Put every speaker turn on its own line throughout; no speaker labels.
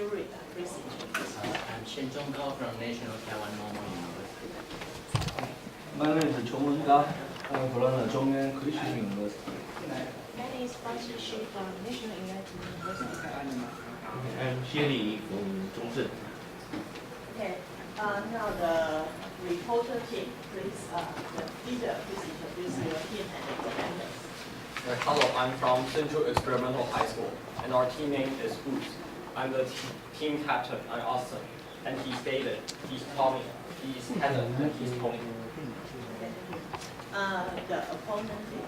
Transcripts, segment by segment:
read that, please introduce.
I'm Chen Zhonggao from National Taiwan Normal University.
My name is Chong Wen-ga. I'm from the Zhongyan Christian University.
My name is Wang from National United University.
I'm Xie from Zhongzhen.
Okay, now the reporter team, please, the leader, please introduce your team and the commanders.
Hello, I'm from Central Experimental High School, and our team name is Oops. I'm the team captain. I'm Austin, and he's David. He's Tommy. He's Helen, and he's Tony.
The opponent team.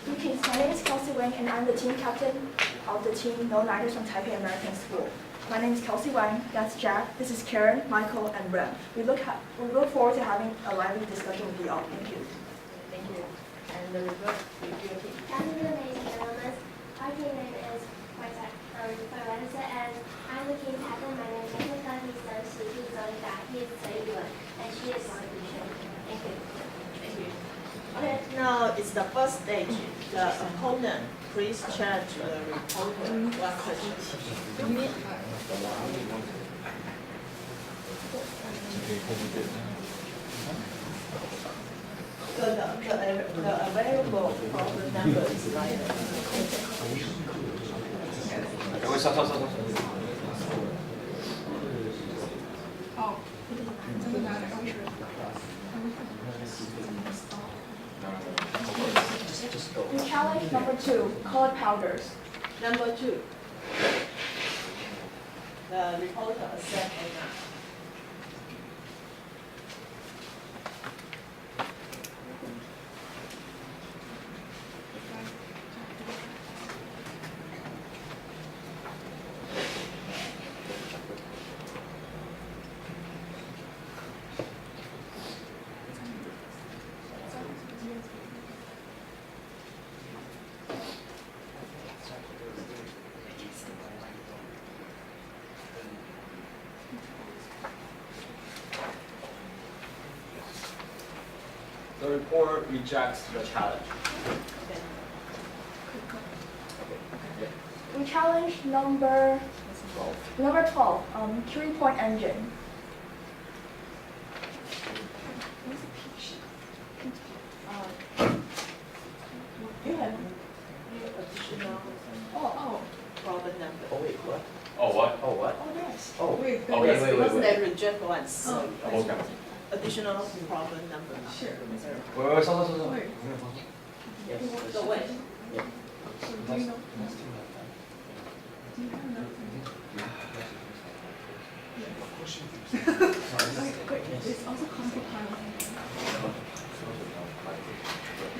Greetings, my name is Kelsey Wang, and I'm the team captain of the team No Niters from Taipei American School. My name is Kelsey Wang, that's Jack, this is Karen, Michael, and Ren. We look forward to having a lively discussion with you all. Thank you.
Thank you. And the reverse review team.
Afternoon, ladies and gentlemen. Our team name is Niters, and I'm the team captain. My name is D-FoInReScTe曾璽, he's蔡祐銘, and she is Wang.
Thank you. Thank you. Okay, now it's the first stage. The opponent, please challenge the reporter. The available problem number is right there.
Challenge number 2, colored powders.
Number 2. The reporter accept or not.
The reporter rejects the challenge.
We challenge number 12, 3-point engine.
You have new additional problem number.
Oh wait, what?
Oh, what?
Oh what?
Oh, yes.
Oh
Wait,
oh, wait, wait,
wasn't
wait.
that reject once?
Oh, okay.
Additional problem number.
Sure.
Wait, stop.
Yes.
So wait.
It's also compiled.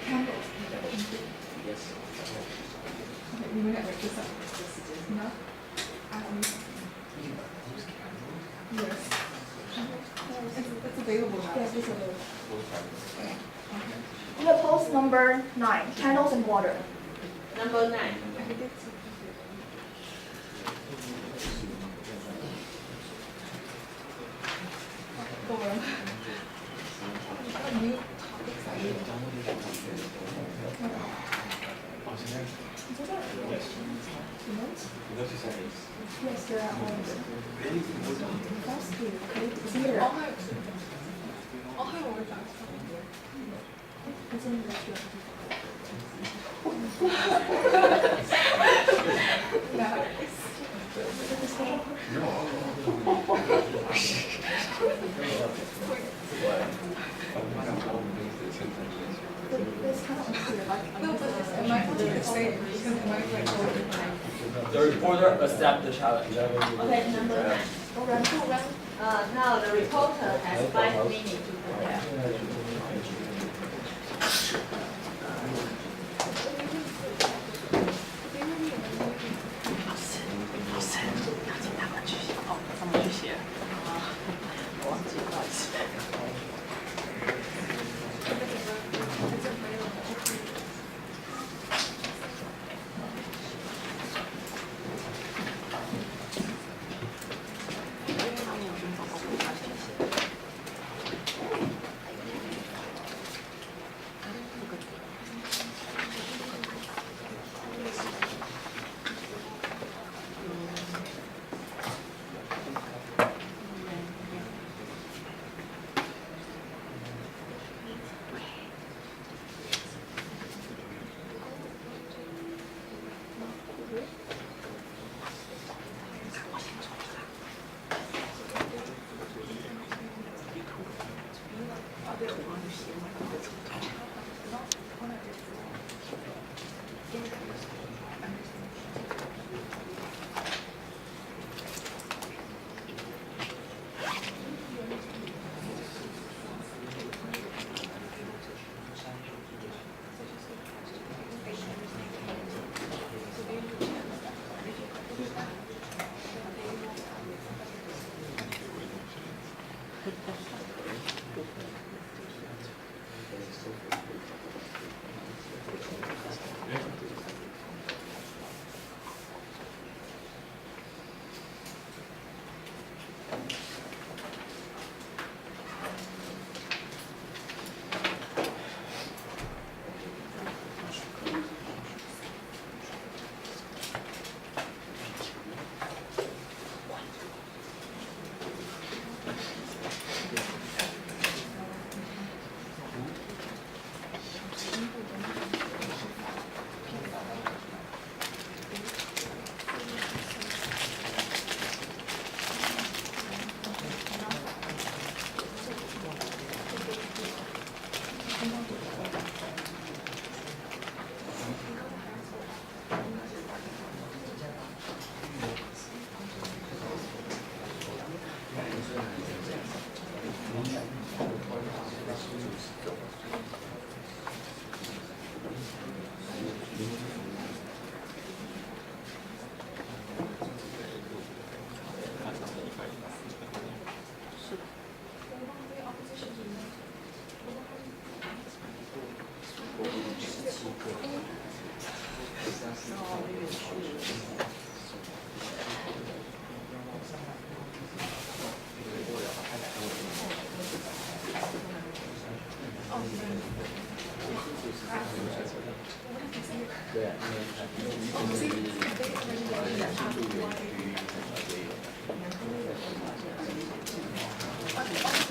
Candles.
Yes.
Okay, we will not write this up. No? Yes. It's available now. Yes, it's available. We oppose number 9, candles and water.
Number 9.
Yes, they're at home. That's cute. It's in there. It's in the restaurant. It's kind of unclear.
The reporter accepts the challenge.
Okay, number 9. Now the reporter has 5 minutes to prepare.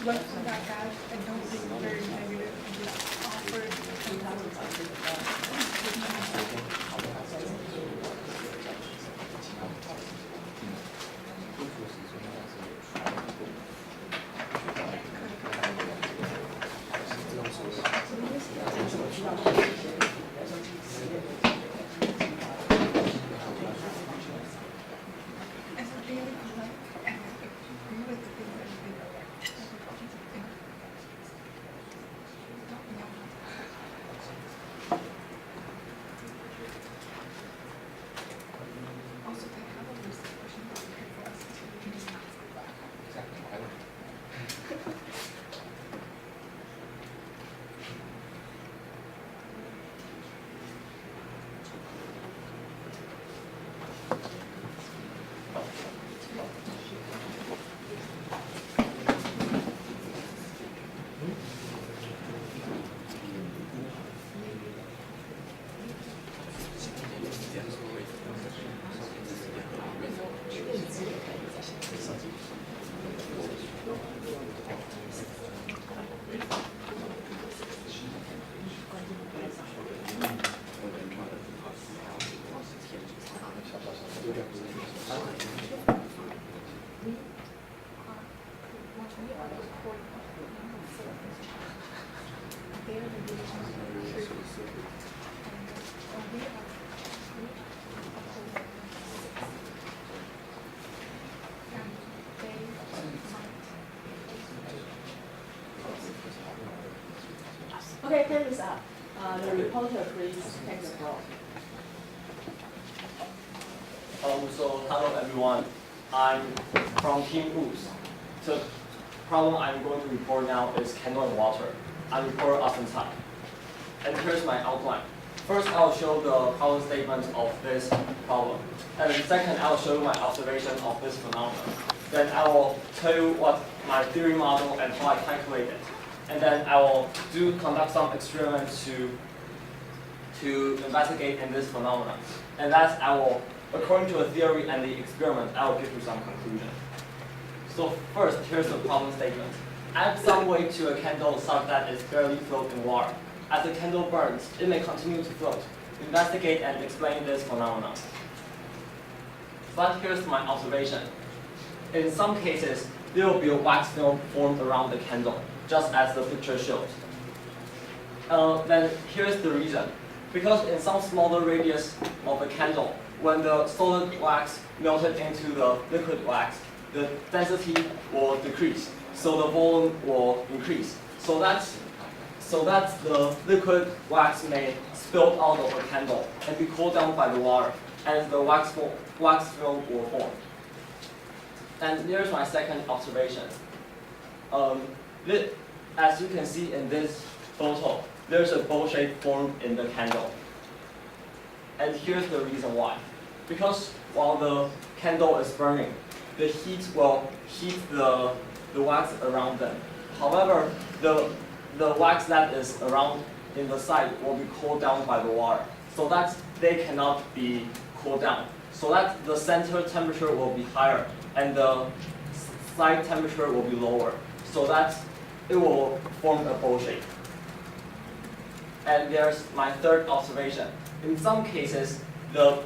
Learn from that guy and don't be very negative and just offer
Okay, time is up. The reporter, please take the floor.
So hello everyone, I'm from Team Oops. The problem I'm going to report now is candle and water. I'm reporter L-Oops蔡. And here's my outline. First, I'll show the problem statement of this problem. And second, I'll show my observation of this phenomenon. Then I will tell you what my theory model and how I calculate it. And then I will conduct some experiments to investigate in this phenomenon. And that's according to a theory and the experiment, I will give you some conclusion. So first, here's the problem statement. Add some weight to a candle such that it barely floats in water. As the candle burns, it may continue to float. Investigate and explain this phenomenon. but here's my observation. In some cases, there will be a wax film formed around the candle, just as the picture shows. Then here's the reason. Because in some smaller radius of the candle, when the solid wax melted into the liquid wax, the density will decrease, so the volume will increase. So that the liquid wax may spill out of the candle and be cooled down by the water, and the wax film will form. And here's my second observation. As you can see in this photo, there's a bowl shape formed in the candle. And here's the reason why. Because while the candle is burning, the heat will heat the wax around them. However, the wax that is around in the side will be cooled down by the water, so that they cannot be cooled down. So that the center temperature will be higher and the side temperature will be lower, so that it will form a bowl shape. And there's my third observation. In some cases, the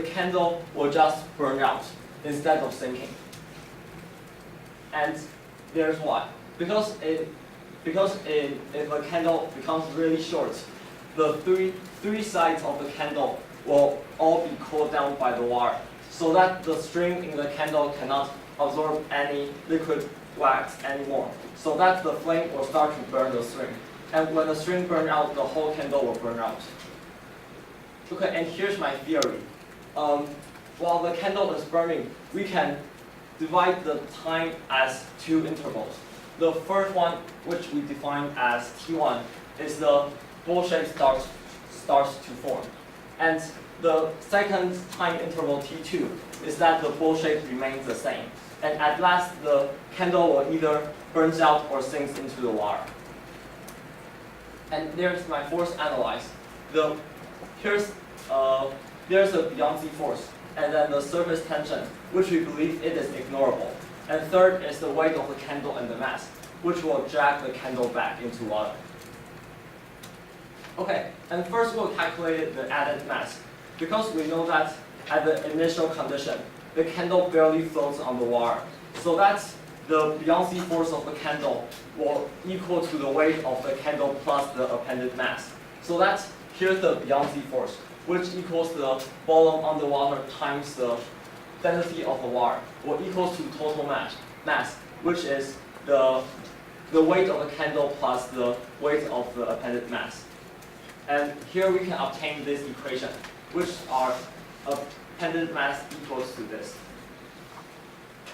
candle will just burn out instead of sinking. And there's why. Because if a candle becomes really short, the three sides of the candle will all be cooled down by the water, so that the string in the candle cannot absorb any liquid wax anymore. So that the flame will start to burn the string. And when the string burns out, the whole candle will burn out. Okay, and here's my theory. While the candle is burning, we can divide the time as two intervals. The first one, which we define as T1, is the bowl shape starts to form. And the second time interval T2 is that the bowl shape remains the same. And at last, the candle will either burns out or sinks into the water. And there's my fourth analyze. There's a buoyancy force, and then the surface tension, which we believe it is ignorable. And third is the weight of the candle and the mass, which will drag the candle back into water. Okay, and first we'll calculate the added mass. Because we know that at the initial condition, the candle barely floats on the water. So that's the buoyancy force of the candle will equal to the weight of the candle plus the appended mass. So that's, here's the buoyancy force, which equals the volume on the water times the density of the water, will equals to total mass, which is the weight of the candle plus the weight of the appended mass. And here we can obtain this equation, which are appended mass equals to this.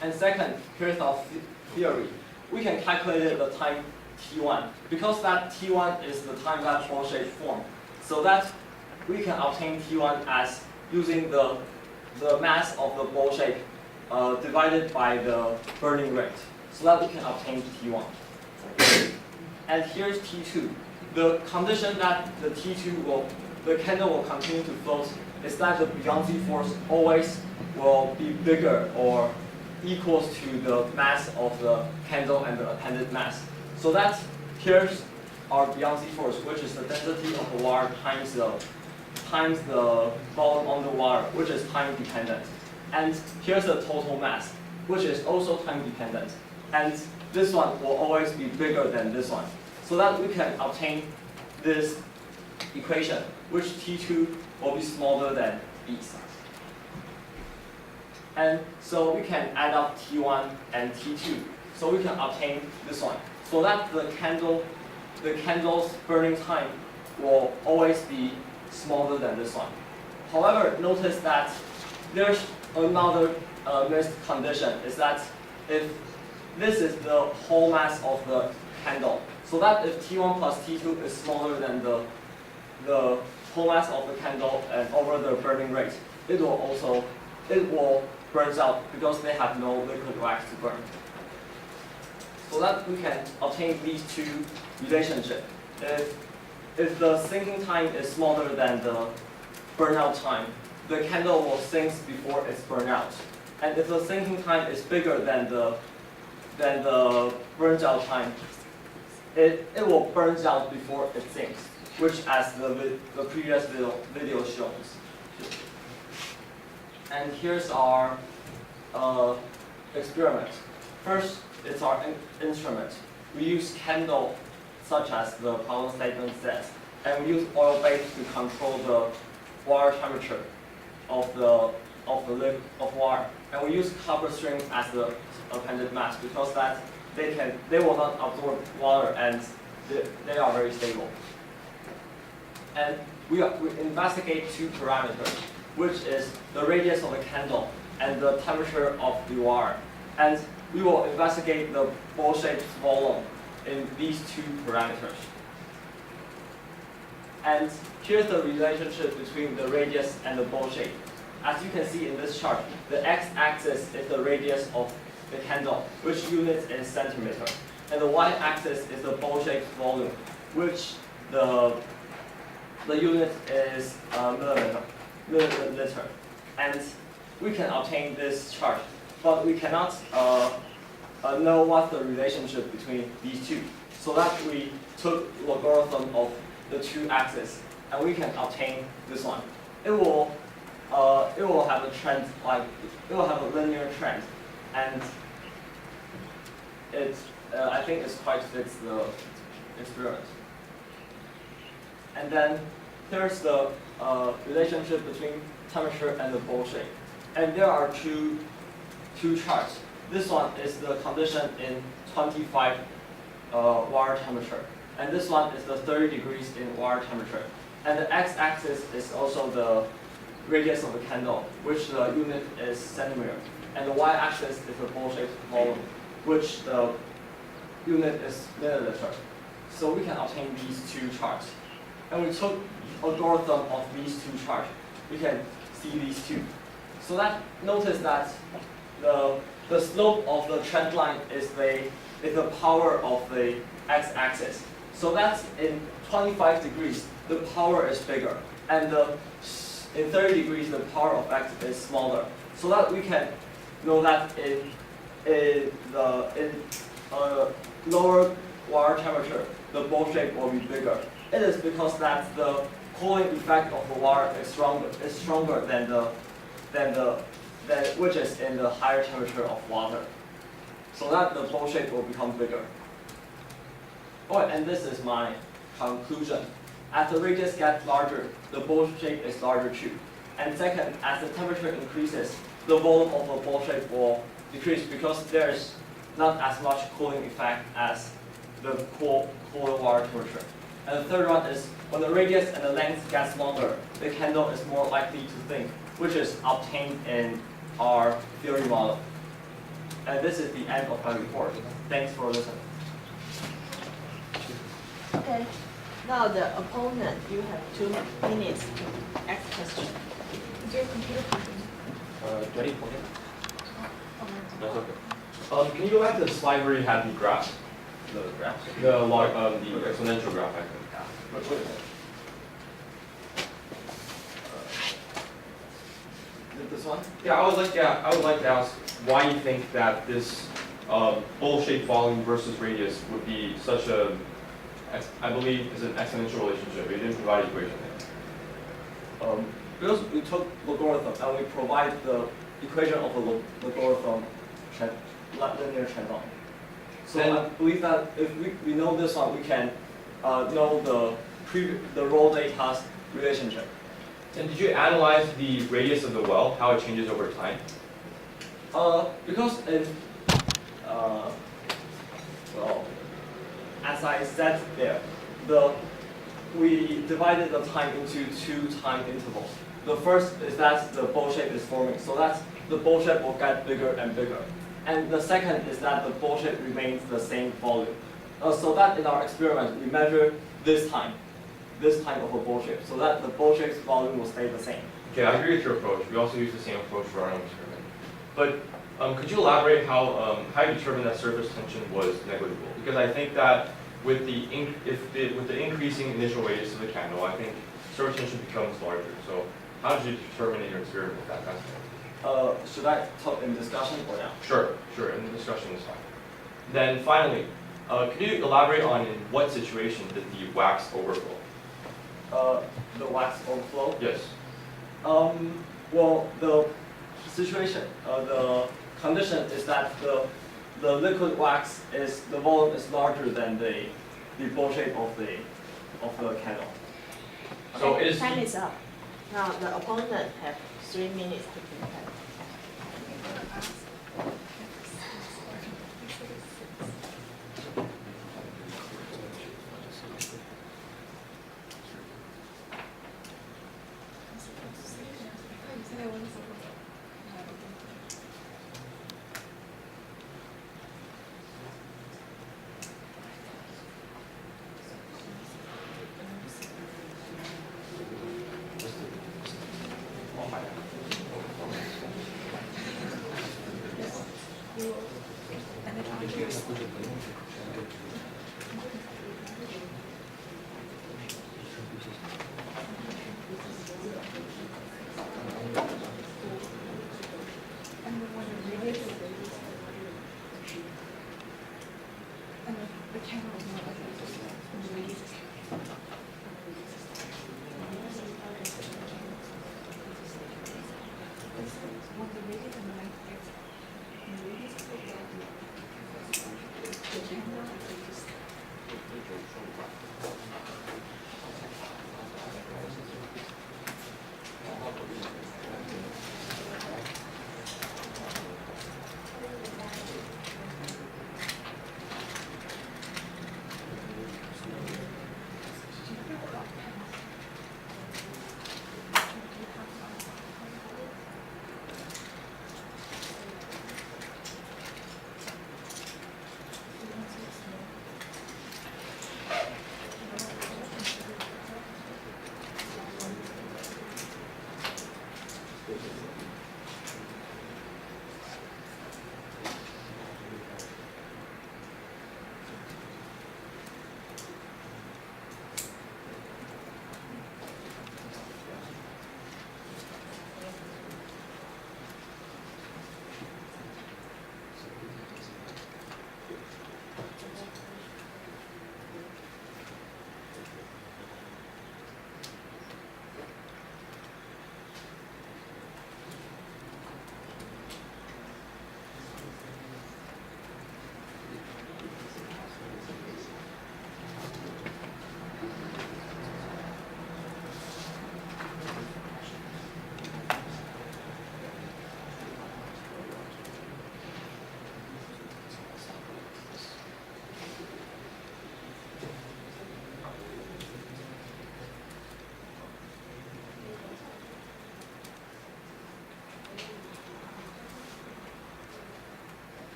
And second, here's our theory. We can calculate the time T1, because that T1 is the time that bowl shape formed. So that we can obtain T1 as using the mass of the bowl shape divided by the burning rate, so that we can obtain T1. And here's T2. The condition that the candle will continue to float is that the buoyancy force always will be bigger or equals to the mass of the candle and the appended mass. So that here's our buoyancy force, which is the density of the water times the volume on the water, which is time dependent. And here's the total mass, which is also time dependent. And this one will always be bigger than this one. So that we can obtain this equation, which T2 will be smaller than these. And so we can add up T1 and T2. So we can obtain this one. So that the candle's burning time will always be smaller than this one. However, notice that there's another missed condition, is that if this is the whole mass of the candle, so that if T1 plus T2 is smaller than the whole mass of the candle and over the burning rate, it will burns out because they have no liquid wax to burn. So that we can obtain these two relationships. If the sinking time is smaller than the burnout time, the candle will sink before it's burned out. And if the sinking time is bigger than the burnt out time, it will burn out before it sinks, which as the previous video shows. And here's our experiment. First, it's our instrument. We use candle, such as the problem statement says, and we use oil base to control the water temperature of water. And we use copper strings as the appended mass because that they will not absorb water and they are very stable. And we investigate two parameters, which is the radius of the candle and the temperature of the water. And we will investigate the bowl-shaped volume in these two parameters. And here's the relationship between the radius and the bowl shape. As you can see in this chart, the x-axis is the radius of the candle, which unit is centimeter. And the y-axis is the bowl-shaped volume, which the unit is milliliter. And we can obtain this chart, but we cannot know what's the relationship between these two. So that we took logarithm of the two axes, and we can obtain this one. It will have a trend, like it will have a linear trend, and I think it quite fits the experiment. And then here's the relationship between temperature and the bowl shape. And there are two charts. This one is the condition in 25 water temperature. And this one is the 30 degrees in water temperature. And the x-axis is also the radius of the candle, which the unit is centimeter. And the y-axis is the bowl-shaped volume, which the unit is milliliter. So we can obtain these two charts. And we took logarithm of these two charts. We can see these two. So that notice that the slope of the trend line is the power of the x-axis. So that's in 25 degrees, the power is bigger. And in 30 degrees, the power of x is smaller. So that we can know that in lower water temperature, the bowl shape will be bigger. It is because that the cooling effect of the water is stronger than which is in the higher temperature of water. So that the bowl shape will become bigger. Oh, and this is my conclusion. As the radius gets larger, the bowl shape is larger too. And second, as the temperature increases, the volume of the bowl shape will decrease because there is not as much cooling effect as the cooler water temperature. And the third one is when the radius and the length gets longer, the candle is more likely to think, which is obtained in our theory model. And this is the end of my report. Thanks for listening.
Okay. Now the opponent, you have 2 minutes to ask question.
Is your computer working?
Do I need to plug in? That's okay. Can you go back to the slide where you had the graph?
The graph.
The exponential graph, I think.
Wait a minute. This one?
Yeah, I would like to ask why you think that this bowl-shaped volume versus radius would be such a, I believe, is an exponential relationship. You didn't provide an equation there.
Because we took logarithm and we provide the equation of the logarithm linear trend line. So
Then,
I believe that if we know this one, we can know the raw data's relationship.
and did you analyze the radius of the well, how it changes over time?
Because well, as I said there, we divided the time into 2 time intervals. The first is that the bowl shape is forming, so that the bowl shape will get bigger and bigger. And the second is that the bowl shape remains the same volume. So that in our experiment, we measure this time of a bowl shape, so that the bowl shape's volume will stay the same.
Okay, I agree with your approach. We also use the same approach for our own experiment. But could you elaborate how you determined that surface tension was negligible? Because I think that with the increasing initial radius of the candle, I think surface tension becomes larger. So how did you determine in your experiment that kind of thing?
Should I talk in discussion or now?
Sure, in the discussion is fine. Then finally, could you elaborate on in what situation did the wax overflow?
The wax overflow?
Yes.
Well, situation. The condition is that the liquid wax is the volume is larger than the bowl shape of the candle.
So
Okay,
it is.
time is up. Now the opponent have 3 minutes to prepare.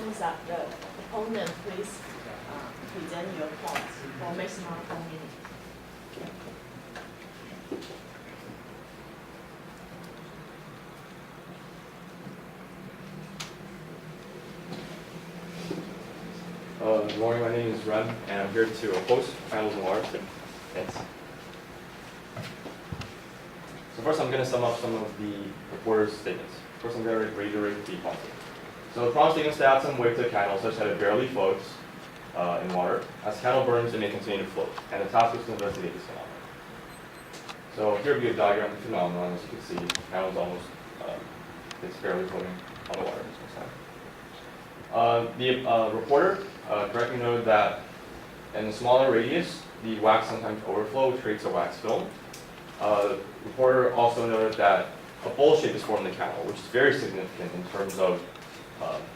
Time is up. The opponent, please present your points for maximum 4 minutes.
Good morning, my name is Rem, and I'm here to oppose finals and water. Thanks. So first I'm going to sum up some of the reporter's statements. First I'm going to reiterate the policy. So the problem statement adds some weight to the candle such that it barely floats in water. As the candle burns, it may continue to float, and the task is to investigate this phenomenon. So here would be a diagram of the phenomenon. As you can see, the candle is almost, it's barely floating on the water. The reporter correctly noted that in the smaller radius, the wax sometimes overflow, which creates a wax film. The reporter also noted that a bowl shape is formed in the candle, which is very significant in terms of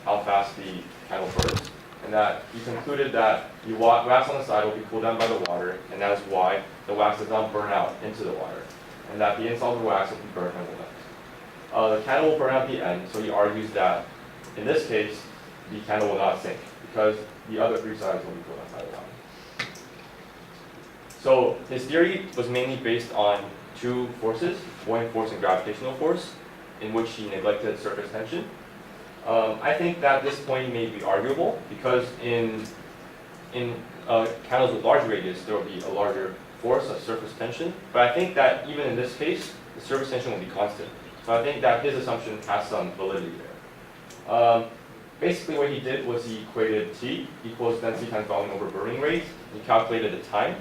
how fast the candle burns, and that he concluded that the wax on the side will be cooled down by the water, and that is why the wax does not burn out into the water, and that the inside of the wax will be burnt and will not. The candle will burn out the end, so he argues that in this case, the candle will not sink because the other three sides will be cooled down by the water. So his theory was mainly based on two forces, buoyant force and gravitational force, in which he neglected surface tension. I think that this point may be arguable because in candles with large radius, there will be a larger force of surface tension. But I think that even in this case, the surface tension will be constant. So I think that his assumption has some validity there. basically what he did was he equated T equals density times volume over burning rate. He calculated the time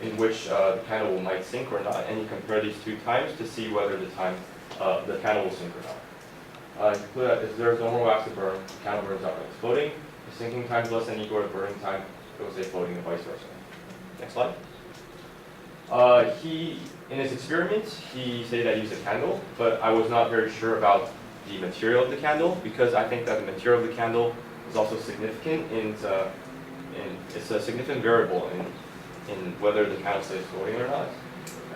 in which the candle might sink or not, and he compared these two times to see whether the candle will sink or not. He put that if there's no more wax to burn, the candle burns out when it's floating. If sinking time is less than or equal to burning time, it will stay floating and vice versa. Next slide. In his experiment, he said that he used a candle, but I was not very sure about the material of the candle because I think that the material of the candle is also significant it's a significant variable in whether the candle stays floating or not.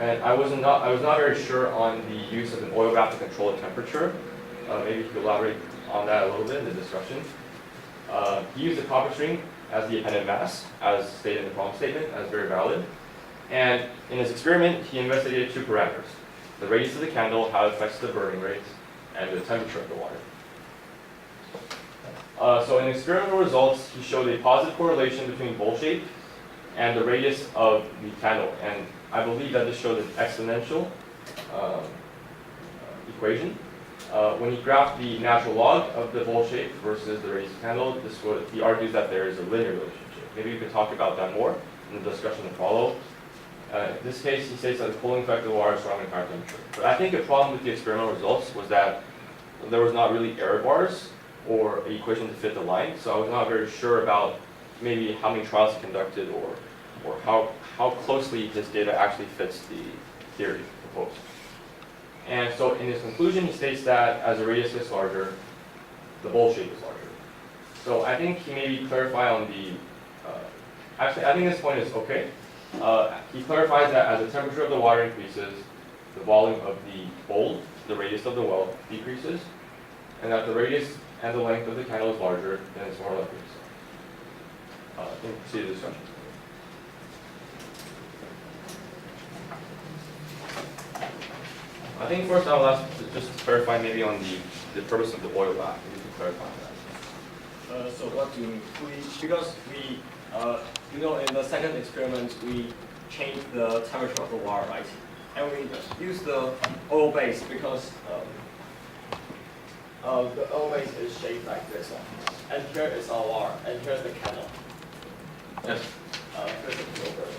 And I was not very sure on the use of an oil bath to control the temperature. Maybe you could elaborate on that a little bit in the discussion. He used a copper string as the appended mass, as stated in the problem statement, as very valid. And in his experiment, he investigated two parameters: the radius of the candle, how it affects the burning rate, and the temperature of the water. So in experimental results, he showed a positive correlation between bowl shape and the radius of the candle. And I believe that this showed an exponential equation. When he graphed the natural log of the bowl shape versus the radius of the candle, he argues that there is a linear relationship. Maybe we could talk about that more in the discussion to follow. In this case, he states that the cooling effect of the water is strong at higher temperature. But I think a problem with the experimental results was that there was not really error bars or an equation to fit the line, so I was not very sure about maybe how many trials he conducted or how closely his data actually fits the theory proposed. And so in his conclusion, he states that as the radius gets larger, the bowl shape is larger. So I think he maybe clarify on the, actually I think this point is okay. He clarifies that as the temperature of the water increases, the volume of the bowl, the radius of the well, decreases, and that the radius and the length of the candle is larger, then it's more likely to sink. Proceed to the discussion. I think first I will ask just to clarify maybe on the purpose of the oil bath. Maybe to clarify that.
So what do you mean? Because we, in the second experiment, we changed the temperature of the water, right? And we use the oil base because the oil base is shaped like this one. And here is our water, and here's the candle.
Yes.
Here's the fuel burner.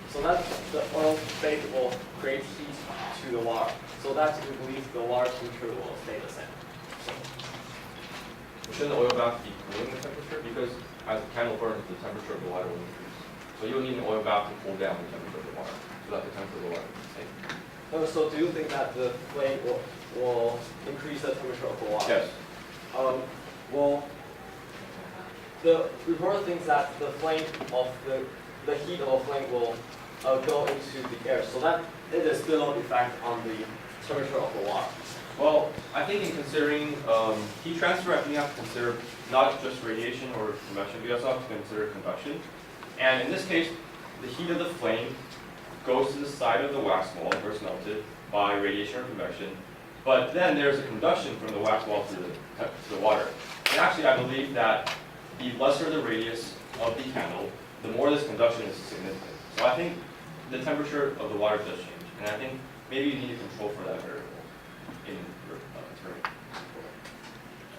So that the oil base will create heat to the water. So that we believe the water temperature will stay the same.
Shouldn't the oil bath be cooling the temperature? Because as the candle burns, the temperature of the water will increase. So you'll need an oil bath to cool down the temperature of the water, so that the temperature of the water is the same.
So do you think that the flame will increase the temperature of the water?
Yes.
Well, the report thinks that the flame of the heat of a flame will go into the air, so that it is spillover effect on the temperature of the water.
Well, I think in considering heat transfer, I think you have to consider not just radiation or convection, we also have to consider conduction. And in this case, the heat of the flame goes to the side of the wax mold where it's melted by radiation or convection. But then there's a conduction from the wax mold to the water. And actually, I believe that the lesser the radius of the candle, the more this conduction is significant. So I think the temperature of the water does change. And I think maybe you need to control for that variable in your experiment.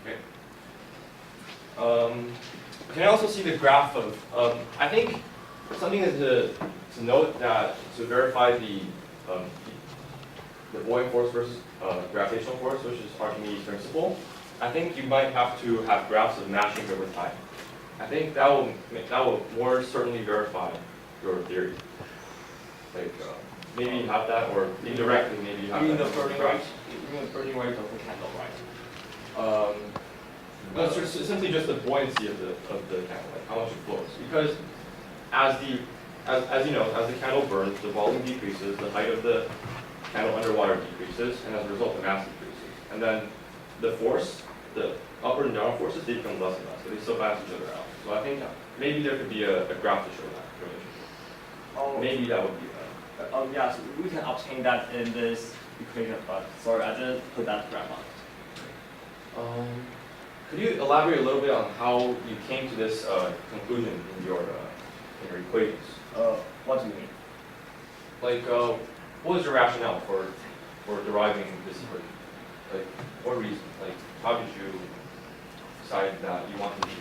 Okay. Can I also see the graph of, I think something is to note that to verify the buoyant force versus gravitational force, which is Archimedes' principle, I think you might have to have graphs of matching over time. I think that will more certainly verify your theory. Like maybe you have that, or indirectly maybe you have
You mean
that.
the burning rate? You mean the burning rate of the candle, right?
No, it's simply just the buoyancy of the candle, like how much it floats. Because as you know, as the candle burns, the volume decreases, the height of the candle underwater decreases, and as a result, the mass decreases. And then the force, the upward and downward forces, they become less and less, so they still balance each other out. So I think maybe there could be a graph to show that relationship.
Oh.
Maybe that would be.
Yeah, so we can obtain that in this equation, but sorry, I didn't put that graph on.
Could you elaborate a little bit on how you came to this conclusion in your equations?
What do you mean?
Like, what was your rationale for deriving this equation? Like, what reason? Like, how did you decide that you want to use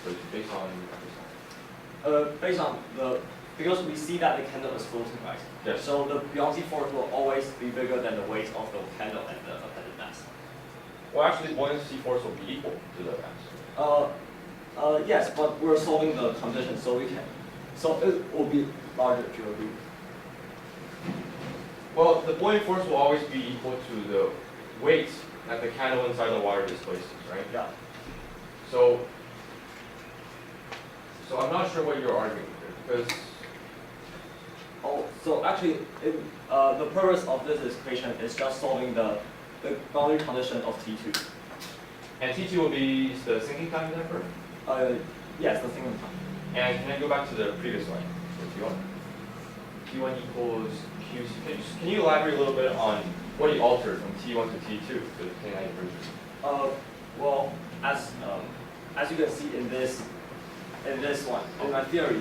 the based on
Based on because we see that the candle is floating, right?
Yes.
So the buoyancy force will always be bigger than the weight of the candle and the appended mass.
Well, actually, buoyancy force will be equal to the mass.
Yes, but we're solving the condition, so it will be larger. Do you agree?
Well, the buoyant force will always be equal to the weight that the candle inside the water displaces, right?
Yeah.
So I'm not sure what you're arguing here, because
So actually, the purpose of this equation is just solving the boundary condition of T2.
and T2 will be the sinking time number.
Yes, the sinking time.
And can I go back to the previous slide for T1? T1 equals QC. Can you elaborate a little bit on what you altered from T1 to T2 to obtain that improvement?
Well, as you can see in this one, in my theory,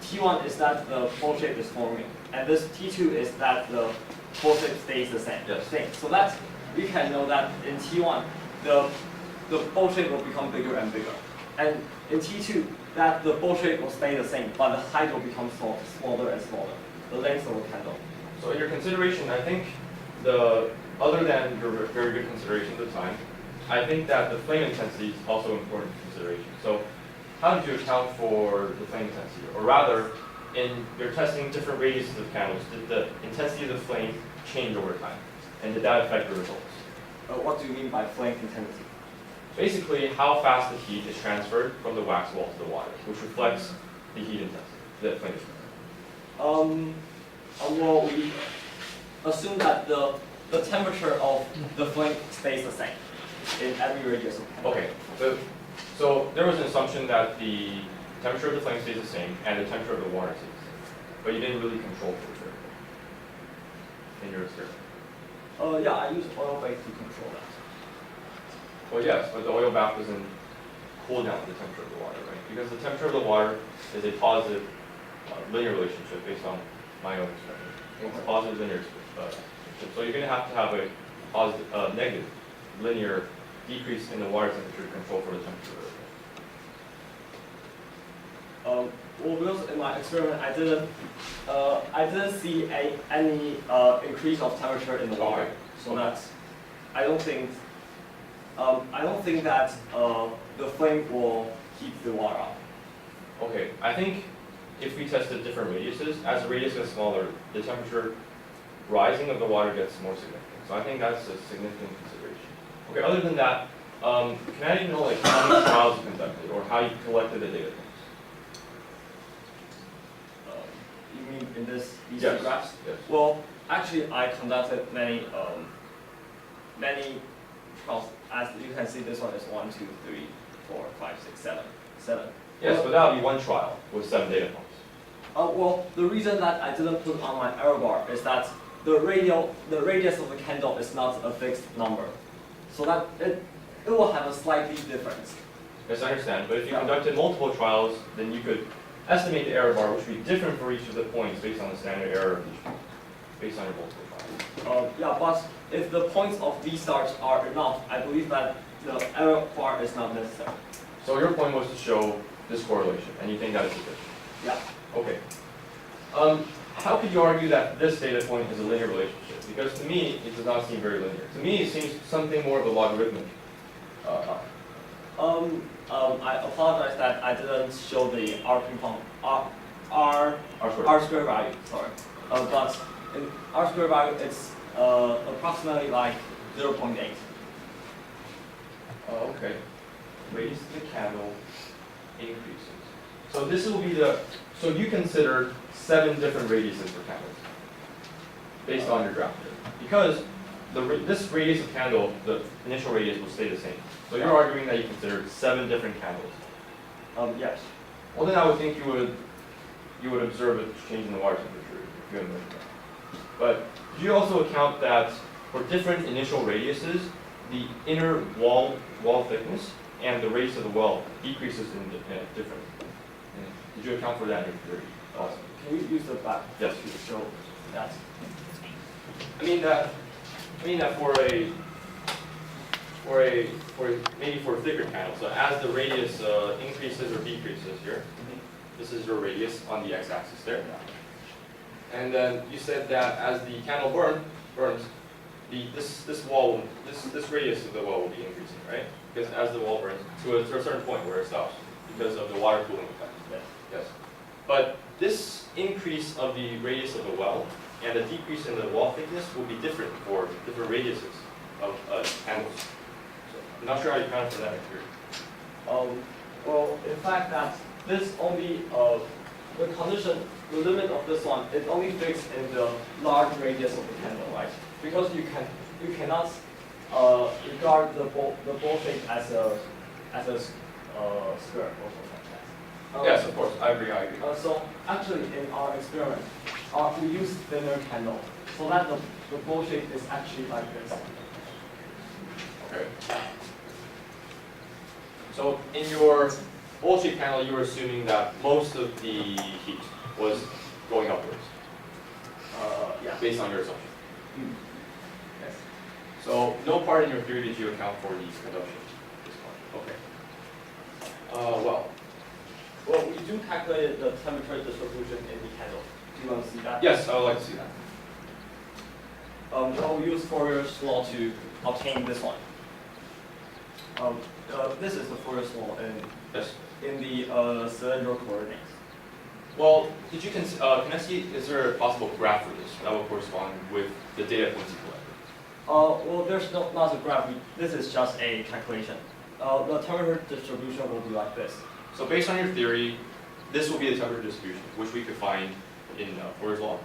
T1 is that the bowl shape is forming, and this T2 is that the bowl shape stays the same.
Yes.
So that we can know that in T1, the bowl shape will become bigger and bigger, and in T2, that the bowl shape will stay the same, but the height will become smaller and smaller, the length of the candle.
So in your consideration, I think other than your very good consideration at the time, I think that the flame intensity is also important consideration. So how did you account for the flame intensity? Or rather, in your testing different radiuses of candles, did the intensity of the flame change over time? And did that affect the results?
What do you mean by flame intensity?
Basically, how fast the heat is transferred from the wax wall to the water, which reflects the heat intensity, the flame intensity.
Well, we assume that the temperature of the flame stays the same in every radius of candle.
Okay, so there was an assumption that the temperature of the flame stays the same and the temperature of the water stays the same, but you didn't really control for it in your experiment.
Yeah, I use oil bake to control that.
Well, yes, but the oil bath doesn't cool down the temperature of the water, right? Because the temperature of the water is a positive linear relationship based on my own experiment. It's a positive linear relationship. So you're going to have a positive, negative linear decrease in the water temperature to control for the temperature of the
Well, because in my experiment, I didn't see any increase of temperature in the water.
Okay.
So that's I don't think that the flame will heat the water up.
Okay, I think if we tested different radiuses, as the radius gets smaller, the temperature rising of the water gets more significant. So I think that's a significant consideration. Okay, other than that, can I even know like how many trials you conducted or how you collected the data points?
You mean in these
Yes.
graphs?
Yes.
Well, actually, I conducted many trials. As you can see, this one is 1, 2, 3, 4, 5, 6, 7.
Yes, but that would be one trial with 7 data points.
Well, the reason that I didn't put on my error bar is that the radius of the candle is not a fixed number, so that it will have a slightly difference.
Yes, I understand. But if you conducted multiple trials, then you could estimate the error bar, which would be different for each of the points based on the standard error of each point, based on your multiple trials.
Yeah, but if the points of these stars are enough, I believe that the error bar is not necessary.
So your point was to show this correlation, and you think that is sufficient?
Yeah.
Okay. How could you argue that this data point is a linear relationship? Because to me, it does not seem very linear. To me, it seems something more of a logarithmic.
I apologize that I didn't show the R square value. Sorry, but in R square value, it's approximately like 0.8.
Okay. Radius of the candle increases. So this will be so you considered 7 different radiuses for candles based on your graph here. Because this radius of candle, the initial radius will stay the same. So you're arguing that you considered 7 different candles.
Yes.
Well, then I would think you would observe a change in the water temperature if you had measured that. But do you also account that for different initial radiuses, the inner wall thickness and the radius of the well decreases in different? Did you account for that in your theory? Awesome.
Can you use the back?
Yes.
To show that.
I mean that for a maybe for a thicker candle. So as the radius increases or decreases here, this is your radius on the x-axis there. And then you said that as the candle burns, this radius of the wall will be increasing, right? Because as the wall burns to a certain point where it stops because of the water cooling effect. Yes. But this increase of the radius of the well and the decrease in the wall thickness will be different for different radiuses of candles. So I'm not sure how you account for that here.
Well, in fact, that this only the condition, the limit of this one, it only fixed in the large radius of the candle, right? Because you cannot regard the ball shape as a square or something like that.
Yes, of course, I agree.
So actually, in our experiment, we use thinner candle so that the ball shape is actually like this.
Okay. So in your bowl-shaped candle, you were assuming that most of the heat was going upwards.
Yeah.
Based on your assumption. Yes. So no part in your theory did you account for the conduction. Okay.
Well, we do calculate the temperature distribution in the candle. Do you want to see that?
Yes, I would like to see that.
Well, we use Fourier's law to obtain this one. This is the Fourier's law in the cylindrical coordinates.
Well, can I see, is there a possible graph for this that will correspond with the data points you collected?
Well, there's not a graph. This is just a calculation. The temperature distribution will be like this.
So based on your theory, this will be the temperature distribution, which we could find in Fourier's law.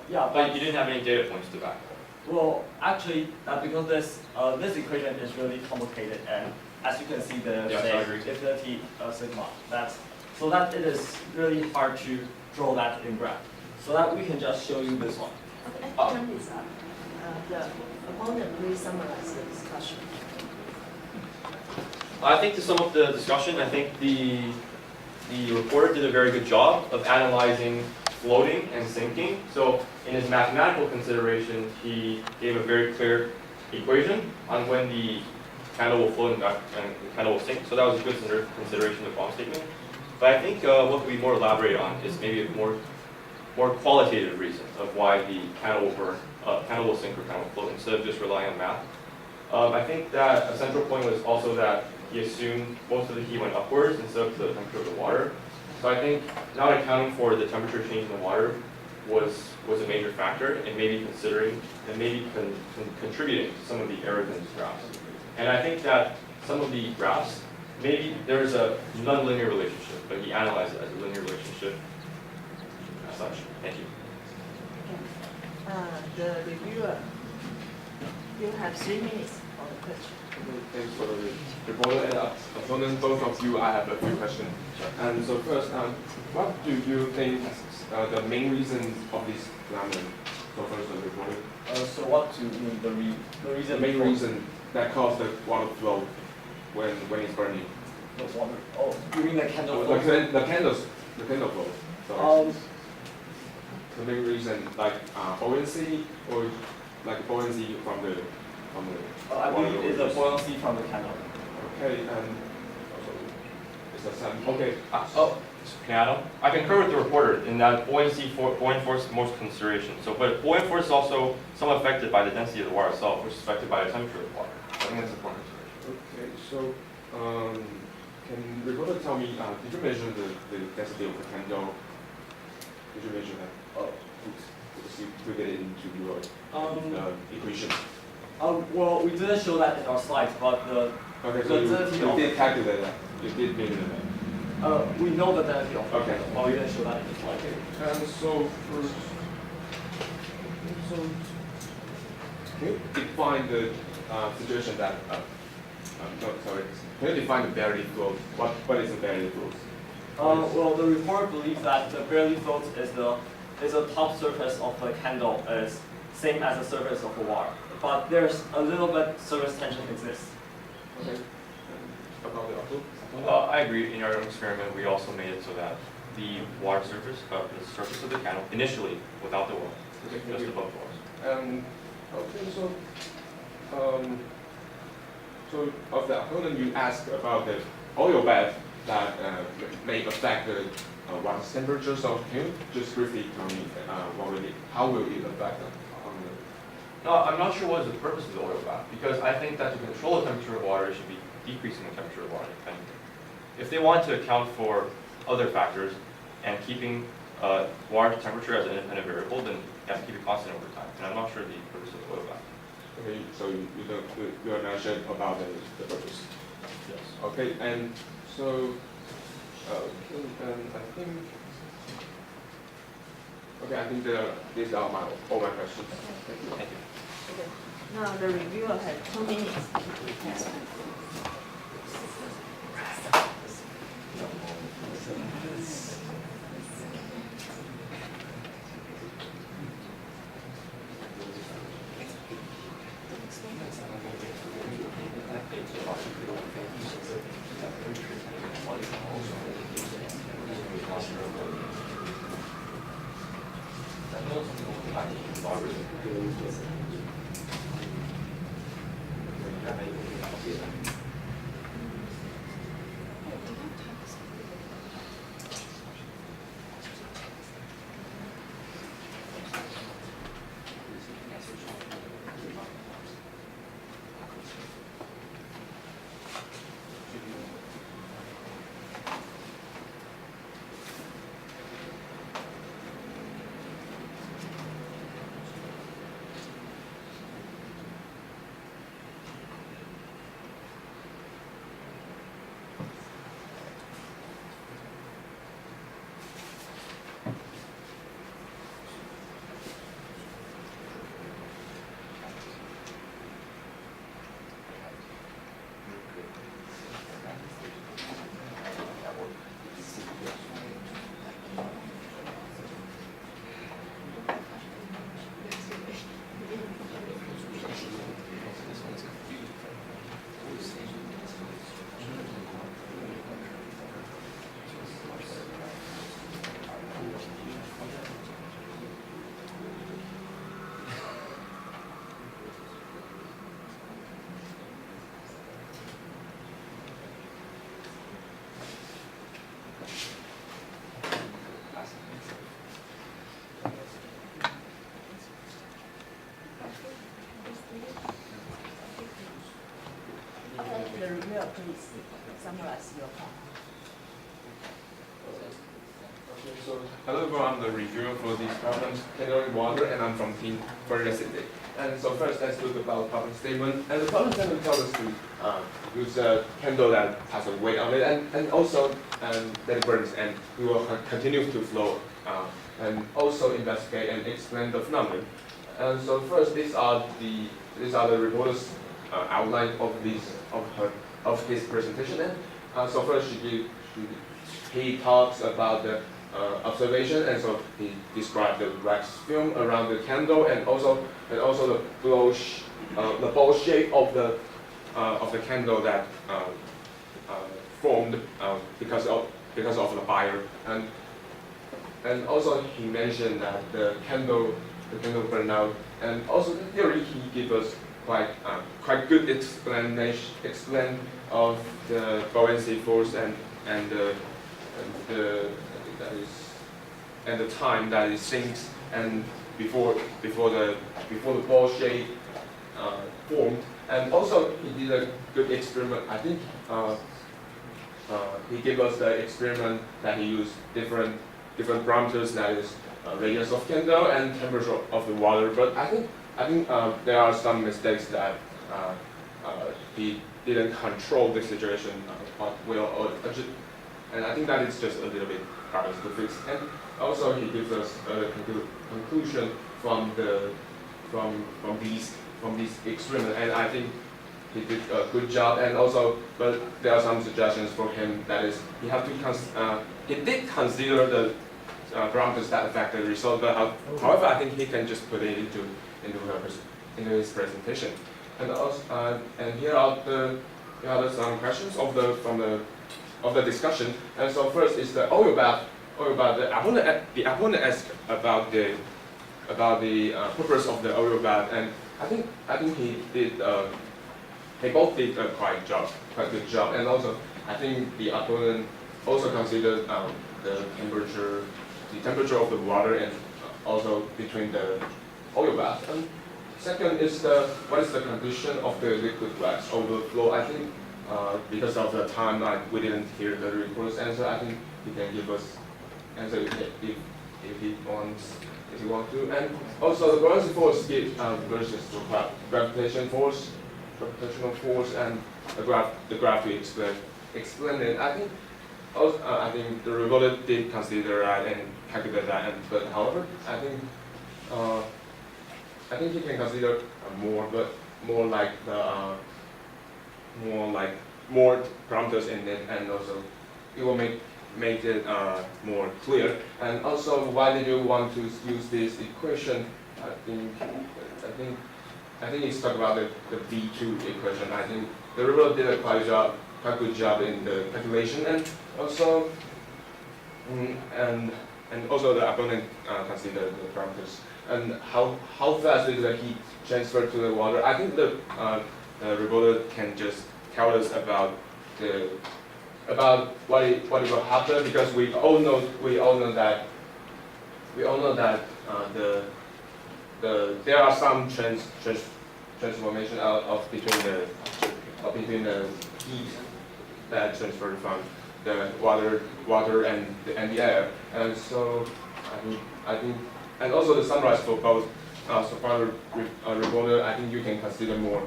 Yeah,
but you didn't have any data points to back up.
Well, actually, because this equation is really complicated, and as you can see, there's infinity sigma. So that it is really hard to draw that in graph. So that we can just show you this one.
The opponent really summarized the discussion.
I think to sum up the discussion, I think the reporter did a very good job of analyzing floating and sinking. So in his mathematical consideration, he gave a very clear equation on when the candle will float and the candle will sink. So that was a good consideration of the problem statement. But I think what we more elaborate on is maybe a more qualitative reason of why the candle will burn, candle will sink or candle will float instead of just relying on math. I think that a central point was also that he assumed most of the heat went upwards instead of the temperature of the water. So I think not accounting for the temperature change in the water was a major factor, and maybe considering and maybe contributing to some of the errors in these graphs. And I think that some of the graphs, maybe there's a nonlinear relationship, but he analyzed it as a linear relationship as such. Thank you.
Okay. The reviewer, you have 3 minutes for the question.
Thanks for the reporter and opponent, both of you. I have a few questions. And so first, what do you think the main reason of this phenomenon? So first, the reporter.
So what do you mean the reason?
The main reason that caused the water flow when it's burning.
The water. Oh, you mean the candle flow?
The candle flow. Sorry. The main reason, like buoyancy, or like buoyancy from the
I believe it's the buoyancy from the candle.
Okay, and also it's the sun. Okay.
Piano. I concur with the reporter in that buoyant force is most consideration. So, but buoyant force is also somewhat affected by the density of the water itself, which is affected by the temperature of the water. I think that's important consideration.
Okay, so can the reporter tell me, did you measure the density of the candle? Did you measure that? To get it into your equation.
Well, we didn't show that in our slides, but
okay, so you did calculate that. You did measure that.
We know the density of
okay.
But we didn't show that in the slide.
Okay. And so first, can you define the situation that? No, sorry. Can you define the barely float? What is a barely float?
Well, the report believes that the barely float is the top surface of the candle is same as the surface of the water, but there's a little bit surface tension exists.
Okay. About the outlook?
I agree. In our own experiment, we also made it so that the water surface, the surface of the candle, initially without the water, just above the water.
Okay, so So of the opponent, you asked about the oil bath that may affect the water temperature. So can you just briefly tell me how will it affect them?
No, I'm not sure what is the purpose of the oil bath, because I think that to control the temperature of water, it should be decreasing the temperature of water. If they want to account for other factors and keeping water temperature as an independent variable, then you have to keep it constant over time. And I'm not sure the purpose of the oil bath.
Okay, so you are not sure about the purpose.
Yes.
Okay, and so I think. Okay, I think these are all my questions. Thank you.
Thank you.
Okay. Now the reviewer has 2 minutes. The reviewer, please summarize your part.
Okay, so hello everyone, I'm the reviewer for these problems, handling water, and I'm from team D-FoInReScTe. And so first, let's look about problem statement. And the problem statement tells us to use a candle that has a weight on it, and also that it burns, and we will continue to flow, and also investigate and explain the phenomenon. And so first, these are the reporter's outline of his presentation. And so first, he talks about the observation, and so he described the wax film around the candle, and also the ball shape of the candle that formed because of the fire, and also he mentioned that the candle burned out, and also the theory he gave us quite good explanation of the buoyancy force and the time that it sinks, and before the ball shape formed. And also he did a good experiment. I think he gave us the experiment that he used different parameters, that is radius of candle and temperature of the water. But I think there are some mistakes that he didn't control the situation well, and I think that is just a little bit hard to fix. And also he gives us a conclusion from these experiments, and I think he did a good job. And also, but there are some suggestions for him. That is, he did consider the parameters that affect the result. But however, I think he can just put it into his presentation. And also, and here are some questions of the discussion. And so first is the oil bath. The opponent asked about the purpose of the oil bath, and I think he did they both did a quite good job, and also I think the opponent also considered the temperature of the water, and also between the oil bath. And second is what is the condition of the liquid wax overflow? I think because of the time we didn't hear the reporter's answer. I think he can give us answer if he wants. If you want to, and also the buoyancy force versus the gravitational force, and the graph we explain it. I think also I think the reporter did consider that and calculate that, but however, I think he can consider more like more parameters in it, and also it will make it more clear. And also, why did you want to use this equation? I think it's talk about the V2 equation. I think the reporter did a quite good job in the calculation, and also also the opponent considered the parameters and how fast is the heat transfer to the water. I think the reporter can just tell us about what will happen, because we all know that there are some transformation of between the heat that transferred from the water and the air, and so I think and also the summarize for both so far reporter. I think you can consider more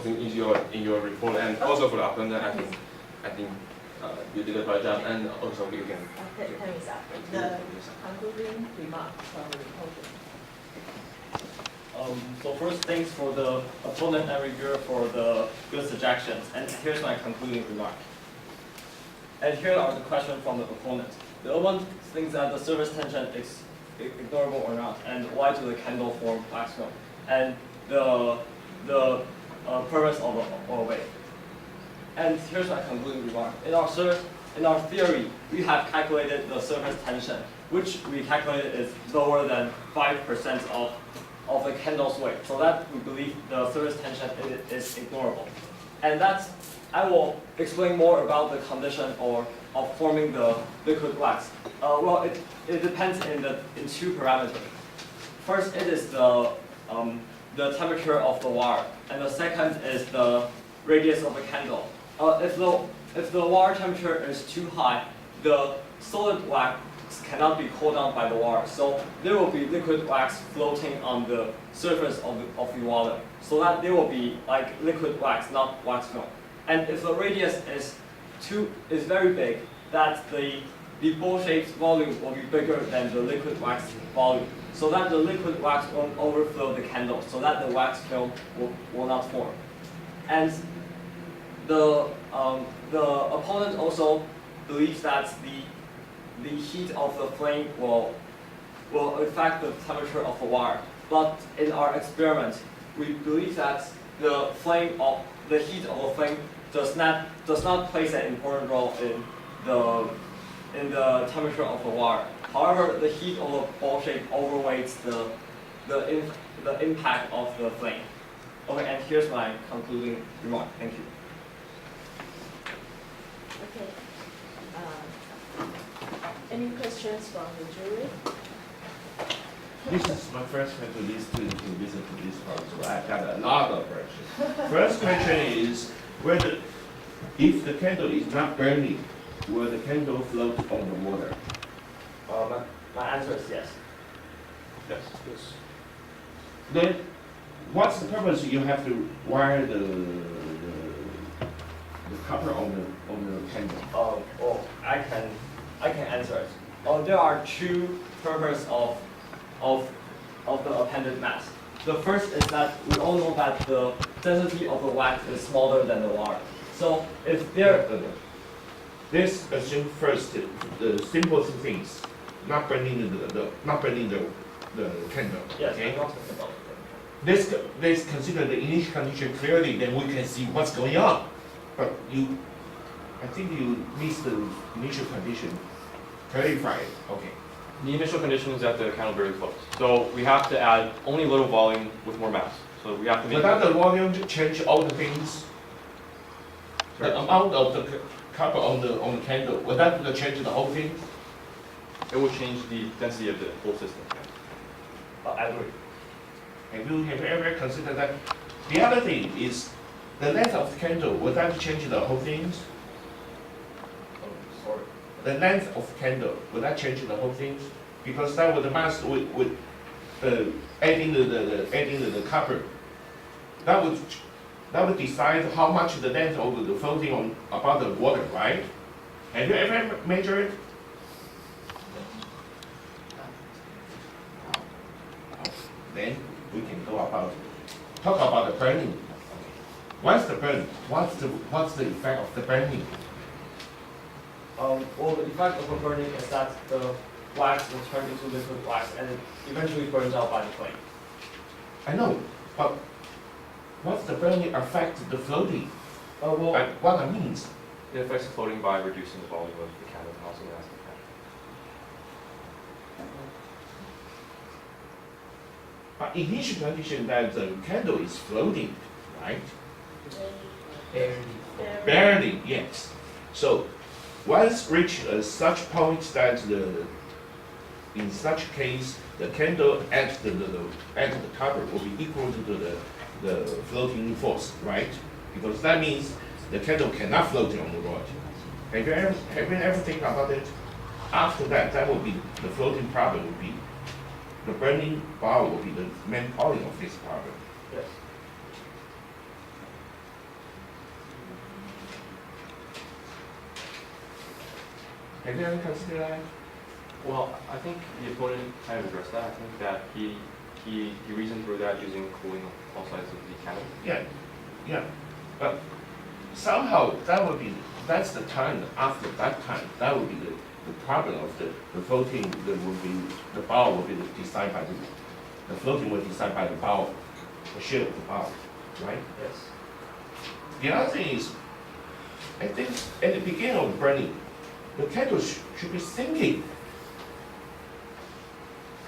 things in your report, and also for the opponent. I think you did a great job, and also you can.
Time is up. The concluding remarks from the reporter.
So first, thanks for the opponent and reviewer for the good suggestions. And here's my concluding remark. And here are the questions from the opponent. The opponent thinks that the surface tension is ignorable or not, and why do the candle form wax film, and the purpose of the oil wave. And here's my concluding remark. In our theory, we have calculated the surface tension, which we calculated is lower than 5% of the candle's weight. So that we believe the surface tension is ignorable. And I will explain more about the condition of forming the liquid wax. Well, it depends in two parameters. First, it is the temperature of the wire, and the second is the radius of the candle. If the wire temperature is too high, the solid wax cannot be cooled down by the wire, so there will be liquid wax floating on the surface of the water, so that there will be like liquid wax, not wax film. And if the radius is very big, that the bowl-shaped volume will be bigger than the liquid wax volume, so that the liquid wax won't overflow the candle, so that the wax film will not form. And the opponent also believes that the heat of the flame will affect the temperature of the wire. But in our experiment, we believe that the heat of the flame does not play an important role in the temperature of the wire. However, the heat of the ball shape overweights the impact of the flame. Okay, and here's my concluding remark. Thank you.
Okay. Any questions from the jury?
This is my first time to visit to this part, so I've got a lot of questions. First question is whether, if the candle is not burning, will the candle float on the water?
My answer is yes.
Yes. Then, what's the purpose you have to wire the copper on the candle?
I can answer it. There are two purposes of the appended mass. The first is that we all know that the density of the wax is smaller than the wire. So if
Let's assume first the simple things, not burning the candle.
Yes,
okay?
I'm not talking about it.
Let's consider the initial condition clearly, then we can see what's going on. But I think you missed the initial condition. Clarify it. Okay.
The initial condition is that the candle barely floats. So we have to add only little volume with more mass. So we have to make.
Without the volume to change all the things, the amount of the copper on the candle, would that change the whole thing?
It will change the density of the whole system.
I agree.
Have you ever considered that? The other thing is the length of the candle, would that change the whole thing?
Oh, sorry.
The length of the candle, would that change the whole thing? Because that would the mass with adding the copper, that would decide how much the length of the floating on above the water, right? Have you ever measured it? Then we can talk about the burning. What's the burn? What's the effect of the burning?
Well, the effect of the burning is that the wax will turn into liquid wax and it eventually burns out by the flame.
I know, but what's the burning affect the floating?
Well,
What that means?
It affects the floating by reducing the volume of the candle and also the mass of the candle.
But initial condition that the candle is floating, right? Barely, yes. So once reach such point that in such case the candle at the copper will be equal to the floating force, right? Because that means the candle cannot float on the rod. Have you ever think about it? After that, that will be the floating problem will be the burning bar will be the main point of this problem.
yes.
Have you ever considered that?
Well, I think the opponent kind of addressed that. I think that he reasoned through that using cooling on all sides of the candle.
Yeah. But somehow that's the time after that time, that would be the problem of the floating, the bow will be decided by the floating will be decided by the bow, the shape of the bow, right?
Yes.
The other thing is, I think at the beginning of burning, the candle should be sinking.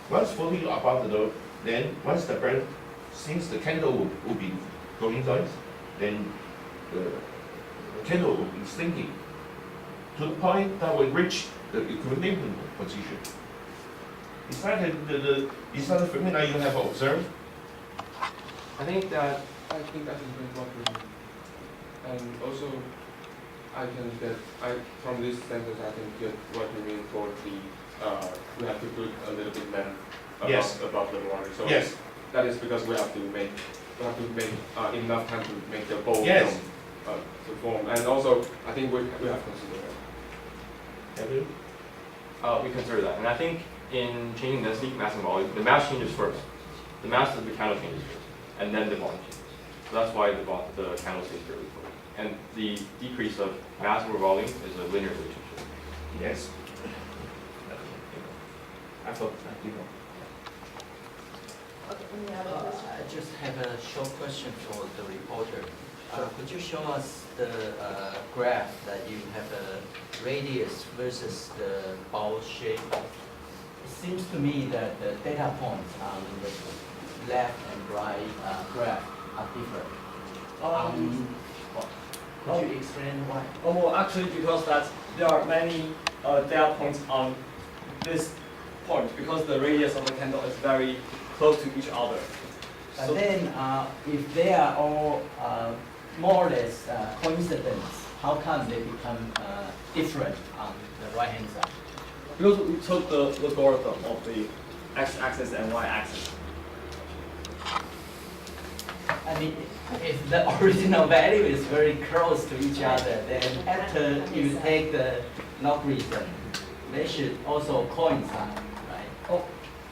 Once floating above the load, then once the burn, since the candle will be going down, then the candle will be sinking to the point that will reach the equilibrium position. Is that the phenomena you have observed?
I think that
I think that is very important. And also, from this sentence, I can get what you mean for we have to put a little bit length above the water. So
Yes.
that is because we have to make enough time to make the bowl
Yes.
to form. And also, I think we have considered that.
Have you?
we consider that. And I think in changing density, mass and volume, the mass changes first. The mass of the candle changes first, and then the volume changes. So that's why the candle stays fairly floating. And the decrease of mass over volume is a linear relationship.
Yes. I thought,
Okay, any other question?
I just have a short question for the reporter. Could you show us the graph that you have a radius versus the bowl shape? It seems to me that the data points on the left and right graph are different. Could you explain why?
Well, actually, because there are many data points on this point, because the radius of the candle is very close to each other.
But then, if they are all more or less coincidence, how come they become different on the right-hand side?
Because we took the logarithm of the x-axis and y-axis.
I mean, if the original value is very close to each other, then after you take the logarithm, they should also coincide, right?
Oh,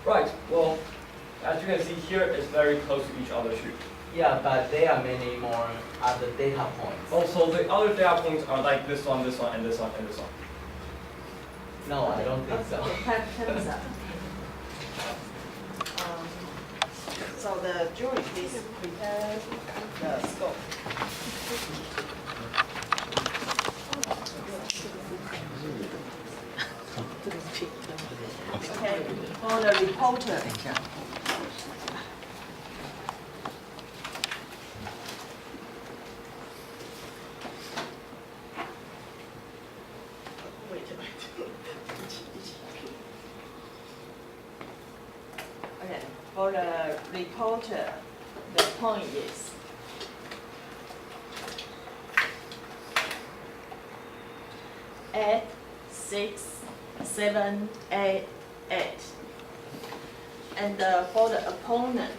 right. Well, as you can see here, it's very close to each other too.
Yeah, but there are many more other data points.
Also, the other data points are like this one, this one, and this one, and this one.
No, I don't think so.
Okay, time's up. So the jury, please prepare the scope. Okay, for the reporter. for the reporter, the point is eight, 6, 7, 8, 8. And for the opponent,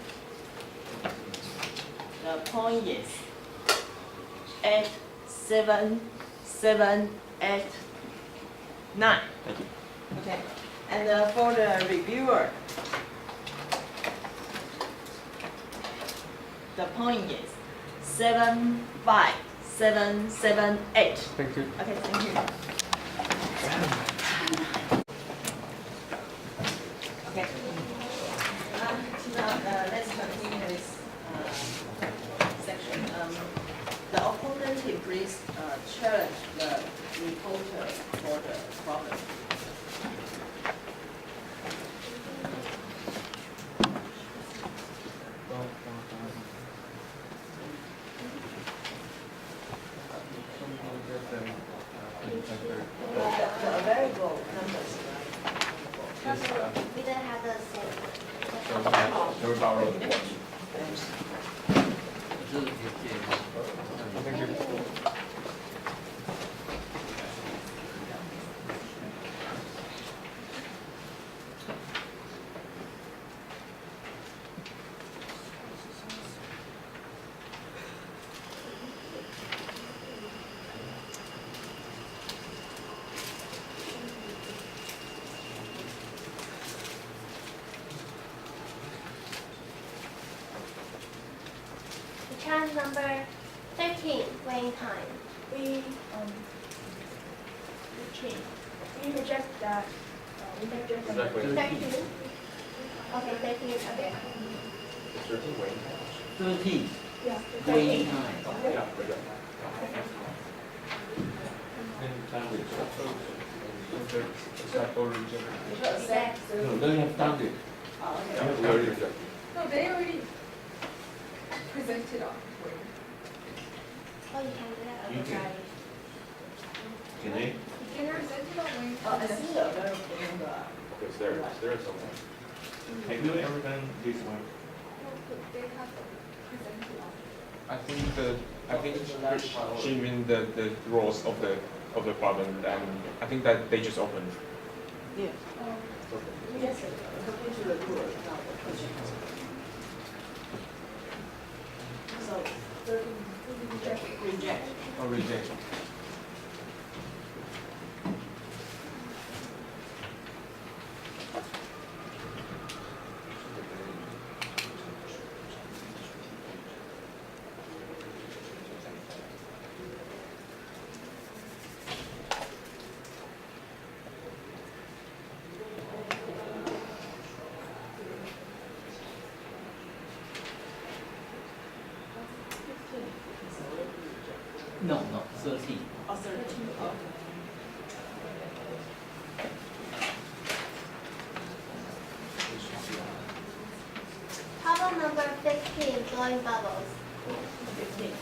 the point is 8, 7, 7, 8, 9.
Thank you.
Okay. And for the reviewer, the point is 7, 5, 7, 7, 8.
Thank you.
Okay, thank you. Okay. Now let's continue this section. The opponent team please challenge the reporter for the problem. The variable numbers, right?
We don't have the same.
Can we borrow the one?
Thank you.
Challenge number 13, weighing time.
We reject that. We reject that.
13. Okay, 13. Okay.
13 weighing.
13.
Yeah.
Weighing time.
Yeah, right there.
You should accept.
No, they have done it.
Oh, okay.
Yeah, we already rejected.
No, they already presented on.
Oh, you can do that.
You
Okay,
can.
got it.
Can they?
You can present it on when.
I see the variable number.
Okay, it's there somewhere.
Have you ever done this one?
They have presented on.
I think she mean the rules of the problem, and I think that they just opened.
Yeah. Yes, according to the rules, not the questions. So, 13, reject.
Or reject.
No, 13.
Oh, 13. Oh.
Problem number 15, blowing bubbles.
15.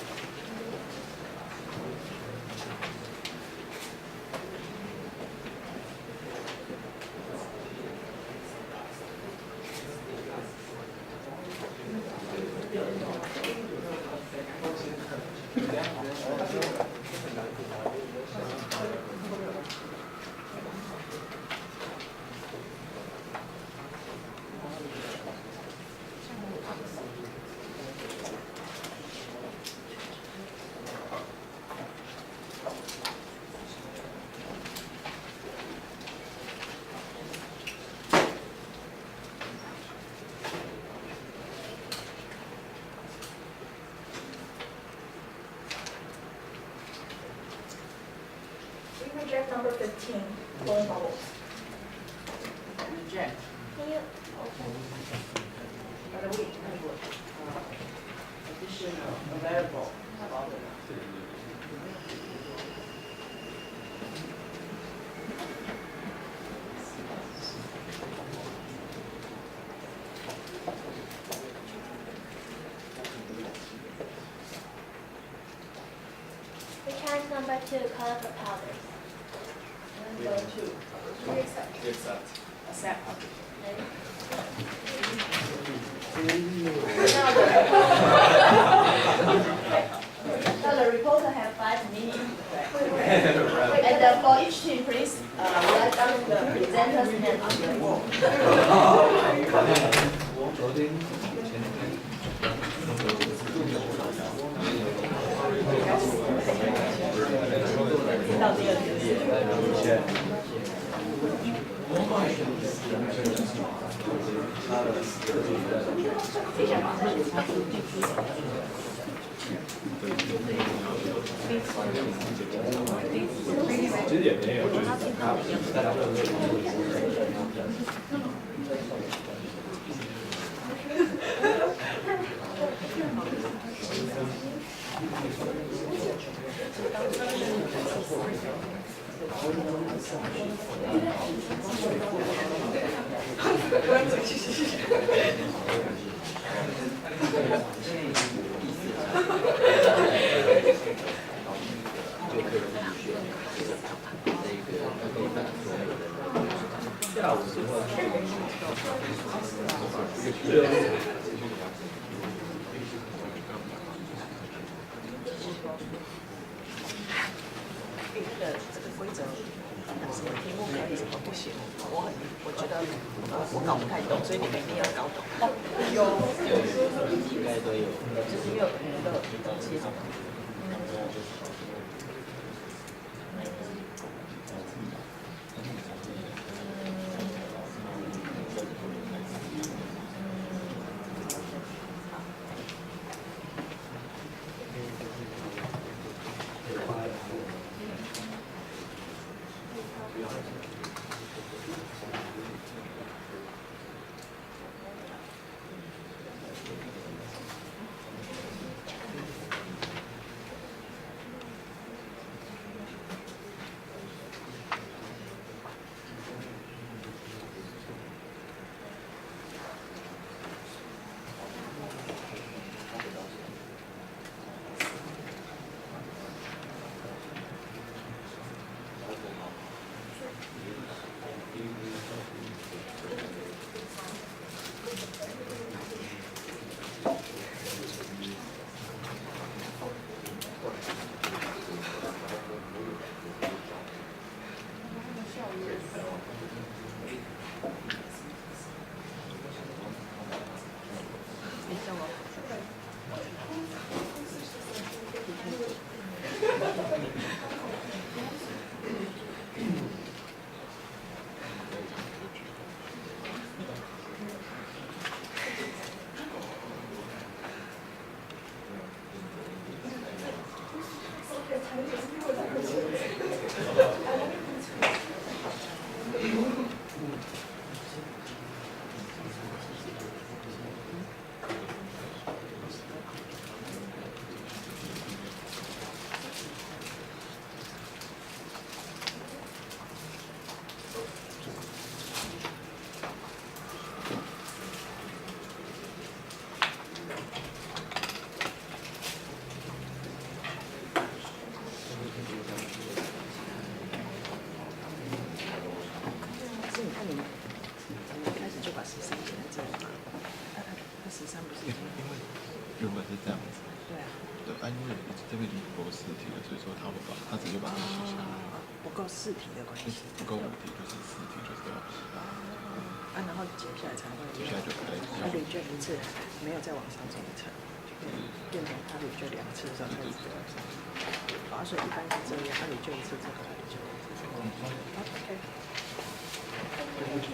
We reject number 15, blowing bubbles.
Reject.
Can you open?
But we put additional variable about it.
We challenge number 2, colorful powders.
Number 2.
We accept.
Accept.
Accept.
Okay.
Now the reporter have 5 minutes. And for each team, please write down the presenter's name on the wall.
昨天
到第二题。
其实也没有，就是大家都下午的话，
这个规则，什么题目可以，什么不行，我觉得我搞不太懂，所以你们一定要搞懂。哦，
应该都有。
就是没有娱乐其实。
原本是这样子。对啊。对，因为这个已经不够4题了，所以说他直接把它写下来。
不够4题的关系。
不够5题，就是4题就是要写。
然后接下来才会。
接下来就可以。
他reject1次，没有再往上走1层，就变成他reject2次之后才是。所以一般是这样，他reject1次之后就。OK。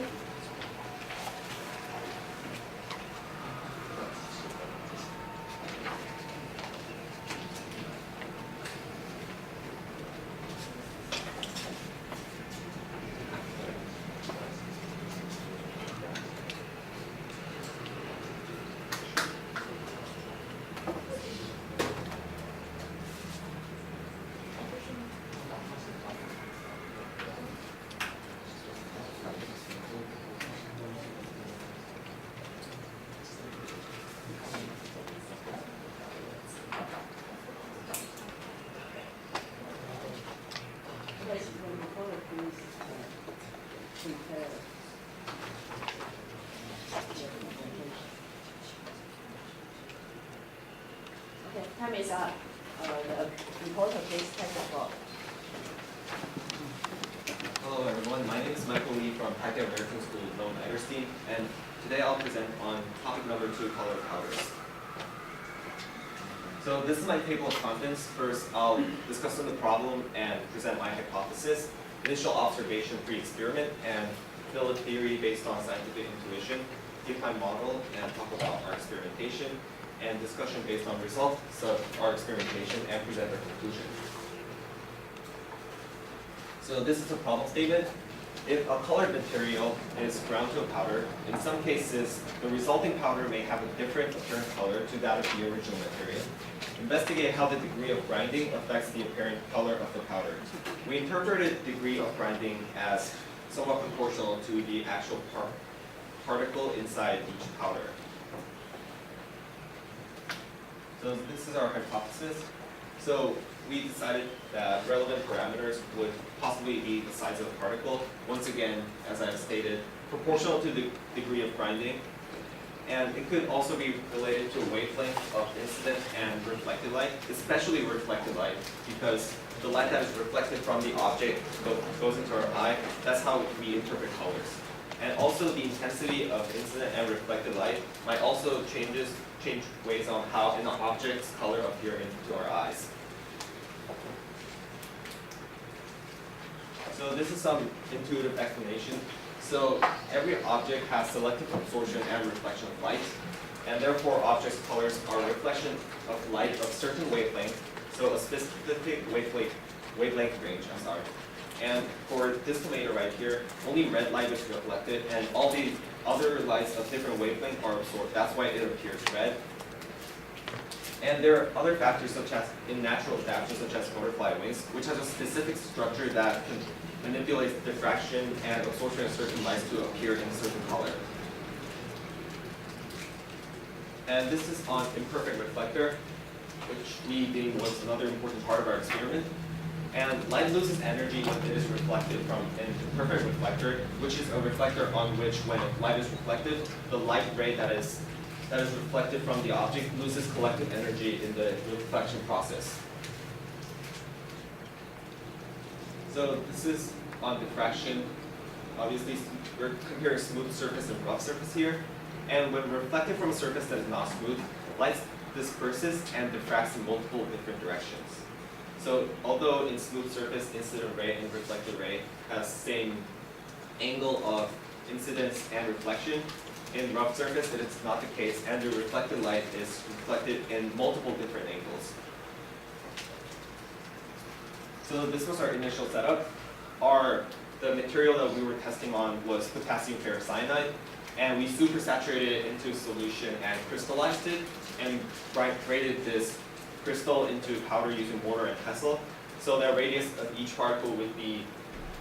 Okay, time is up. The reporter, please take the floor.
Hello everyone, my name is Michael Lee from Taipei American School Niters team, and today I'll present on topic number 2, color powders. So this is my table of contents. First, I'll discuss the problem and present my hypothesis, initial observation pre-experiment, and build a theory based on scientific intuition, give my model, and talk about our experimentation, and discussion based on results of our experimentation, and present the conclusion. So this is a problem statement. If a colored material is ground to a powder, in some cases, the resulting powder may have a different apparent color to that of the original material. Investigate how the degree of grinding affects the apparent color of the powder. We interpreted degree of grinding as somewhat proportional to the actual particle inside each powder. So this is our hypothesis. So we decided that relevant parameters would possibly be the size of the particle. Once again, as I've stated, proportional to the degree of grinding. And it could also be related to a wavelength of incident and reflected light, especially reflected light, because the light that is reflected from the object goes into our eye. That's how we interpret colors. And also the intensity of incident and reflected light might also change ways on how an object's color appear into our eyes. So this is some intuitive explanation. So every object has selective absorption and reflection of light, and therefore objects' colors are a reflection of light of certain wavelength, so a specific wavelength range, And for this tomato right here, only red light is reflected, and all the other lights of different wavelength are absorbed. That's why it appears red. And there are other factors such as in natural adaptation, such as butterfly wings, which has a specific structure that can manipulates diffraction and absorption of certain lights to appear in a certain color. And this is on imperfect reflector, which we deemed was another important part of our experiment. And light loses energy when it is reflected from an imperfect reflector, which is a reflector on which, when light is reflected, the light ray that is reflected from the object loses collective energy in the reflection process. So this is on diffraction. Obviously, we're comparing smooth surface and rough surface here. And when reflected from a surface that is not smooth, light disperses and diffracts in multiple different directions. So although in smooth surface, incident ray and reflected ray has same angle of incidence and reflection, in rough surface it is not the case, and the reflected light is reflected in multiple different angles. So this was our initial setup. The material that we were testing on was potassium ferrocyanide, and we supersaturated it into solution and crystallized it, and braided this crystal into powder using mortar and pestle, so that radius of each particle would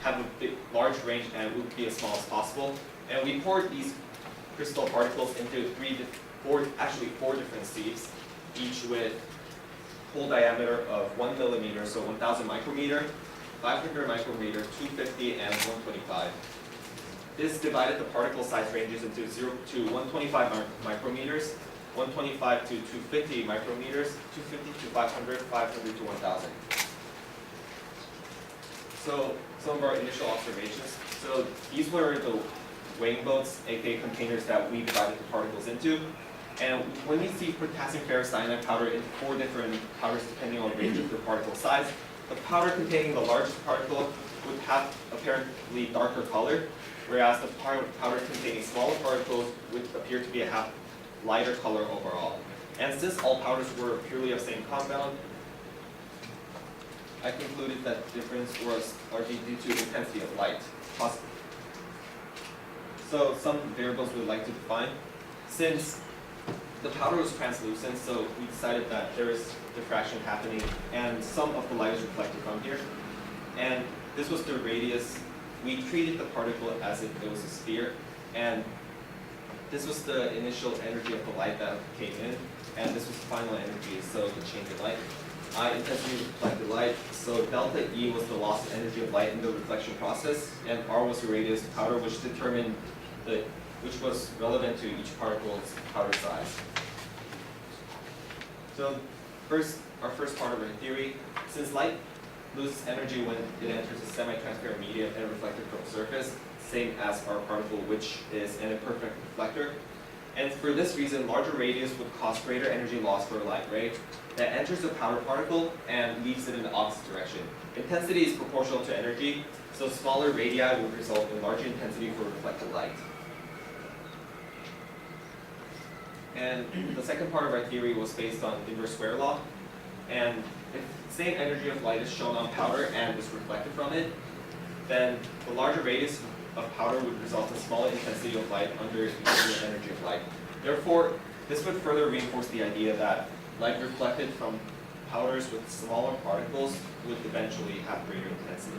have a large range and would be as small as possible. And we poured these crystal particles into four different sieves, each with hole diameter of 1 millimeter, so 1,000 micrometer, 500 micrometer, 250, and 125. This divided the particle size ranges into 0 to 125 micrometers, 125 to 250 micrometers, 250 to 500, 500 to 1,000. So some of our initial observations. So these were the weighing boats, aka containers that we divided the particles into. And when we see potassium ferrocyanide powder in 4 different powders depending on the range of the particle size, the powder containing the largest particle would have apparently darker color, whereas the powder containing smaller particles would appear to be a lighter color overall. And since all powders were purely of same compound, I concluded that the difference was largely due to the intensity of light. So some variables we'd like to define. Since the powder was translucent, so we decided that there is diffraction happening, and some of the light is reflected from here. And this was the radius. We treated the particle as if it was a sphere, and this was the initial energy of the light that came in, and this was the final energy, so the change in light. I intensity reflected light, so delta E was the loss of energy of light in the reflection process, and R was the radius of powder, which determined which was relevant to each particle's powder size. So our first part of our theory, since light loses energy when it enters a semi-transparent medium and a reflected from surface, same as our particle, which is an imperfect reflector. And for this reason, larger radius would cause greater energy loss for a light ray that enters the powder particle and leaves it in the opposite direction. Intensity is proportional to energy, so smaller radii would result in larger intensity for reflected light. And the second part of our theory was based on inverse square law. And if the same energy of light is shown on powder and is reflected from it, then the larger radius of powder would result in smaller intensity of light under the equal energy of light. Therefore, this would further reinforce the idea that light reflected from powders with smaller particles would eventually have greater intensity.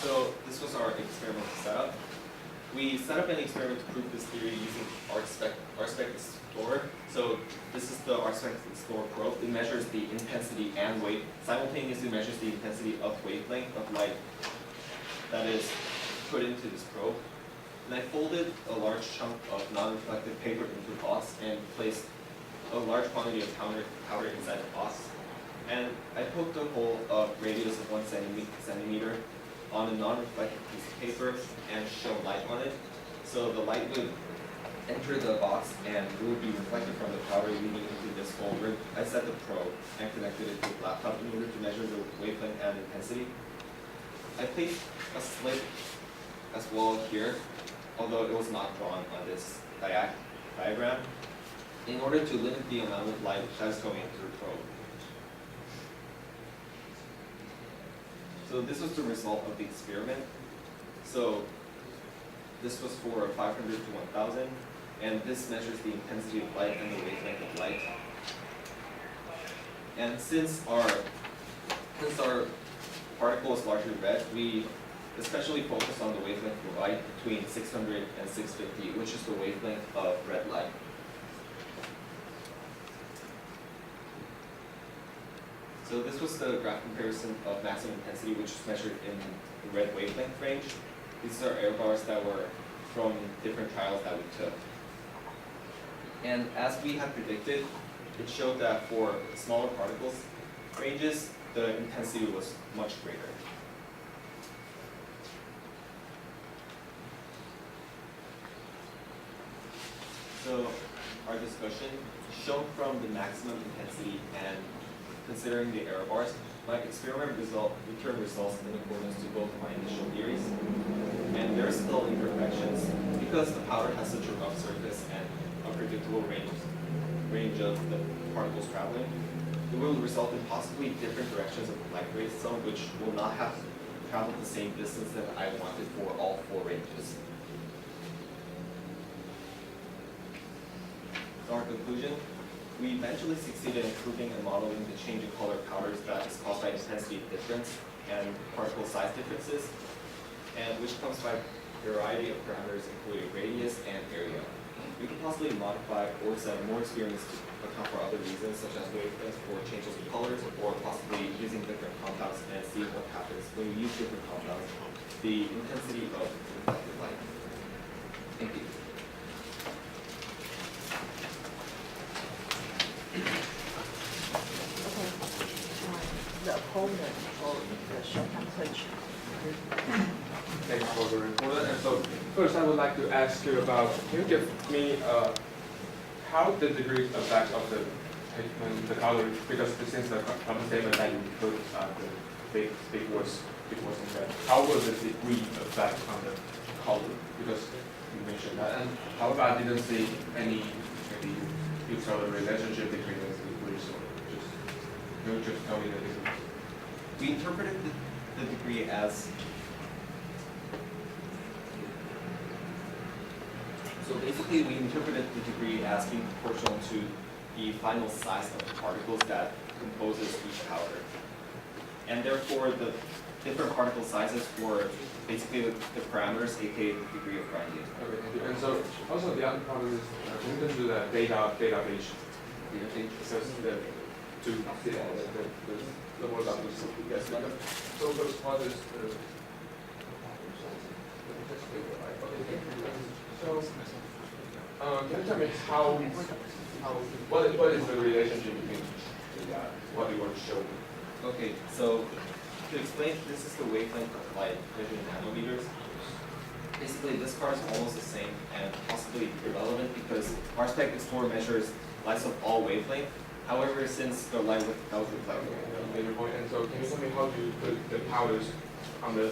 So this was our experimental setup. We set up an experiment to prove this theory using RSpec Explorer. So this is the RSpec Explorer probe. It measures the intensity and weight, simultaneously measures the intensity of wavelength of light that is put into this probe. And I folded a large chunk of non-reflective paper into the box and placed a large quantity of powder inside the box. And I poked a hole of radius of 1 centimeter on a non-reflective piece of paper and shone light on it. So the light would enter the box and it would be reflected from the powder leading into this hole where I set the probe and connected it to the laptop in order to measure the wavelength and intensity. I placed a slit as well here, although it was not drawn on this diagram, in order to limit the amount of light that is going into the probe. So this was the result of the experiment. So this was for 500 to 1000, and this measures the intensity of light and the wavelength of light. And since our particle is largely red, we especially focus on the wavelength of light between 600 and 650, which is the wavelength of red light. So this was the graph comparison of maximum intensity, which is measured in the red wavelength range. These are error bars that were from different trials that we took. And as we had predicted, it showed that for smaller particles ranges, the intensity was much greater. So our discussion, shown from the maximum intensity and considering the error bars, my experiment returned results in accordance to both my initial theories. And there are still imperfections because the powder has such a rough surface and unpredictable range of the particles traveling. It will result in possibly different directions of the light rays, some of which will not have traveled the same distance that I wanted for all 4 ranges. So our conclusion, we eventually succeeded in proving and modeling the change in color powders that is caused by intensity difference and particle size differences, and which comes by a variety of parameters including radius and area. We could possibly modify or set more experiments to account for other reasons such as wavelengths or changes in colors, or possibly using different compounds and see what happens when we use different compounds, the intensity of reflected light. Thank you.
The opponent or the short-term coach.
Thanks for the report. And so first I would like to ask you about, can you give me how the degree effect of the pigment, the color, because since the common statement that you put the big words in red, how will the degree effect on the color? Because you mentioned that. And however, I didn't see any maybe utility relationship between those degrees, so can you just tell me the difference?
We interpreted the degree as, so basically we interpreted the degree as being proportional to the final size of the particles that composes each powder. And therefore the different particle sizes were basically the parameters, aka the degree of gradient.
Okay, thank you. And so also the other problem is we can do the data page. I think it says the word of this. Yes, so first part is so
Can you tell me what is the relationship between what you want to show?
Okay, so to explain, this is the wavelength of light measured in nanometers. Basically, this part is almost the same and possibly irrelevant because RSpec Explorer measures lights of all wavelength. However, since the light without reflecting.
Major point. And so, can you tell me how do you put the powders on the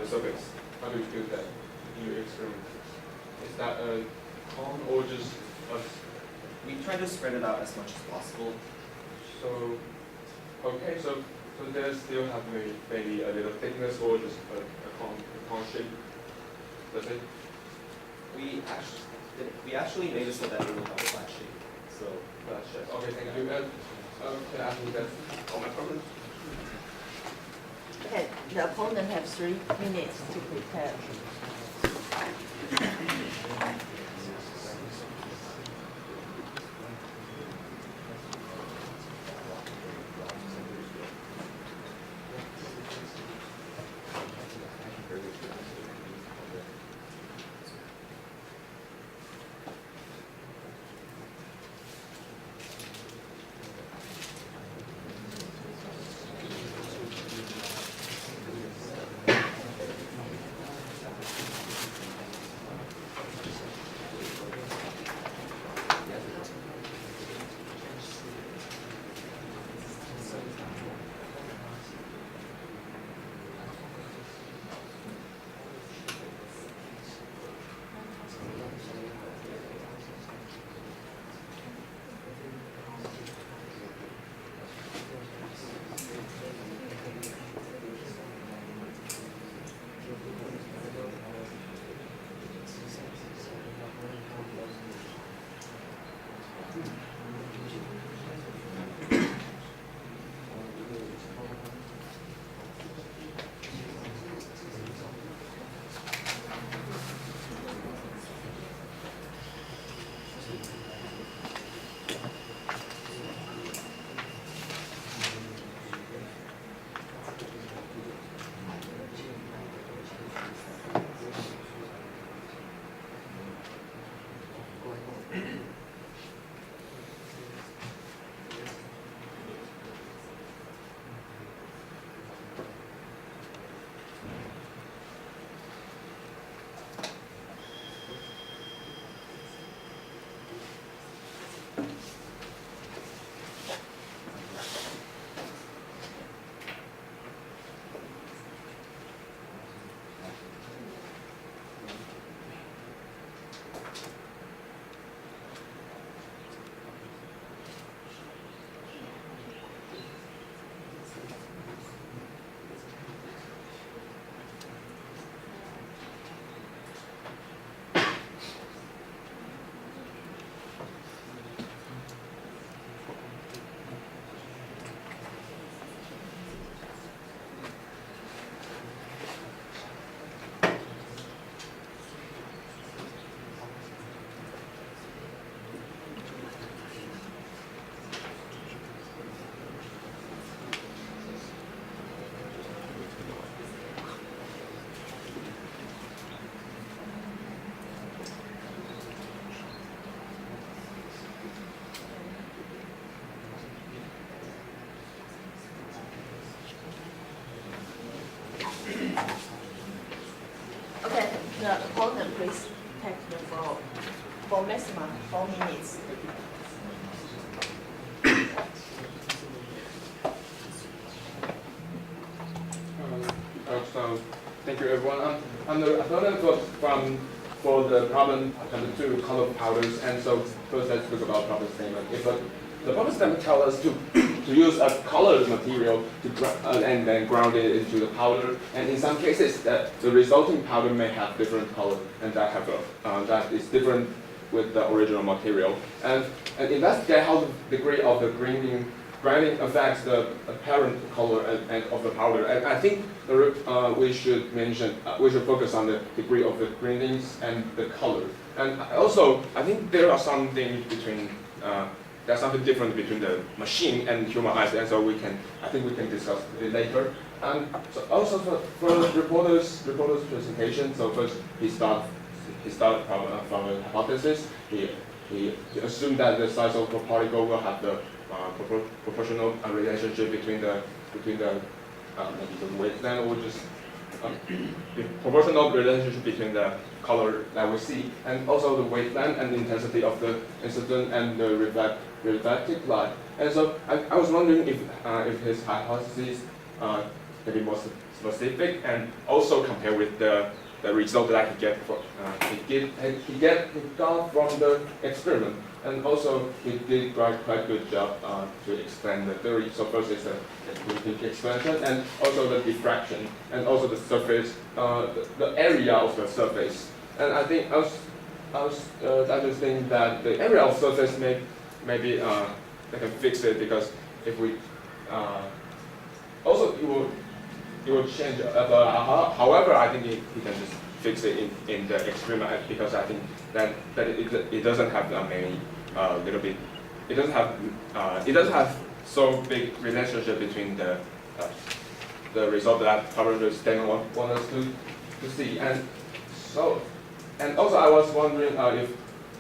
surface? How do you do that in your experiment? Is that a cone or just a?
We try to spread it out as much as possible.
So, okay, so they still have maybe a little thickness or just a cone shape. Does it?
We actually made it so that it will have a flat shape. So
flat shape. Okay, thank you. And can I ask you that? Oh, my problem.
Okay, the opponent has 3 minutes to prepare. Okay, the opponent please take the floor for maximum 4 minutes.
So, thank you everyone. The opponent for the problem number 2, color powders. And so first let's talk about problem statement. If the problem statement tells us to use a colored material and then ground it into the powder, and in some cases that the resulting powder may have different color, and that is different with the original material. And investigate how the degree of the grinding affects the apparent color and of the powder. And I think we should focus on the degree of the grindings and the color. And also, I think there are something between. There's something different between the machine and human eyes, and so I think we can discuss it later. And so also for reporter's presentation, so first he starts he started from a hypothesis. He assumed that the size of the particle will have the proportional relationship between the maybe the wavelength or just the proportional relationship between the color that we see and also the wavelength and the intensity of the incident and the reflected light. And so I was wondering if his hypothesis can be more specific and also compare with the result that he got from the experiment. And also he did quite good job to explain the theory. So first is the expansion and also the diffraction and also the surface, the area of the surface. And I think I just think that the area of surface maybe they can fix it because if we also it will change. However, I think he can just fix it in the experiment because I think that it doesn't have many little bit. It doesn't have so big relationship between the result that probably Stan want us to see. And also I was wondering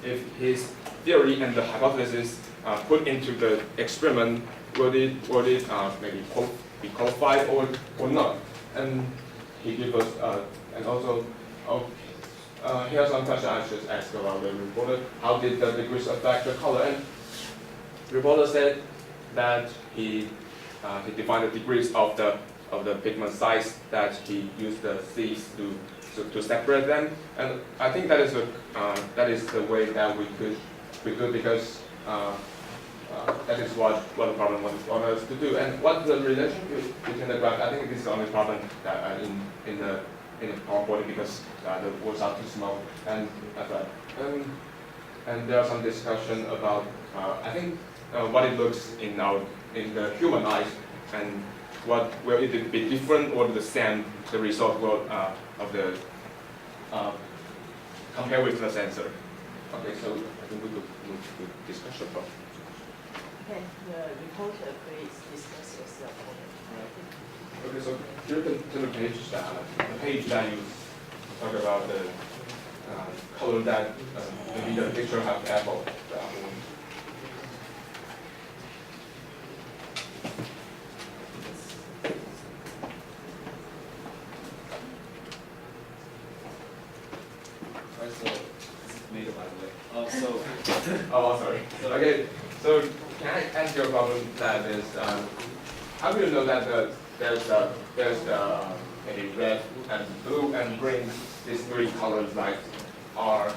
if his theory and the hypothesis put into the experiment would it maybe be qualified or not. And he gave us and also here's some question I should ask about the reporter. How did the degrees affect the color? And the reporter said that he defined the degrees of the pigment size that he used the C's to separate them. And I think that is the way that we could because that is what the problem wanted us to do. And what the relationship between the graph, I think this is the only problem that in the PowerPoint because the words are too small and that's right. And there are some discussion about I think what it looks in the human eyes and what will it be different or the same the result will of the compare with the sensor. Okay, so I think we could move to discussion about.
Okay, the reporter please discuss yourself.
Okay, so you can turn the page that you talk about the color that maybe the picture have apple. The apple one.
So this is made by the way.
Oh, sorry. Okay, so can I ask you a problem that is, how do you know that there's maybe red and blue and green, these three colors like are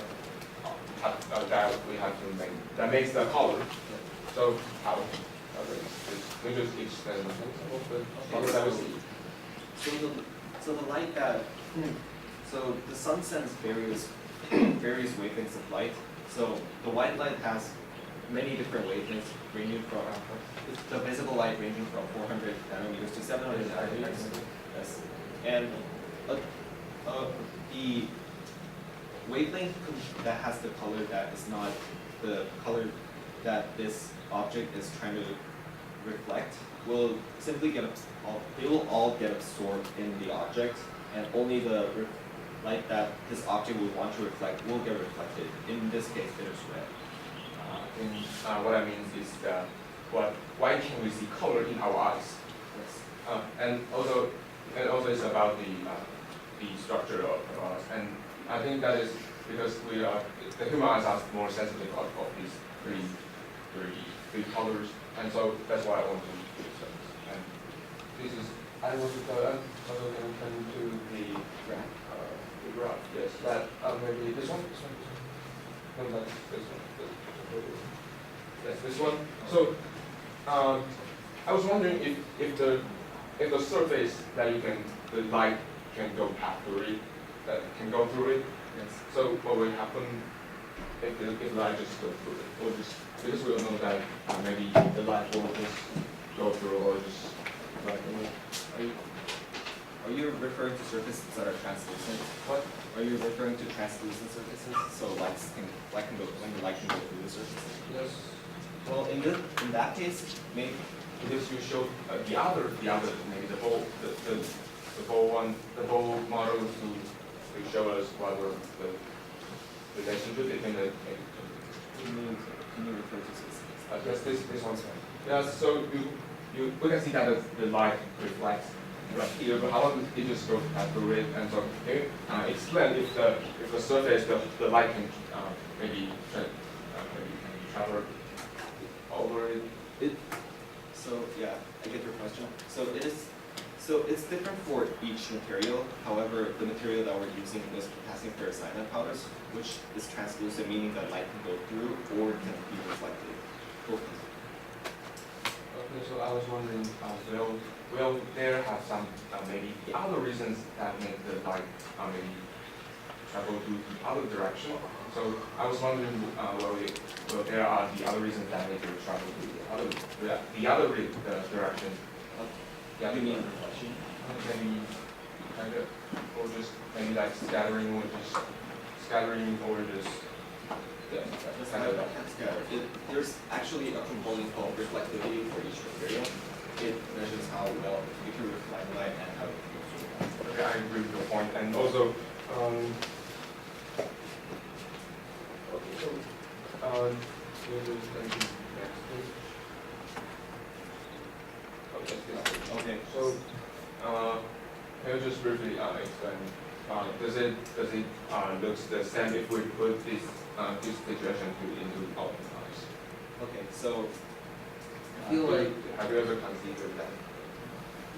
that we have to make, that makes the color. So how? We just explain the color that we see.
So the light that, so the sun sends various wavelengths of light. So the white light has many different wavelengths ranging from the visible light ranging from 400 nanometers to 700 nanometers. Yes. And the wavelength that has the color that is not the color that this object is trying to reflect will simply they will all get absorbed in the object, and only the light that this object would want to reflect will get reflected. In this case, it is red.
What I mean is that why can we see color in our eyes? Yes. And also it's about the structure of us. And I think that is because the human eyes are more sensitive of these three colors, and so that's why I want to use this. And this is I want to also can turn to the graph. Yes, that maybe this one. No, that's this one. That's this one. So I was wondering if the surface that the light can go through it, that can go through it. Yes. So what will happen if the light just go through it, or just because we all know that maybe the light will just go through or just like.
Are you referring to surfaces that are translucent?
What?
Are you referring to translucent surfaces? So light can go through the surface?
Yes.
Well, in that case, maybe
because you showed the other maybe the whole model to show us what were the relationship between the.
Can you refer to specifics?
Yes, this one. Yeah, so we can see that the light reflects right here, but how about it just goes through it, and so can you explain if the surface the light can maybe travel over it?
So yeah, I get your question. So it's different for each material. However, the material that we're using was potassium ferrocyanide powders, which is translucent, meaning that light can go through or can be reflected.
Okay, so I was wondering, will there have some maybe the other reasons that make the light maybe travel to the other direction? So I was wondering, well, there are the other reasons that make it travel to the other direction. Yeah,
You mean reflection?
Maybe kind of, or just maybe like scattering, or just kind of
There's actually a component called reflectivity for each material. It measures how well you can reflect light and how it goes through light.
Okay, I agree with your point, and also, okay, so, we'll do next page. Okay, so, can you just briefly explain? Does it looks the same if we put this situation into optimize?
Okay, so
I feel like, have you ever considered that?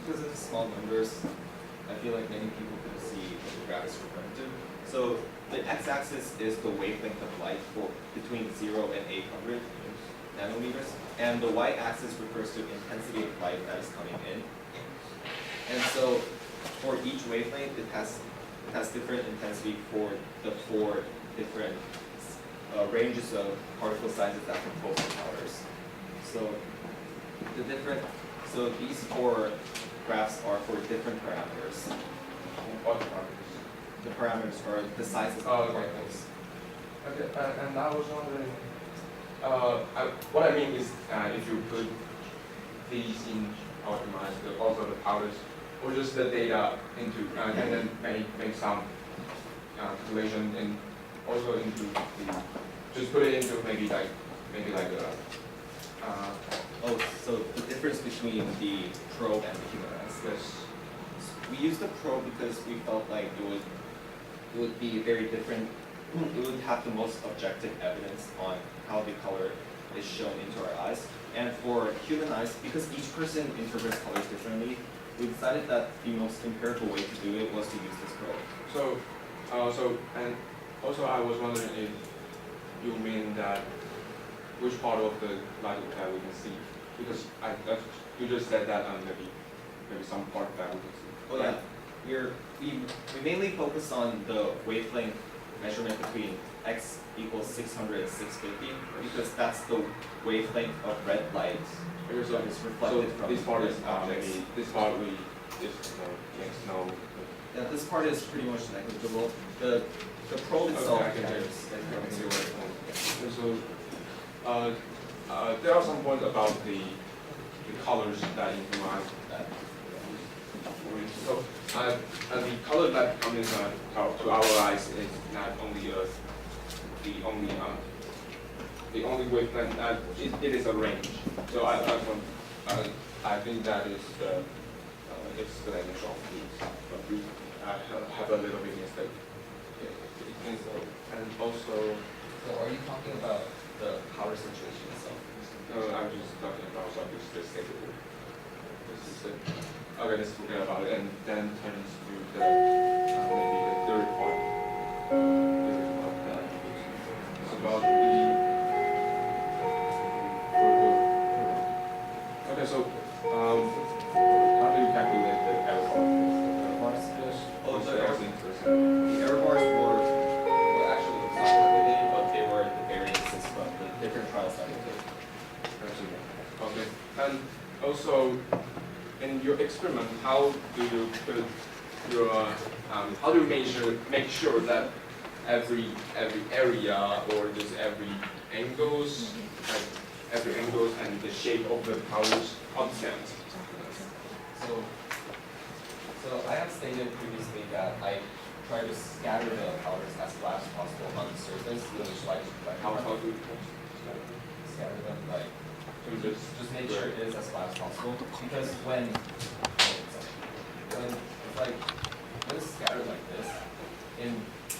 Because of the small numbers, I feel like many people could see what the graph is referring to. So the x-axis is the wavelength of light for between 0 and 800 nanometers, and the y-axis refers to intensity of light that is coming in. And so for each wavelength, it has different intensity for the 4 different ranges of particle sizes that compose the powders. So these 4 graphs are for different parameters.
What parameters?
The parameters are the sizes of the particles.
Okay, and I was wondering, what I mean is, if you put these in optimize, also the powders, or just the data into, and then make some calculation, and also into just put it into maybe like
so the difference between the probe and the humanized.
Yes.
We used the probe because we felt like it would be very different. It would have the most objective evidence on how the color is shown into our eyes. And for humanized, because each person interprets colors differently, we decided that the most empirical way to do it was to use this probe.
And also I was wondering if you mean that which part of the light that we can see, because you just said that maybe some part that we can see.
Oh yeah, we mainly focus on the wavelength measurement between x equals 600 and 650, because that's the wavelength of red light that is reflected from
this part is
objects.
this part we just no.
Yeah, this part is pretty much negligible. The probe itself
Okay,
matters.
So there are some points about the colors that improvise that. So the color that comes to our eyes is not only the only wavelength. It is a range. So I think that is the explanation of this. But we have a little bit mistake. And also.
So are you talking about the color situation itself?
No, I'm just talking about this schedule. Okay, let's forget about it, and then turns to the maybe the third part. It's about the. Okay, so how do you calculate the error bars?
Oh, the error bars were actually it's not what they did, but they were the variances from the different trials that we did.
Okay, and also in your experiment, how do you put your how do you make sure that every area or just every angles and the shape of the powers constant?
So I have stated previously that I try to scatter the colors as flat as possible on the surface, which light reflect.
How do you
Scatter them like
so
just make sure it is as flat as possible, because when it's scattered like this, and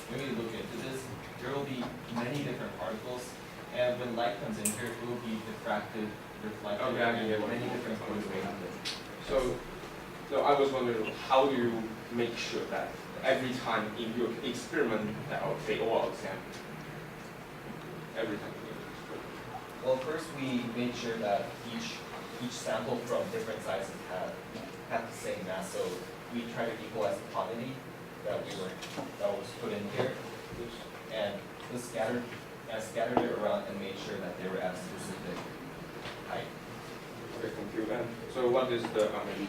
when you look into this, there will be many different particles, and when light comes in here, it will be diffracted, reflected, and many different colors may happen.
So I was wondering, how do you make sure that every time in your experiment, or say oral exam, every time?
Well, first we made sure that each sample from different sizes had the same mass, so we try to equalize the quantity that was put in here, and just scattered it around and made sure that they were at specific height.
Okay, thank you. And so what is the maybe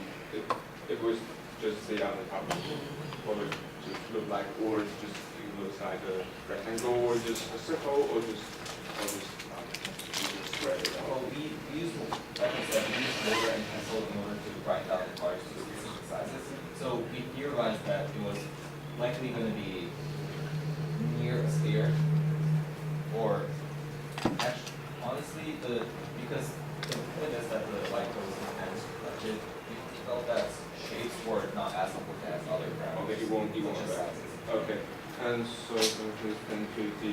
it was just say on the top, what would it just look like, or just it looks like a rectangle, or just a circle, or just square?
Well, we use, like I said, we use ruler and pencil in order to write out the parts to specific sizes. So we theorized that it was likely going to be near a sphere, or actually, honestly, because the point is that the light goes in and is reflected, we felt that shapes were not as important as other parameters.
Okay, it won't
sizes.
Okay, and so please turn to the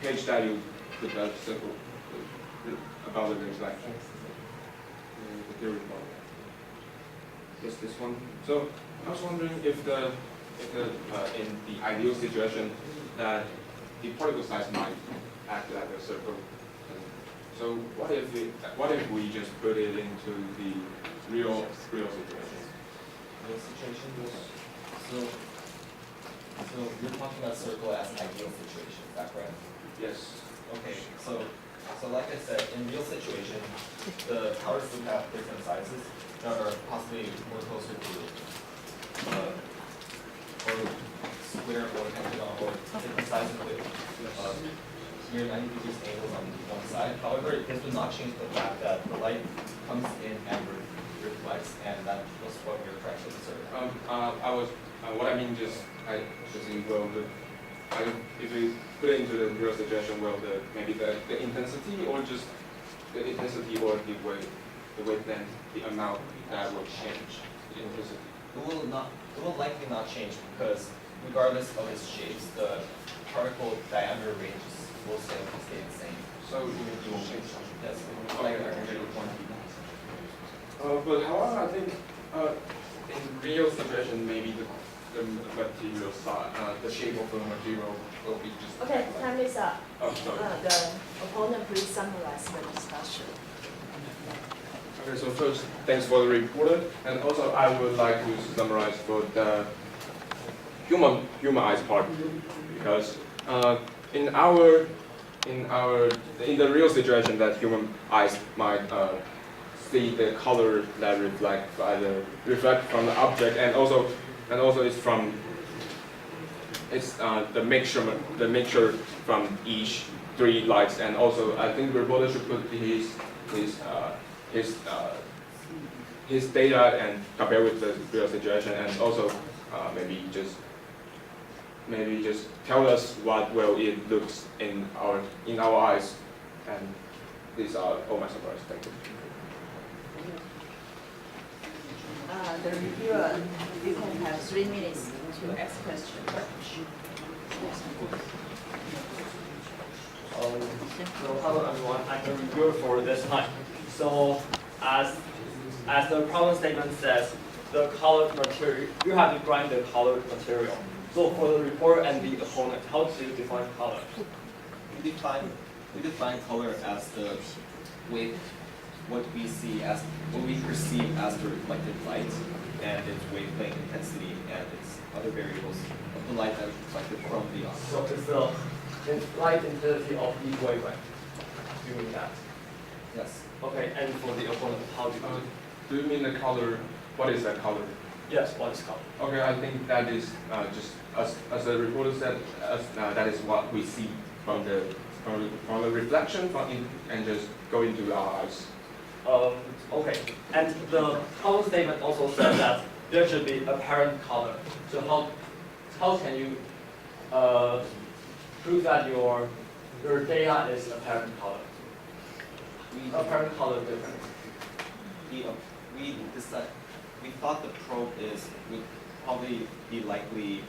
page that you put that circle about the reflection. The theory about that. Just this one. So I was wondering if in the ideal situation that the particle size might act like a circle. So what if we just put it into the real situation?
Real situation. So you're talking about circle as an ideal situation, is that correct?
Yes.
Okay. So like I said, in real situation, the powers would have different sizes that are possibly more closer to or square or hexagon or different sizes with near 90 degrees angles on one side. However, this would not change the fact that the light comes in and reflects, and that was what we were trying to observe.
What I mean if we put it into the real situation, maybe the intensity or just the intensity or the wavelength, the amount that will change the intensity.
It will likely not change because regardless of its shapes, the particle diameter ranges will stay the same.
So it will change something.
Yes.
But however, I think in real situation, maybe the material side, the shape of the material will be just.
Okay, time is up.
Oh, sorry.
The opponent please summarize the discussion.
Okay, so first, thanks for the report, and also I would like to summarize for the human eyes part, because in the real situation that human eyes might see the color that reflect from the object, and also it's the mixture from each three lights, and also I think the reporter should put his data and compare with the real situation, and also maybe just tell us what it looks in our eyes, and these are all my summaries. Thank you.
The reviewer, you can have 3 minutes to ask questions.
So hello everyone, I'm the reviewer for this time. So as the problem statement says, the colored material, you have to grind the colored material. So for the reporter and the opponent, how do you define color?
We define color as the what we perceive as the reflected light, and its wavelength intensity, and its other variables of the light that is reflected from the object.
So it's the light intensity of each wavelength. You mean that?
Yes.
Okay, and for the opponent, how do you do it?
Do you mean the color? What is that color?
Yes, what is color?
Okay, I think that is just as the reporter said, that is what we see from the reflection and just go into our eyes.
Okay, and the color statement also says that there should be apparent color. So how can you prove that your data is apparent color? Apparent color difference.
We thought the probe would probably be likely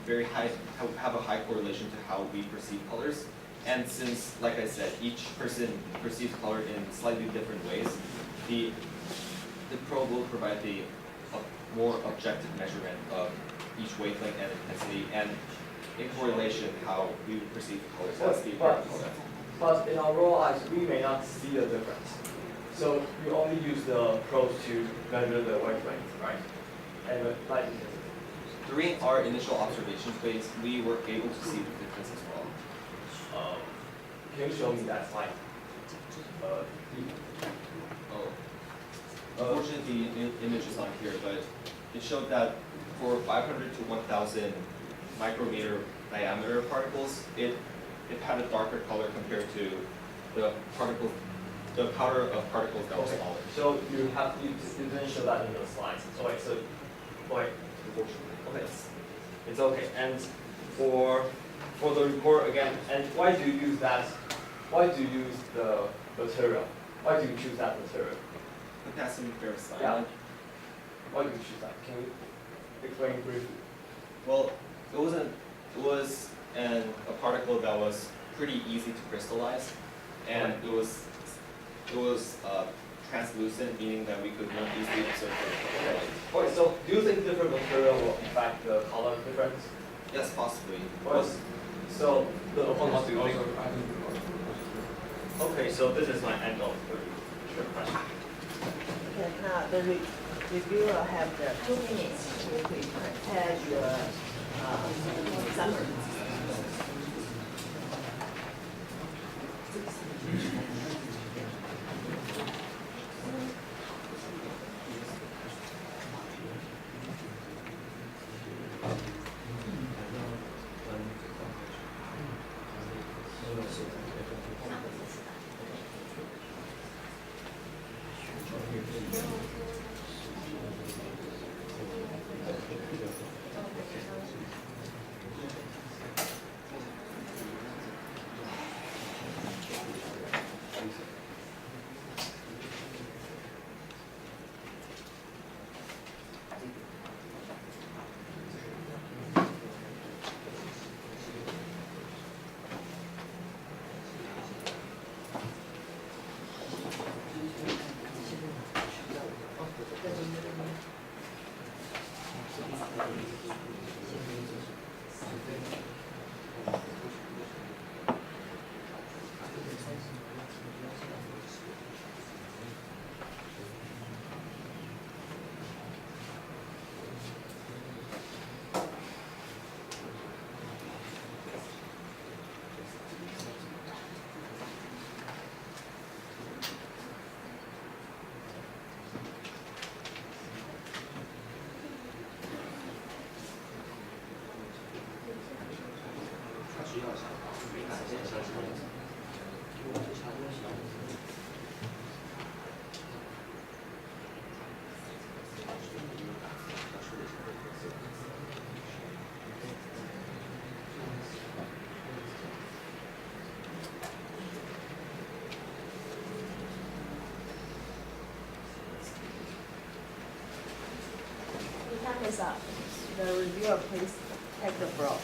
very high, have a high correlation to how we perceive colors. And since, like I said, each person perceives color in slightly different ways, the probe will provide a more objective measurement of each wavelength and intensity, and in correlation how we would perceive colors as the apparent color.
But in our raw eyes, we may not see the difference. So you only use the probe to measure the wavelength, right? And the light intensity.
During our initial observation phase, we were able to see the difference as well.
Can you show me that slide?
Unfortunately, the image is not here, but it showed that for 500 to 1,000 micrometer diameter particles, it had a darker color compared to the powder of particles that was smaller.
So you didn't show that in the slides. Okay. It's okay. And for the report again, and why do you use that? Why do you use the material? Why do you choose that material?
Potassium ferrocyanide.
Yeah. Why do you choose that? Can you explain briefly?
Well, it was a particle that was pretty easy to crystallize, and it was translucent, meaning that we could more easily observe it.
Okay, so do you think different material will affect the color difference?
Yes, possibly.
So the okay, so this is my end of the question.
Okay, now the reviewer have the 2 minutes to prepare your summary. Time is up. The reviewer, please take the floor.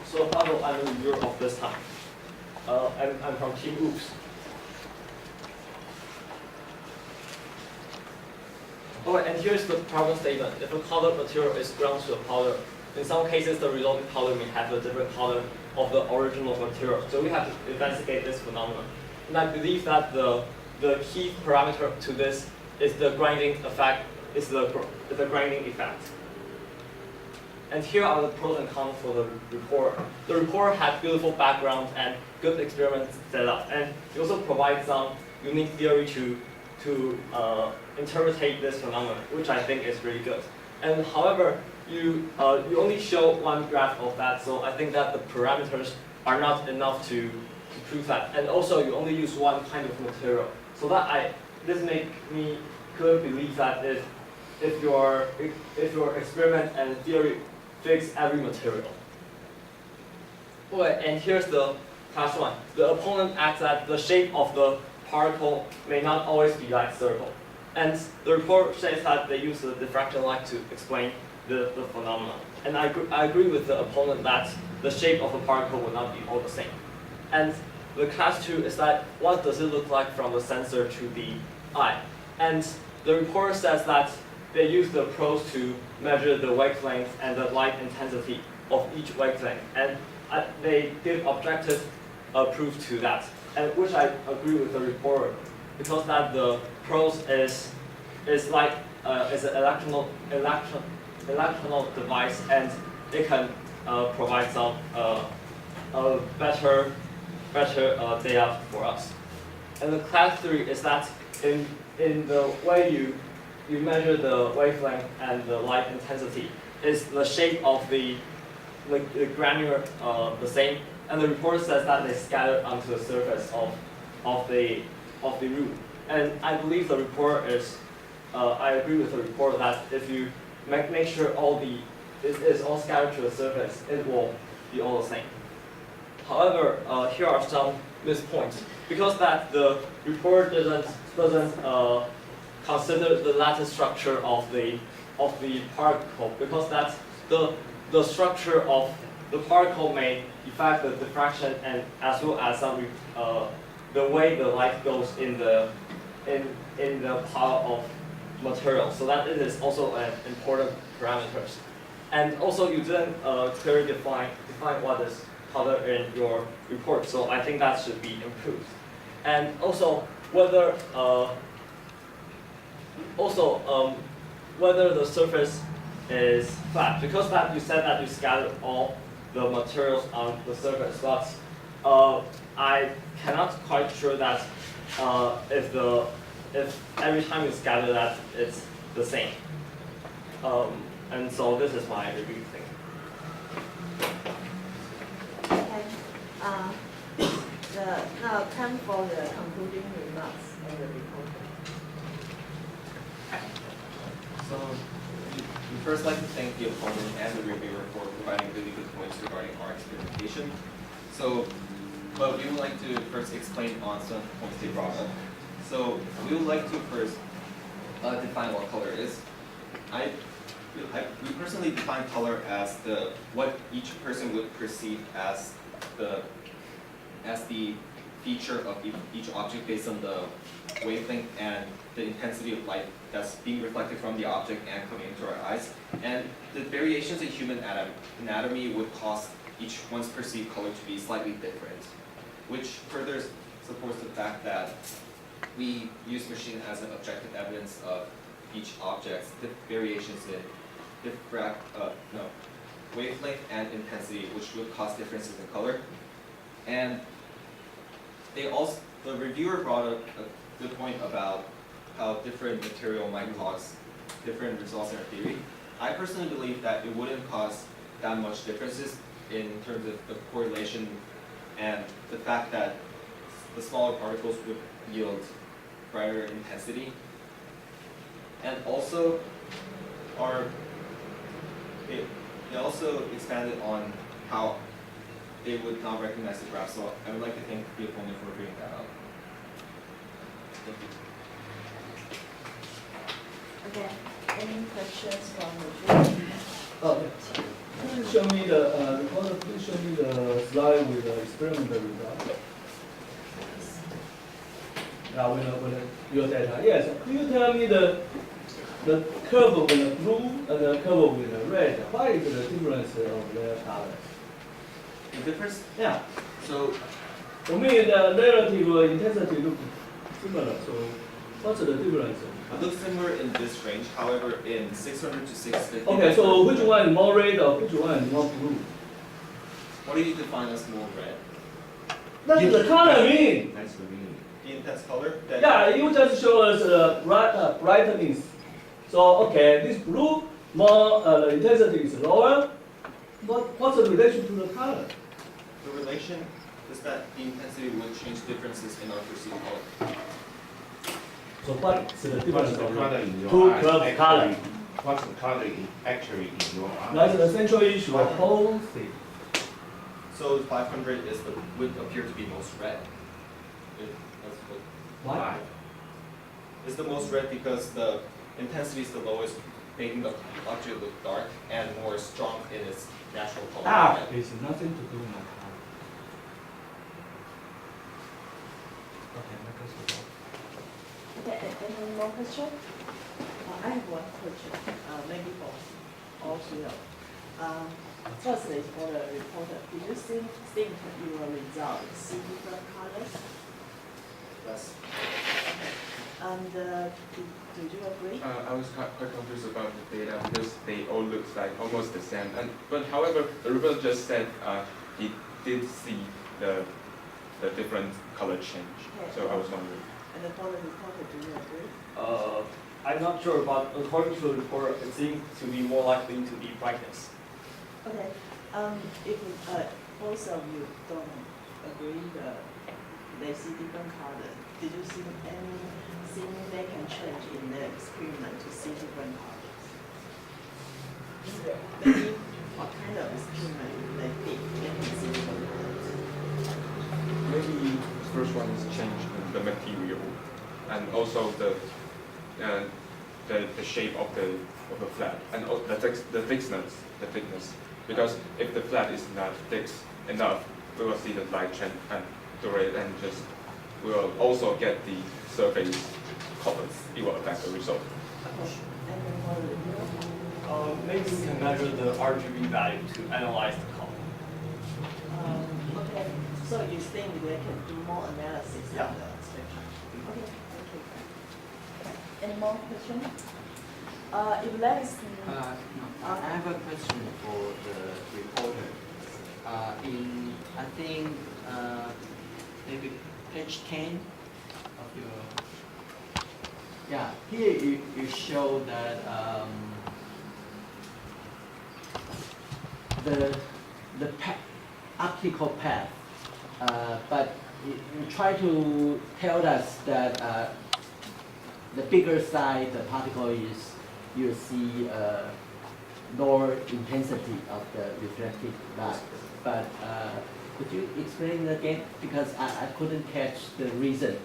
So hello, I'm the reviewer of this time. I'm from Team Oops. Alright, and here's the problem statement. If a colored material is ground to a powder, in some cases the resulting powder may have a different color of the original material. So we have to investigate this phenomenon. And I believe that the key parameter to this is the grinding effect. And here are the pros and cons for the report. The report had beautiful background and good experiments set up, and it also provides some unique theory to interpret this phenomenon, which I think is really good. And however, you only show one graph of that, so I think that the parameters are not enough to prove that. And also, you only use one kind of material, so that this makes me couldn't believe that if your experiment and theory fix every material. Okay, and here's the class one. The opponent asks that the shape of the particle may not always be like circle. And the report says that they use the diffraction light to explain the phenomenon. And I agree with the opponent that the shape of the particle will not be all the same. And the class two is that what does it look like from the sensor to the eye? And the report says that they use the probes to measure the wavelength and the light intensity of each wavelength. And they give objective proof to that, and which I agree with the report, because that the probes is like is an electronic device, and it can provide some better data for us. And the class three is that in the way you measure the wavelength and the light intensity, is the shape of the granular the same, and the report says that they scatter onto the surface of the root. And I believe the report is I agree with the report that if you make sure it's all scattered to the surface, it will be all the same. However, here are some missed points, because that the report doesn't consider the lattice structure of the particle, because that the structure of the particle may affect the diffraction and as well as some the way the light goes in the pile of material. So that it is also an important parameter. And also you didn't clearly define what is color in your report. So I think that should be improved. And also whether whether the surface is flat, because that you said that you scattered all the materials on the surface, but I cannot quite sure that if every time you scatter that it's the same. And so this is my review thing.
Okay. Now time for the concluding remarks of the report.
So we first like to thank the opponent and the reviewer for providing really good points regarding our experimentation. So, but we would like to first explain on some points they brought up. So we would like to first define what color is. We personally define color as what each person would perceive as the feature of each object based on the wavelength and the intensity of light that's being reflected from the object and coming into our eyes. And the variations in human anatomy would cause each one's perceived color to be slightly different, which further supports the fact that we use machine as an objective evidence of each object's variations in wavelength and intensity, which would cause differences in color. And the reviewer brought up a good point about how different material might cause different results in our theory. I personally believe that it wouldn't cause that much differences in terms of the correlation and the fact that the smaller particles would yield brighter intensity. And also, it also expanded on how they would not recognize the graph. So I would like to thank the opponent for bringing that up. Thank you.
Okay. Any questions from the jury?
Okay. Please show me the please show me the slide with the experimental result. Now with your data. Yes. Could you tell me the curve with the blue and the curve with the red? What is the difference of their colors?
The difference?
Yeah.
So
for me, the relative intensity looks similar. So what's the difference?
it looks similar in this range. However, in 600 to 650.
Okay. So which one is more red or which one is more blue?
What do you define as more red?
That's the color I mean.
That's the meaning. The intense color?
Yeah, you just show us brightness. So, okay, this blue, more the intensity is lower. What's the relation to the color?
The relation is that the intensity would change differences in our perceived color.
So what is the difference
What's the
of
color
the
in your
two
eyes?
curved color?
What's the color actually in your eyes?
That's the central issue of whole thing.
So 500 is the would appear to be most red. That's what
Why?
is the most red because the intensity is the lowest, making the object look dark and more strong in its natural color.
Dark is nothing to do with my color. Okay, my question.
Okay, any more question? I have one question, maybe for all three of you. Firstly, for the reporter, did you think your results see different colors?
Yes.
Okay. And do you agree?
I was quite confused about the data because they all look like almost the same. But however, the reporter just said he did see the different color change.
Okay.
So I was wondering.
And for the reporter, do you agree?
I'm not sure, but according to the report, it seems to be more likely to be brightness.
Okay. If both of you don't agree they see different colors, did you see anything they can change in the experiment to see different colors? Maybe what kind of experiment they did they can see different colors?
Maybe the first one is change in the material, and also the shape of the flat, and the thickness. Because if the flat is not thick enough, we will see the light change and duration, and just we will also get the surface colors. It will affect the result.
Maybe we can measure the RGB value to analyze the color.
Okay, so you think they can do more analysis
Yeah.
of the spectrum? Okay, thank you. Any more questions? If that is
I have a question for the reporter. I think maybe page 10 of your, yeah, here you show that the optical path, but you try to tell us that the bigger side the particle is, you see lower intensity of the reflected light. But could you explain again? Because I couldn't catch the reason.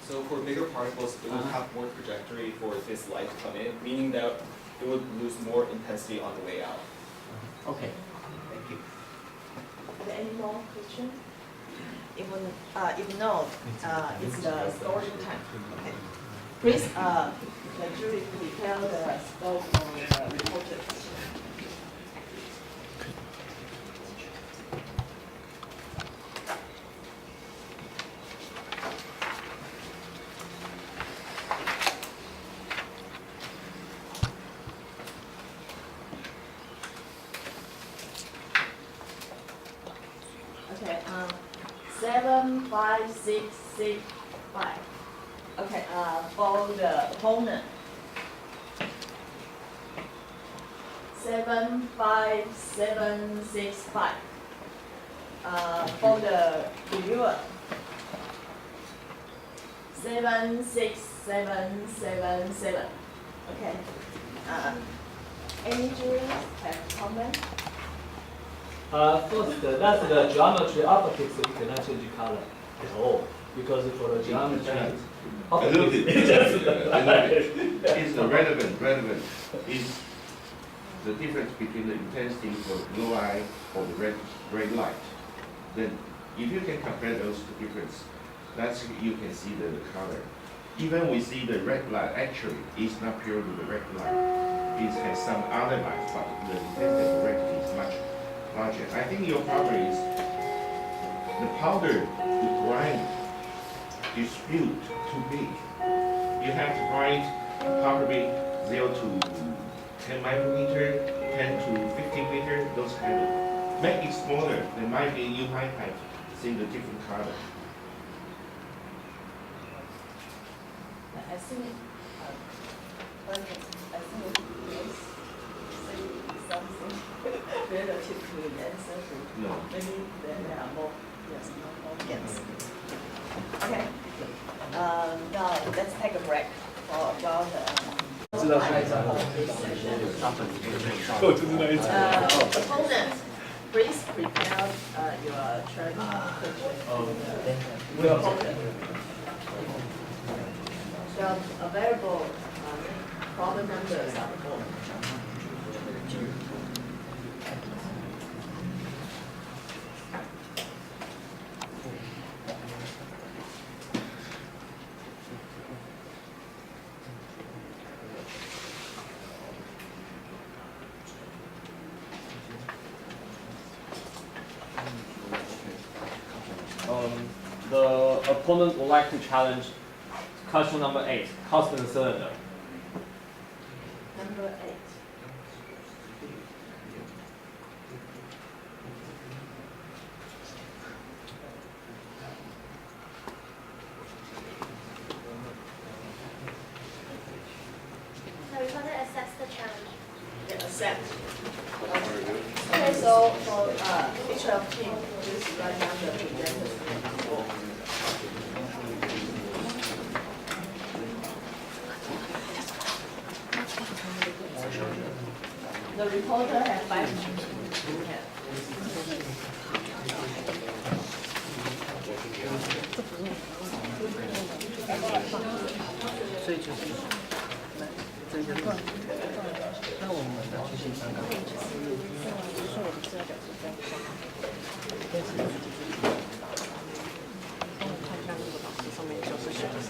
So for bigger particles, it would have more trajectory for this light to come in, meaning that it would lose more intensity on the way out.
Okay, thank you.
any more questions? If not, it's the story time. Okay. Please, the jury prepare the scope for the reporter. Okay, 7, 5, 6, 6, 5. Okay, for the opponent. 7, 5, 7, 6, 5. For the reviewer. 7, 6, 7, 7, 7. Okay. Any jurors have comment?
First, that's the geometry optics, you cannot change color at all. Because for the geometry,
A little bit. It's the relevant is the difference between the intensity for blue eye or the red light. Then if you can compare those two differences, that's you can see the color. Even we see the red light actually is not purely the red light. It has some other light, but the intensity of the red is much larger. I think your problem is the powder to grind is built too big. You have to grind probably 0 to 10 micrometer, 10 to 15 meter, those kind of. Make it smaller, then you might have seen the different color.
I think, yes, say something relative to the answer.
No.
Maybe there are more, yes, more yes. Okay. Now let's take a break for about.
知道下一张。我就是那一张。
Opponent, please prepare your turn.
We are
opponent. The available problem numbers are the following.
The opponent would like to challenge question number 8, constant cylinder.
Number 8.
The reporter accepts the challenge.
Yeah, accept. Okay, so for each of team, please write down the presenter's name. The reporter has 5 minutes.
所以就是这个段，那我们的就是刚刚说我的资料表是这样放，但是帮我看一下那个老师上面就是写的是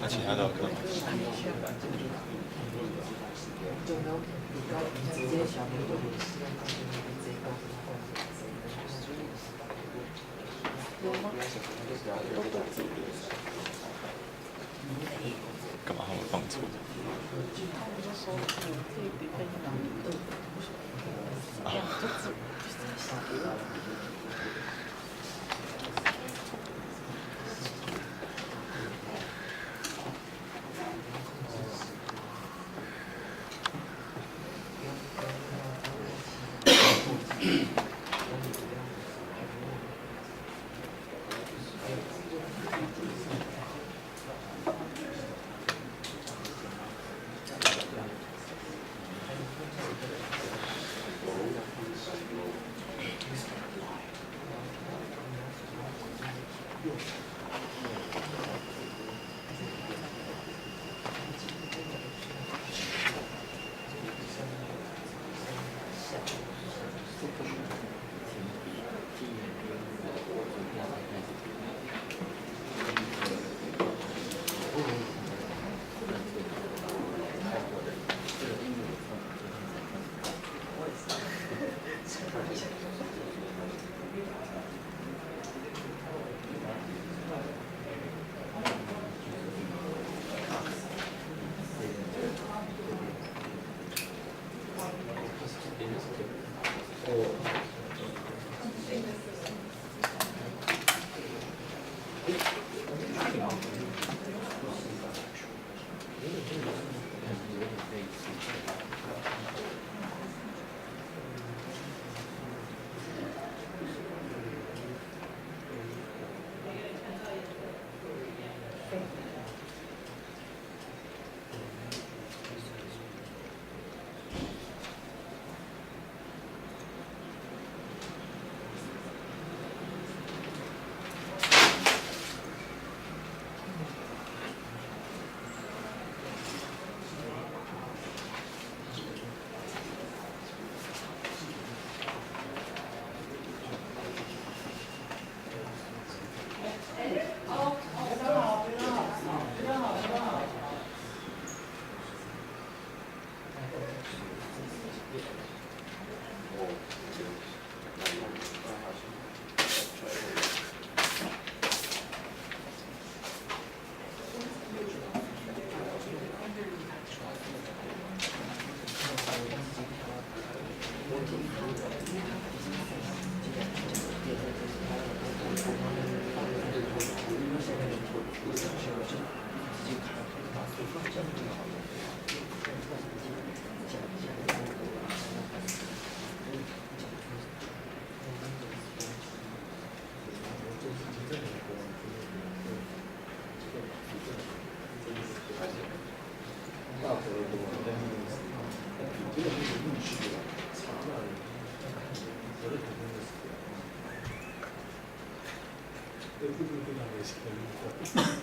那其他的课？干嘛他们放错？
这是非常危险的路段。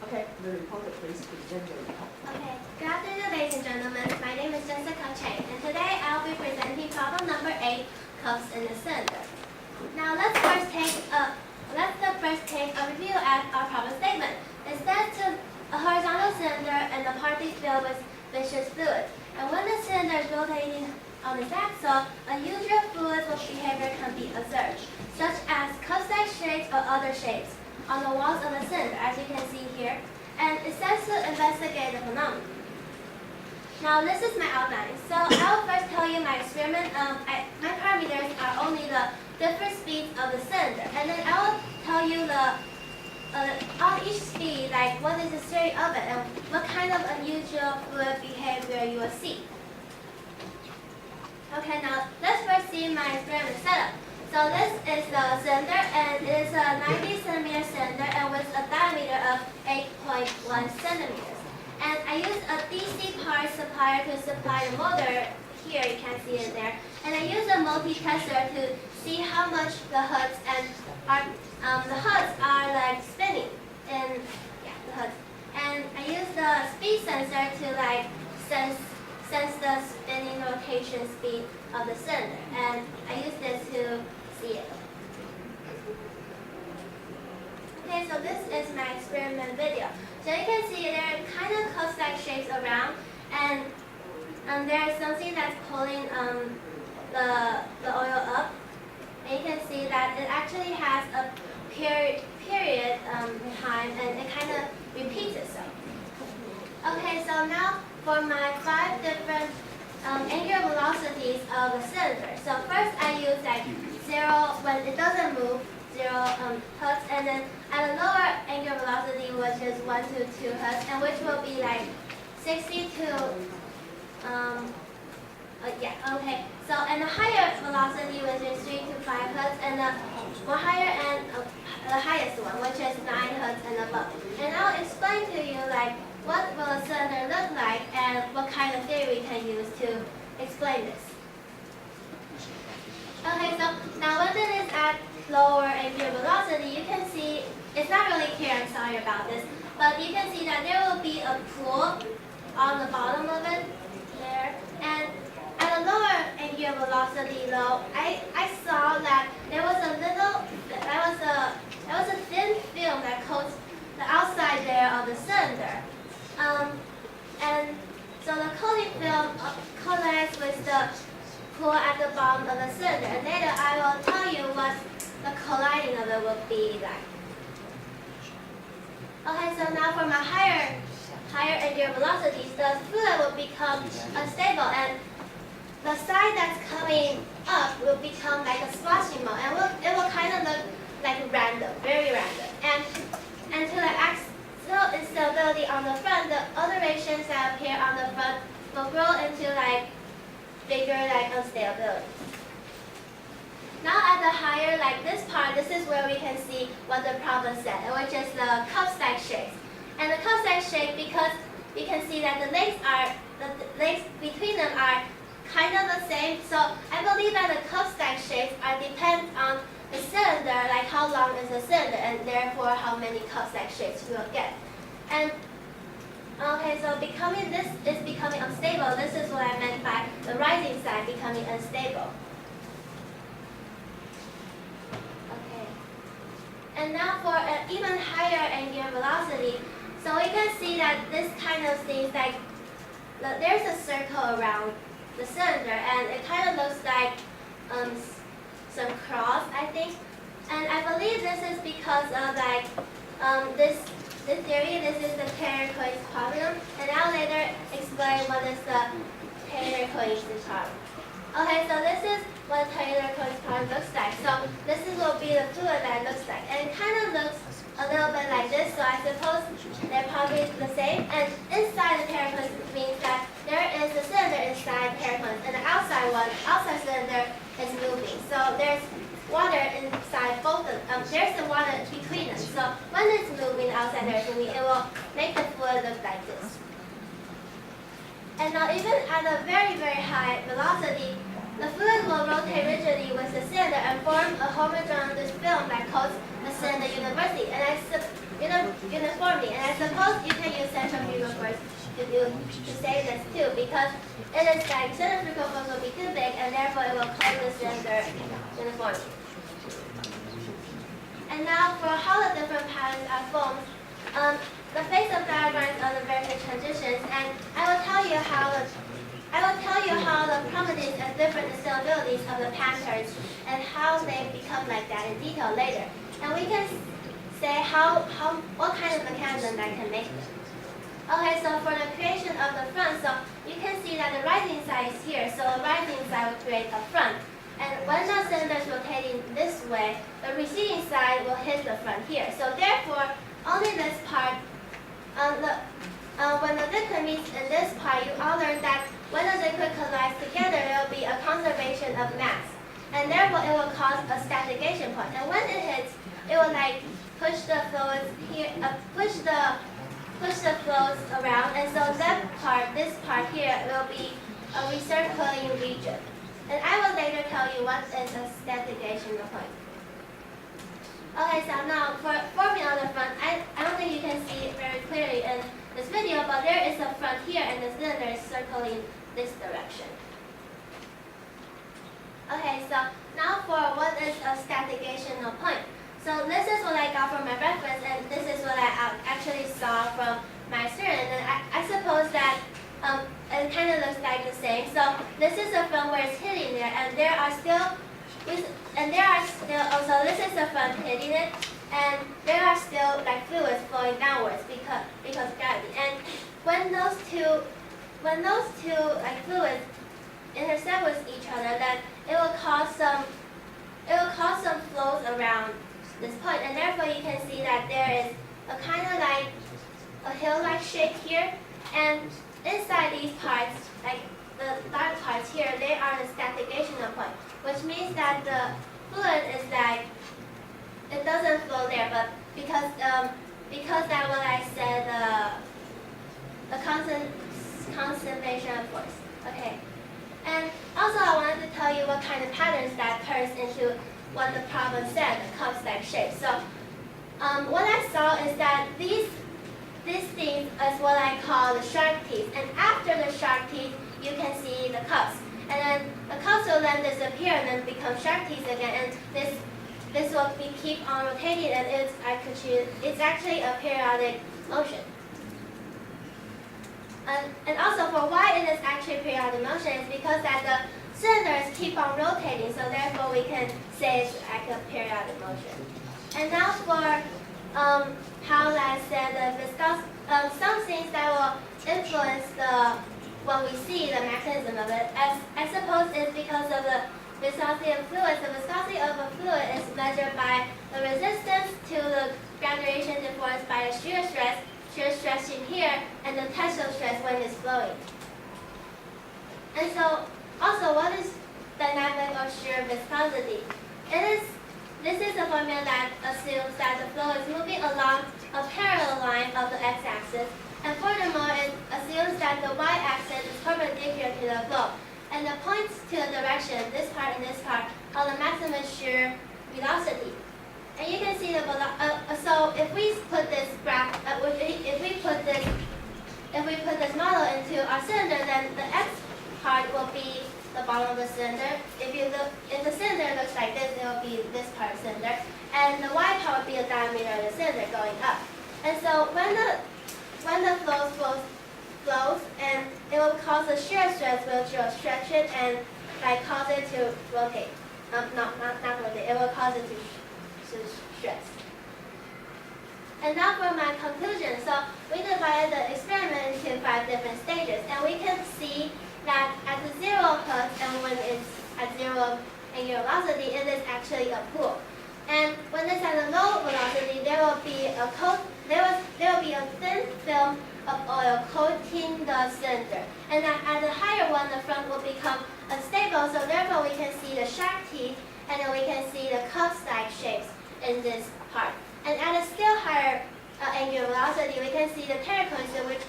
Okay, the reporter, please present your report.
Okay, good afternoon, ladies and gentlemen. My name is Jessica Chang, and today I'll be presenting problem number 8, cups in the cylinder. Now let's first take a review at our problem statement. It says to a horizontal cylinder and the partly filled with viscous fluid. And when the cylinder is rotating on its axle, unusual fluid behavior can be observed, such as cup-like shapes or other shapes on the walls of the cylinder, as you can see here, and it says to investigate the phenomenon. Now this is my outline. So I'll first tell you my experiment. My parameters are only the different speeds of the cylinder, and then I'll tell you on each speed, like what is the theory of it and what kind of unusual fluid behavior you will see. Okay, now let's first see my experiment setup. So this is the cylinder, and it is a 90 centimeter cylinder and with a diameter of 8.1 centimeters. And I used a DC power supplier to supply the motor. Here you can see it there. And I used a multi-tester to see how much the hoods are like spinning. And yeah, the hoods. And I used the speed sensor to like sense the spinning rotation speed of the cylinder, and I use this to see it. Okay, so this is my experiment video. So you can see there are kind of cup-like shapes around, and there's something that's pulling the oil up. And you can see that it actually has a period behind, and it kind of repeats itself. Okay, so now for my 5 different angular velocities of the cylinder. So first I use like 0 when it doesn't move, 0 hertz, and then at a lower angular velocity, which is 1 to 2 hertz, and which will be like 60 to okay. So and the higher velocity, which is 3 to 5 hertz, and the one higher and the highest one, which is 9 hertz and above. And I'll explain to you like what will a cylinder look like and what kind of theory we can use to explain this. Okay, so now when it is at lower angular velocity, you can see, it's not really clear, I'm sorry about this, but you can see that there will be a pool on the bottom of it there. And at a lower angular velocity though, I saw that there was a thin film that coats the outside there of the cylinder. And so the coating film collides with the pool at the bottom of the cylinder. And later I will tell you what the colliding of it will be like. Okay, so now for my higher angular velocities, the fluid will become unstable, and the side that's coming up will become like a splashing mode, and it will kind of look like random, very random. And to the instability on the front, the alterations that appear on the front will grow into like bigger like instability. Now at the higher, like this part, this is where we can see what the problem said, which is the cup-like shapes. And the cup-like shape, because we can see that the legs between them are kind of the same. So I believe that the cup-like shapes are depend on the cylinder, like how long is the cylinder, and therefore how many cup-like shapes you will get. And okay, so this is becoming unstable. This is what I meant by the rising side becoming unstable. Okay. And now for an even higher angular velocity, so we can see that this kind of things like there's a circle around the cylinder, and it kind of looks like some cross, I think. And I believe this is because of like this theory. This is the Taylor-Coyne's problem, and I'll later explain what is the Taylor-Coyne's problem. Okay, so this is what Taylor-Coyne's problem looks like. So this will be the fluid that it looks like, and it kind of looks a little bit like this. So I suppose they're probably the same. And inside the Taylor-Coyne's means that there is a cylinder inside the Taylor-Coyne's, and the outside cylinder is moving. So there's water inside both of them. There's the water between them. So when it's moving outside there is moving, it will make the fluid look like this. And now even at a very, very high velocity, the fluid will rotate rigidly with the cylinder and form a homogeneous film that coats the cylinder uniformly. And uniformly. And I suppose you can use centrifugal force to say this too, because it is like centrifugal force will be too big, and therefore it will coat the cylinder uniformly. And now for how the different patterns are formed, the face-up diagrams are the vertex transitions, and I will tell you how the properties and different stabilities of the patterns and how they become like that in detail later. And we can say what kind of mechanism that can make them. Okay, so for the creation of the front, so you can see that the rising side is here, so the rising side will create a front. And when the cylinder is rotating this way, the receding side will hit the front here. So therefore, only this part, when the liquid meets in this part, you all learn that when the liquid collides together, there will be a conservation of mass. And therefore, it will cause a stagnation point. And when it hits, it will like push the fluids here, push the flows around, and so this part here will be a recirculating region. And I will later tell you what is a stagnation point. Okay, so now for forming on the front, I don't think you can see it very clearly in this video, but there is a front here, and the cylinder is circling this direction. Okay, so now for what is a stagnation point. So this is what I got from my reference, and this is what I actually saw from my student. And I suppose that it kind of looks like the same. So this is a front where it's hitting there, and there are still also this is the front hitting it, and there are still like fluids flowing downwards because of gravity. And when those two like fluids intersect with each other, then it will cause some flows around this point, and therefore you can see that there is a kind of like a hill-like shape here, and inside these parts, like the dark parts here, they are the stagnation point, which means that the fluid is like it doesn't flow there, but because that what I said, the conservation of force. Okay, and also I wanted to tell you what kind of patterns that turns into what the problem said, the cup-like shape. So what I saw is that these things is what I call the shark teeth. And after the shark teeth, you can see the cups. And then the cups will then disappear and then become shark teeth again. And this will keep on rotating, and it's actually a periodic motion. And also for why it is actually periodic motion is because that the cylinders keep on rotating, so therefore we can say it's like a periodic motion. And now for how I said the viscosity, some things that will influence when we see the mechanism of it, as I suppose it's because of the viscosity of fluids. The viscosity of a fluid is measured by the resistance to the graduation influenced by the shear stress in here, and the tensile stress when it's flowing. And so, also, what is dynamic of shear viscosity? This is a formula that assumes that the flow is moving along a parallel line of the x-axis, and furthermore, it assumes that the y-axis is perpendicular to the flow, and the points to the direction, this part and this part, are the maximum shear velocity. And you can see the so if we put this graph, if we put this model into our cylinder, then the x part will be the bottom of the cylinder. If the cylinder looks like this, it will be this part of the cylinder, and the y part will be the diameter of the cylinder going up. And so when the flows, and it will cause a shear stress, which will stretch it and like cause it to rotate. not rotate. It will cause it to stress. And now for my conclusion. So we divided the experiment into 5 different stages, and we can see that at the 0 hertz and when it's at 0 angular velocity, it is actually a pool. And when it's at a low velocity, there will be a thin film of oil coating the cylinder. And at the higher one, the front will become unstable, so therefore we can see the sharp teeth, and then we can see the cup-like shapes in this part. And at a still higher angular velocity, we can see the terracotta, which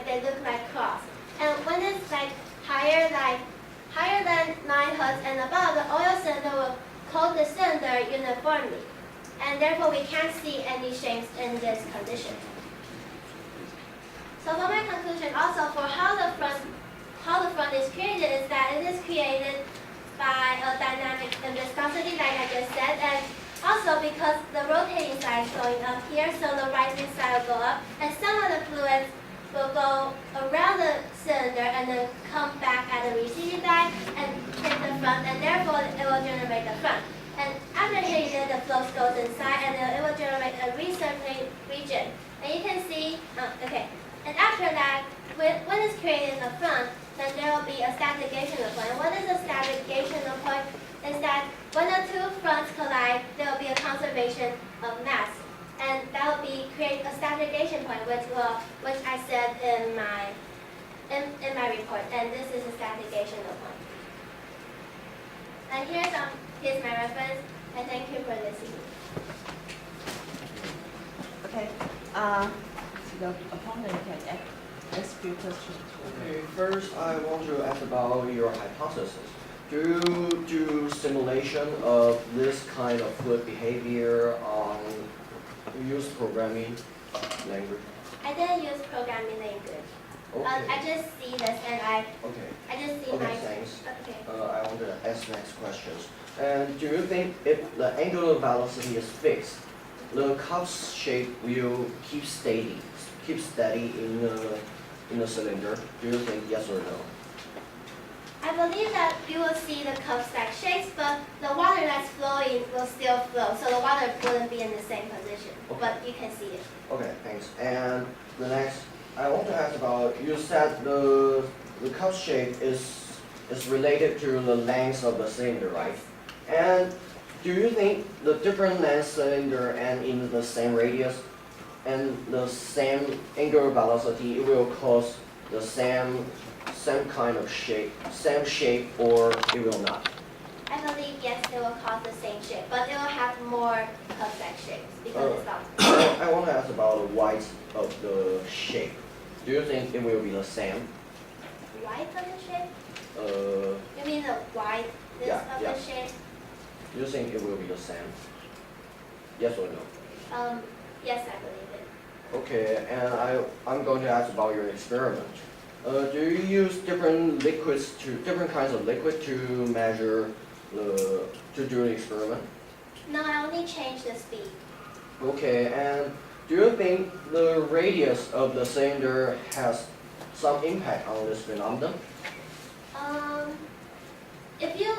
they look like cross. And when it's higher than 9 hertz and above, the oil cylinder will coat the cylinder uniformly, and therefore we can't see any shapes in this condition. So for my conclusion, also for how the front is created, is that it is created by a dynamic viscosity, like I just said, and also because the rotating side is going up here, so the rising side will go up, and some of the fluids will go around the cylinder and then come back at the receding side and hit the front, and therefore it will generate the front. And after hitting it, the flow goes inside, and it will generate a recirculating region. And you can see, And after that, when it's created in the front, then there will be a stagnational point. And what is a stagnational point? Is that when the 2 fronts collide, there will be a conservation of mass, and that will create a stagnation point, which I said in my report. And this is a stagnational point. And here's my reference. And thank you for listening.
Okay. The opponent can ask few questions.
Okay, first I want to ask about your hypothesis. Do you do simulation of this kind of fluid behavior on use programming language?
I didn't use programming language.
Okay.
I just see this and I just see my.
Thanks.
Okay.
I want to ask next questions. And do you think if the angular velocity is fixed, the cup shape will keep steady in the cylinder? Do you think yes or no?
I believe that you will see the cup-like shapes, but the water that's flowing will still flow, so the water wouldn't be in the same position, but you can see it.
Okay, thanks. And the next, I want to ask about, you said the cup shape is related to the length of the cylinder, right? And do you think the different length cylinder and in the same radius and the same angular velocity, it will cause the same kind of shape, or it will not?
I believe yes, it will cause the same shape, but it will have more cup-like shapes because it's not.
I want to ask about the width of the shape. Do you think it will be the same?
Width of the shape? You mean the wideness of the shape?
Do you think it will be the same? Yes or no?
Yes, I believe it.
Okay, and I'm going to ask about your experiment. Do you use different kinds of liquid to measure to do the experiment?
No, I only changed the speed.
Okay, and do you think the radius of the cylinder has some impact on this phenomenon?
If you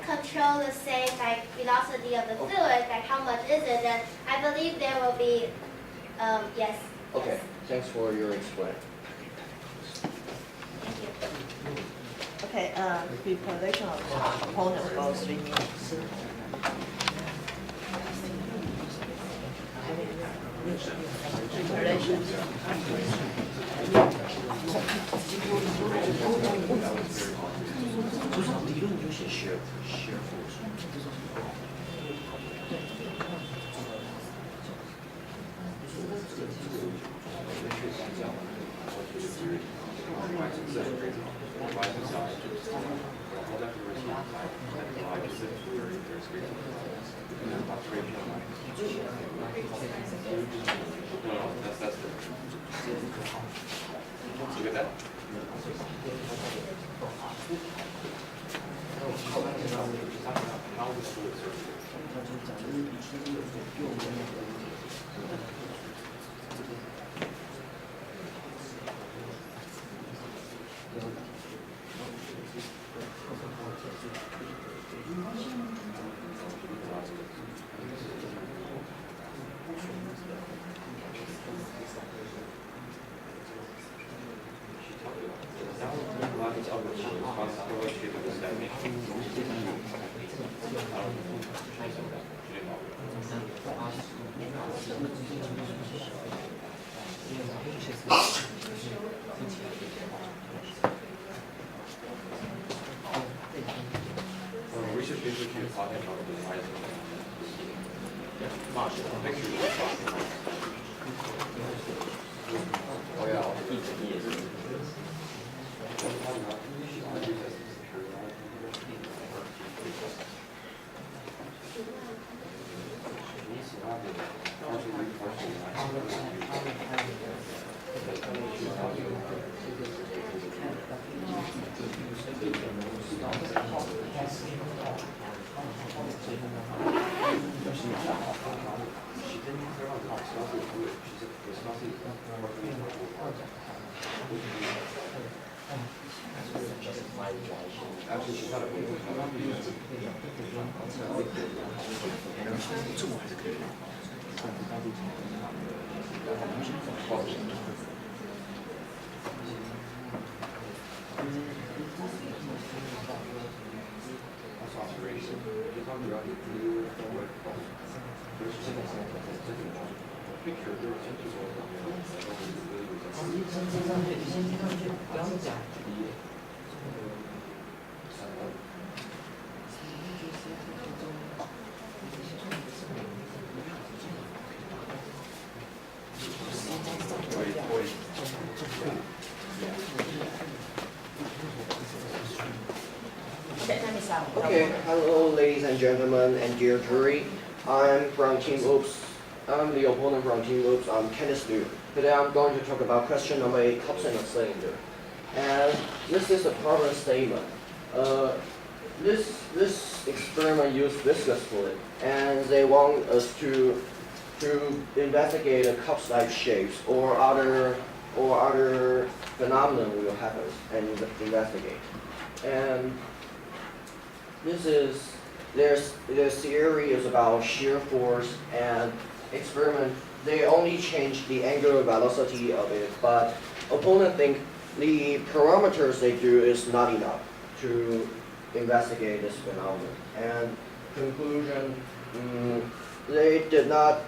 control the same velocity of the fluid, how much is it, then I believe there will be yes.
Okay, thanks for your explanation.
Okay, preparation of the opponent for 3 minutes. Preparation.
理论就写 shear force。You
get that? 是学习去滑天桥的另外一种骂是 make sure you stop.
我要一直也是。
Okay, hello ladies and gentlemen and dear jury. I'm from Team Oops. I'm the opponent from Team Oops. I'm Kelsey. Today I'm going to talk about question number 8, cups in a cylinder. And this is a problem statement. This experiment used viscous fluid, and they want us to investigate the cup-like shapes or other phenomena will happen and investigate. And their theory is about shear force and experiment. They only change the angular velocity of it, but opponent think the parameters they do is not enough to investigate this phenomenon. And conclusion, they did not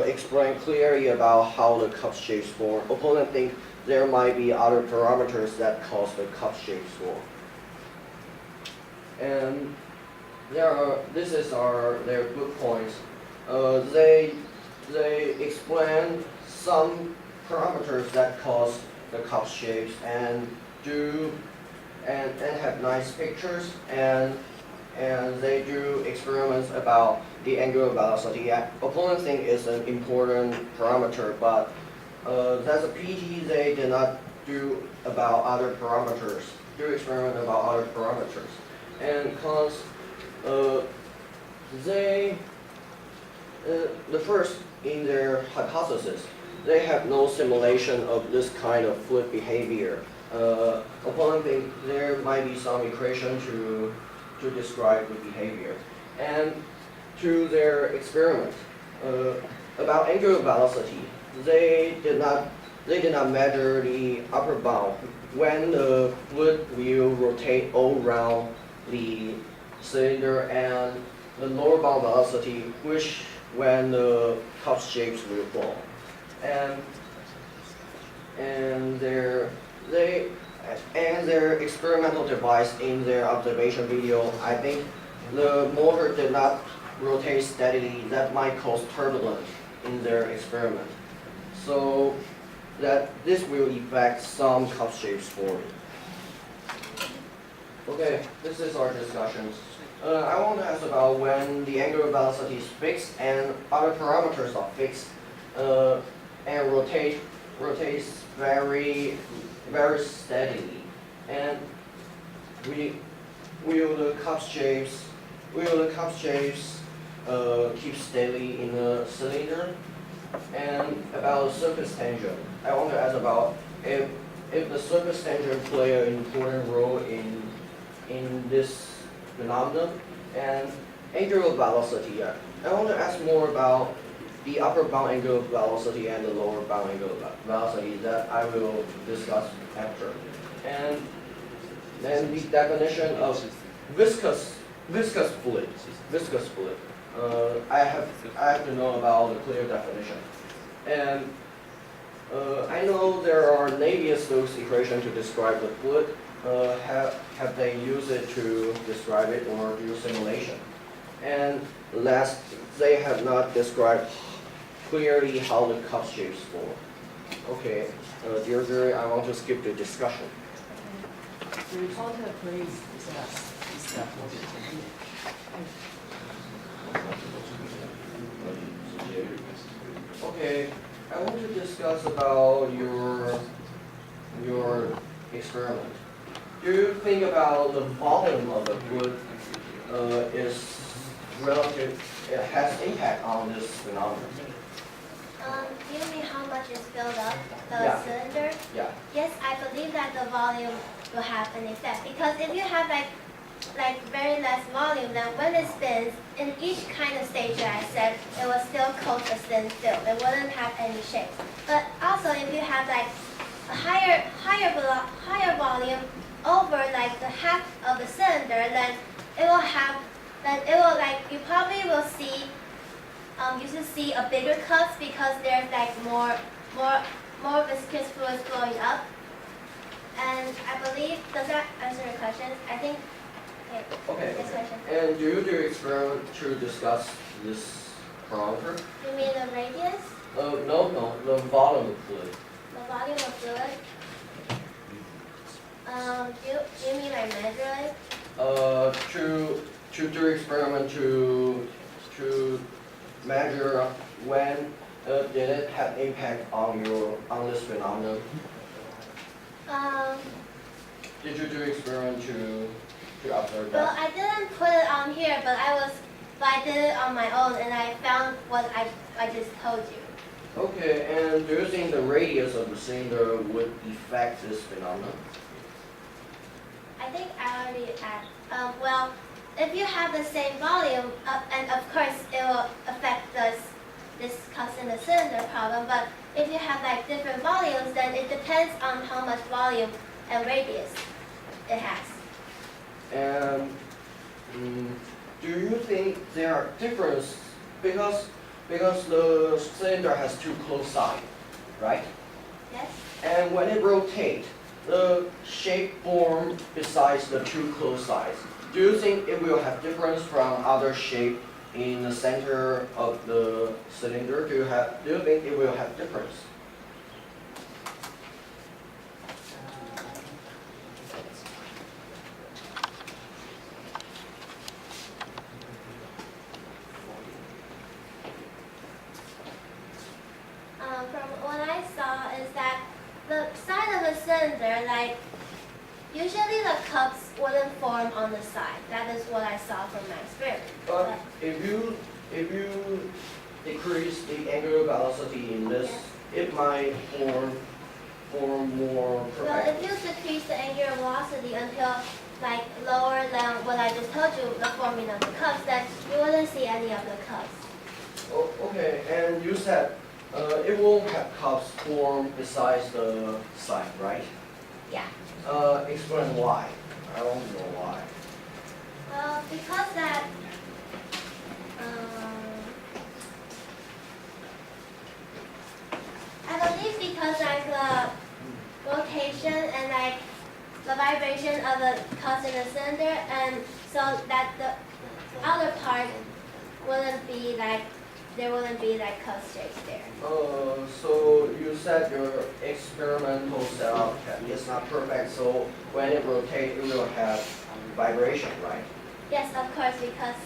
explain clearly about how the cup shapes form. Opponent think there might be other parameters that cause the cup shapes form. And this is their good points. They explain some parameters that cause the cup shapes and have nice pictures, and they do experiments about the angular velocity. Opponent think is an important parameter, but that's a pity they did not do about other parameters. Do experiment about other parameters. And because the first in their hypothesis, they have no simulation of this kind of fluid behavior. Opponent think there might be some equation to describe the behavior. And to their experiment about angular velocity, they did not measure the upper bound when the fluid will rotate all around the cylinder, and the lower bound velocity, which when the cup shapes will fall. And their experimental device in their observation video, I think the motor did not rotate steadily. That might cause turbulence in their experiment. So that this will affect some cup shapes forming. Okay, this is our discussions. I want to ask about when the angular velocity is fixed and other parameters are fixed and rotates very steadily. And will the cup shapes keep steadily in the cylinder? And about surface tension, I want to ask about if the surface tension play an important role in this phenomenon. And angular velocity, I want to ask more about the upper bound angular velocity and the lower bound angular velocity that I will discuss after. And then the definition of viscous fluid. I have to know about the clear definition. And I know there are Navier-Stokes equations to describe the fluid, have they used it to describe it or do simulation? And last, they have not described clearly how the cup shapes form. Okay, dear jury, I want to skip the discussion.
The reporter, please discuss for
Okay, I want to discuss about your experiment. Do you think about the volume of the wood is relative, it has impact on this phenomenon?
Do you mean how much is filled up the
Yeah.
cylinder?
Yeah.
Yes, I believe that the volume will have an effect because if you have like very less volume, then when it spins, in each kind of stage that I said, it will still coat the thin film. It wouldn't have any shape. But also, if you have like a higher volume over like the half of the cylinder, then you probably will see you should see a bigger cups because there's like more viscous fluid flowing up. And I believe, does that answer your question? I think.
Okay.
Next question.
And do you do experiment to discuss this parameter?
You mean the radius?
No, the volume of fluid.
The volume of fluid? Do you mean like measure it?
To do experiment to measure when did it have impact on this phenomenon? Did you do experiment to observe that?
Well, I didn't put it on here, but I did it on my own, and I found what I just told you.
Okay, and do you think the radius of the cylinder would affect this phenomenon?
I think I already asked. Well, if you have the same volume, and of course it will affect this cups in the cylinder problem, but if you have like different volumes, then it depends on how much volume and radius it has.
And do you think there are differences because the cylinder has two close sides, right?
Yes.
And when it rotates, the shape form besides the two close sides. Do you think it will have difference from other shape in the center of the cylinder? Do you think it will have difference?
From what I saw is that the side of the cylinder, like usually the cups wouldn't form on the side. That is what I saw from my experiment.
But if you decrease the angular velocity in this, it might form more perfect.
Well, if you decrease the angular velocity until like lower than what I just told you, the forming of the cups, then you wouldn't see any of the cups.
Oh, okay, and you said it won't have cups form besides the side, right?
Yeah.
Explain why. I don't know why.
Well, because that, I believe because like the rotation and like the vibration of the cups in the cylinder, and so that the outer part wouldn't be like, there wouldn't be like cup shapes there.
So you said your experimental setup is not perfect, so when it rotates, it will have vibration, right?
Yes, of course, because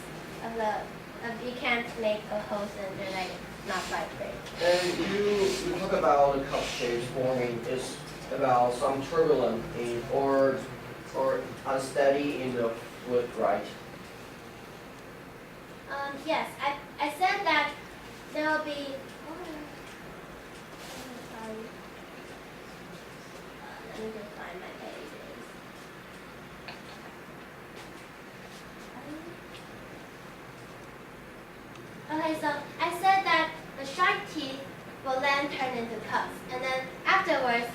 of you can't make a whole cylinder like not vibrate.
And you talk about the cup shapes forming is about some turbulent in or unsteady in the fluid, right?
Yes, I said that there will be. Sorry. Let me just find my pages. Okay, so I said that the shark teeth will then turn into cups, and then afterwards,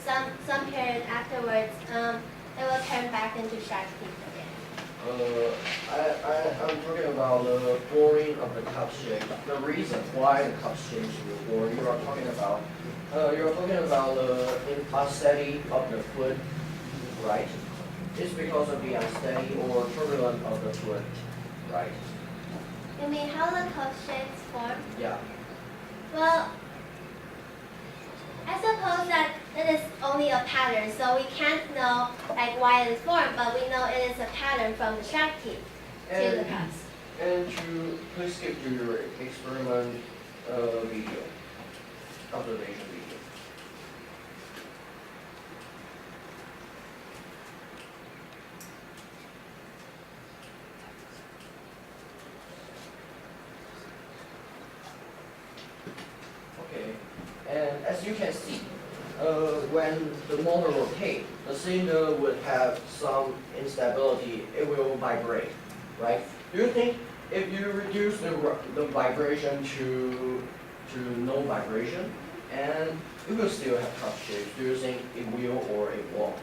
some period afterwards, it will turn back into shark teeth again.
I'm talking about the forming of the cup shape. The reason why the cup shapes will form. You are talking about the unsteady of the fluid right? It's because of the unsteady or turbulent of the fluid, right?
You mean how the cup shapes form?
Yeah.
Well, I suppose that it is only a pattern, so we can't know like why it is formed, but we know it is a pattern from the Shakti to the cups.
And to please skip to your experiment video, observation video. Okay, and as you can see, when the motor rotates, the cylinder would have some instability. It will vibrate, right? Do you think if you reduce the vibration to no vibration, and it will still have cup shapes, do you think it will or it won't?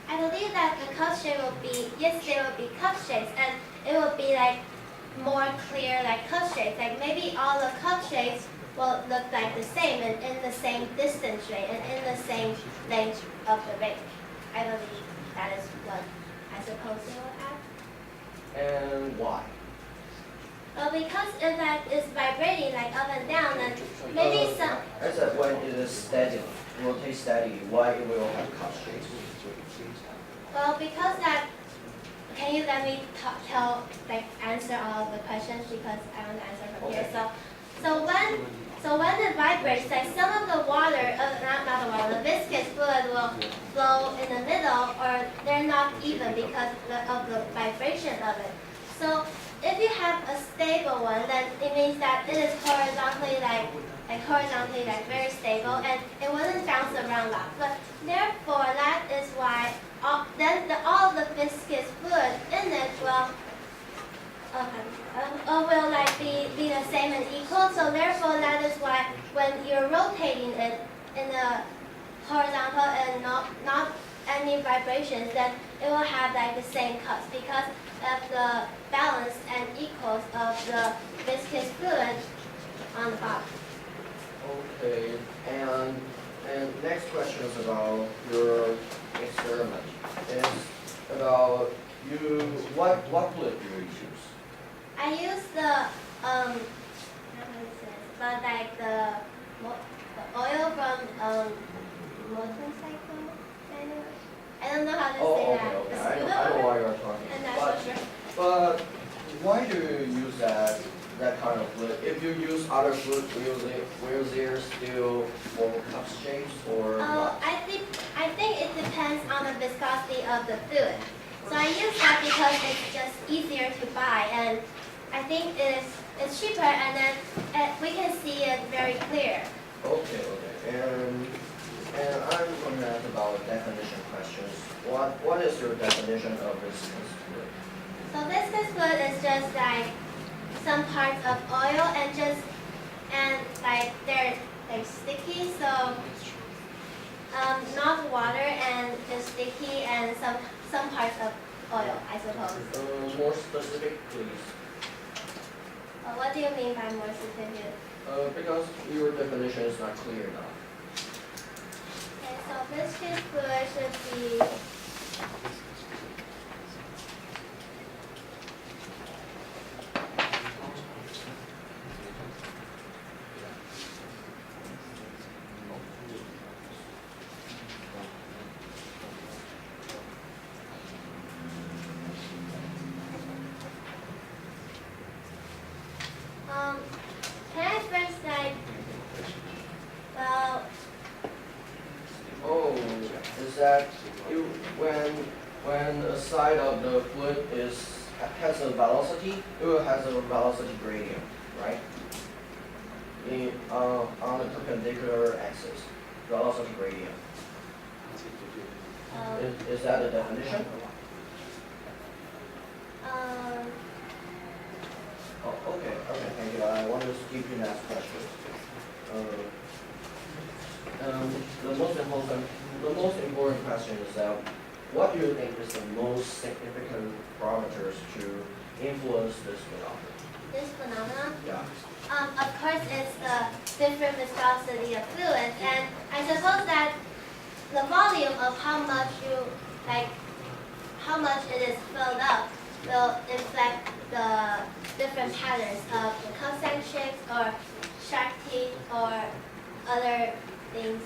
I believe that the cup shape will be, yes, there will be cup shapes, and it will be like more clear like cup shapes. Like maybe all the cup shapes will look like the same and in the same distance range and in the same length of the range. I believe that is what I suppose they will add.
And why?
Well, because if that is vibrating like up and down, then maybe some.
I said when it is steady, rotate steady, why it will have cup shapes?
Well, because that. Can you let me answer all of the questions because I want to answer from here. So when it vibrates, like some of the water, not the water, the viscous fluid will flow in the middle, or they're not even because of the vibration of it. So if you have a stable one, then it means that it is horizontally very stable, and it wouldn't bounce around a lot. But therefore, that is why all the viscous fluid in it will be the same and equal. So therefore, that is why when you're rotating it in the horizontal and not any vibrations, then it will have like the same cuts because of the balance and equals of the viscous fluid on the bottom.
Okay, and next question is about your experiment. It's about what fluid do you use?
I use the oil from motorcycle. I don't know how to say that.
Okay. I know why you're talking.
I'm not so sure.
But why do you use that kind of fluid? If you use other fluid, will there still form cup shapes or not?
I think it depends on the viscosity of the fluid. So I use that because it's just easier to buy, and I think it's cheaper, and then we can see it very clear.
Okay. And I'm going to ask about definition questions. What is your definition of viscous fluid?
So viscous fluid is just like some parts of oil and they're like sticky, so not water and just sticky and some parts of oil, I suppose.
More specific, please.
What do you mean by more specific?
Because your definition is not clear enough.
Okay, so viscous fluid should be can I first
Is that when a side of the fluid has a velocity, it has a velocity gradient, right? On the perpendicular axis, velocity gradient. Is that a definition? Okay, thank you. I want to skip your next question. The most important question is that what do you think is the most significant parameters to influence this phenomenon?
This phenomenon?
Yeah.
Of course, it's the different viscosity of fluids, and I suppose that the volume of how much you how much it is filled up will inflect the different patterns of the concentrics or shark teeth or other things.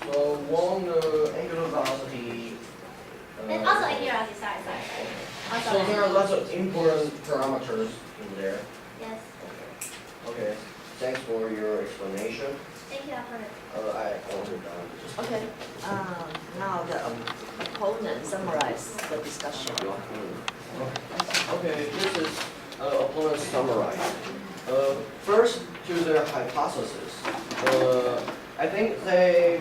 So one the angular velocity.
And also angular velocity, sorry. Also
So there are lots of important parameters in there.
Yes.
Okay. Thanks for your explanation.
Thank you, opponent.
I also done.
Okay. Now the opponent summarize the discussion.
Okay, this is opponent summarize. First, to their hypothesis. I think they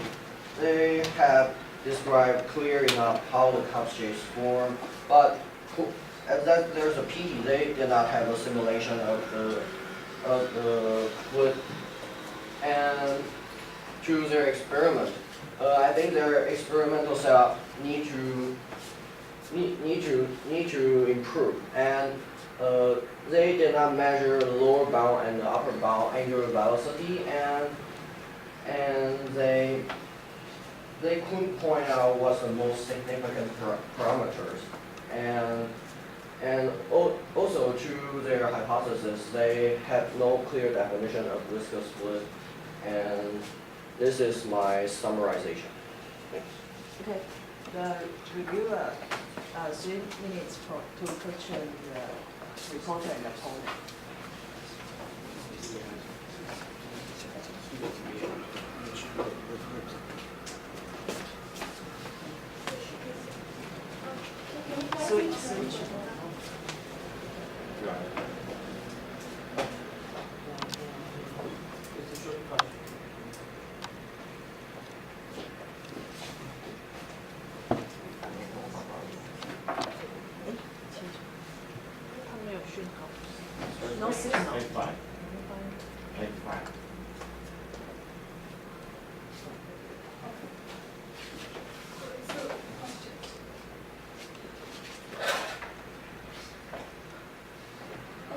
have described clear enough how the cup shapes form, but as that there's a pity, they did not have a simulation of the fluid. And to their experiment, I think their experimental setup need to improve, and they did not measure the lower bound and the upper bound angular velocity, and they couldn't point out what's the most significant parameters, and also to their hypothesis, they had no clear definition of viscous fluid, and this is my summarization. Thanks.
Okay. The reviewer 3 minutes to question the reporter and opponent. Switch. No signal.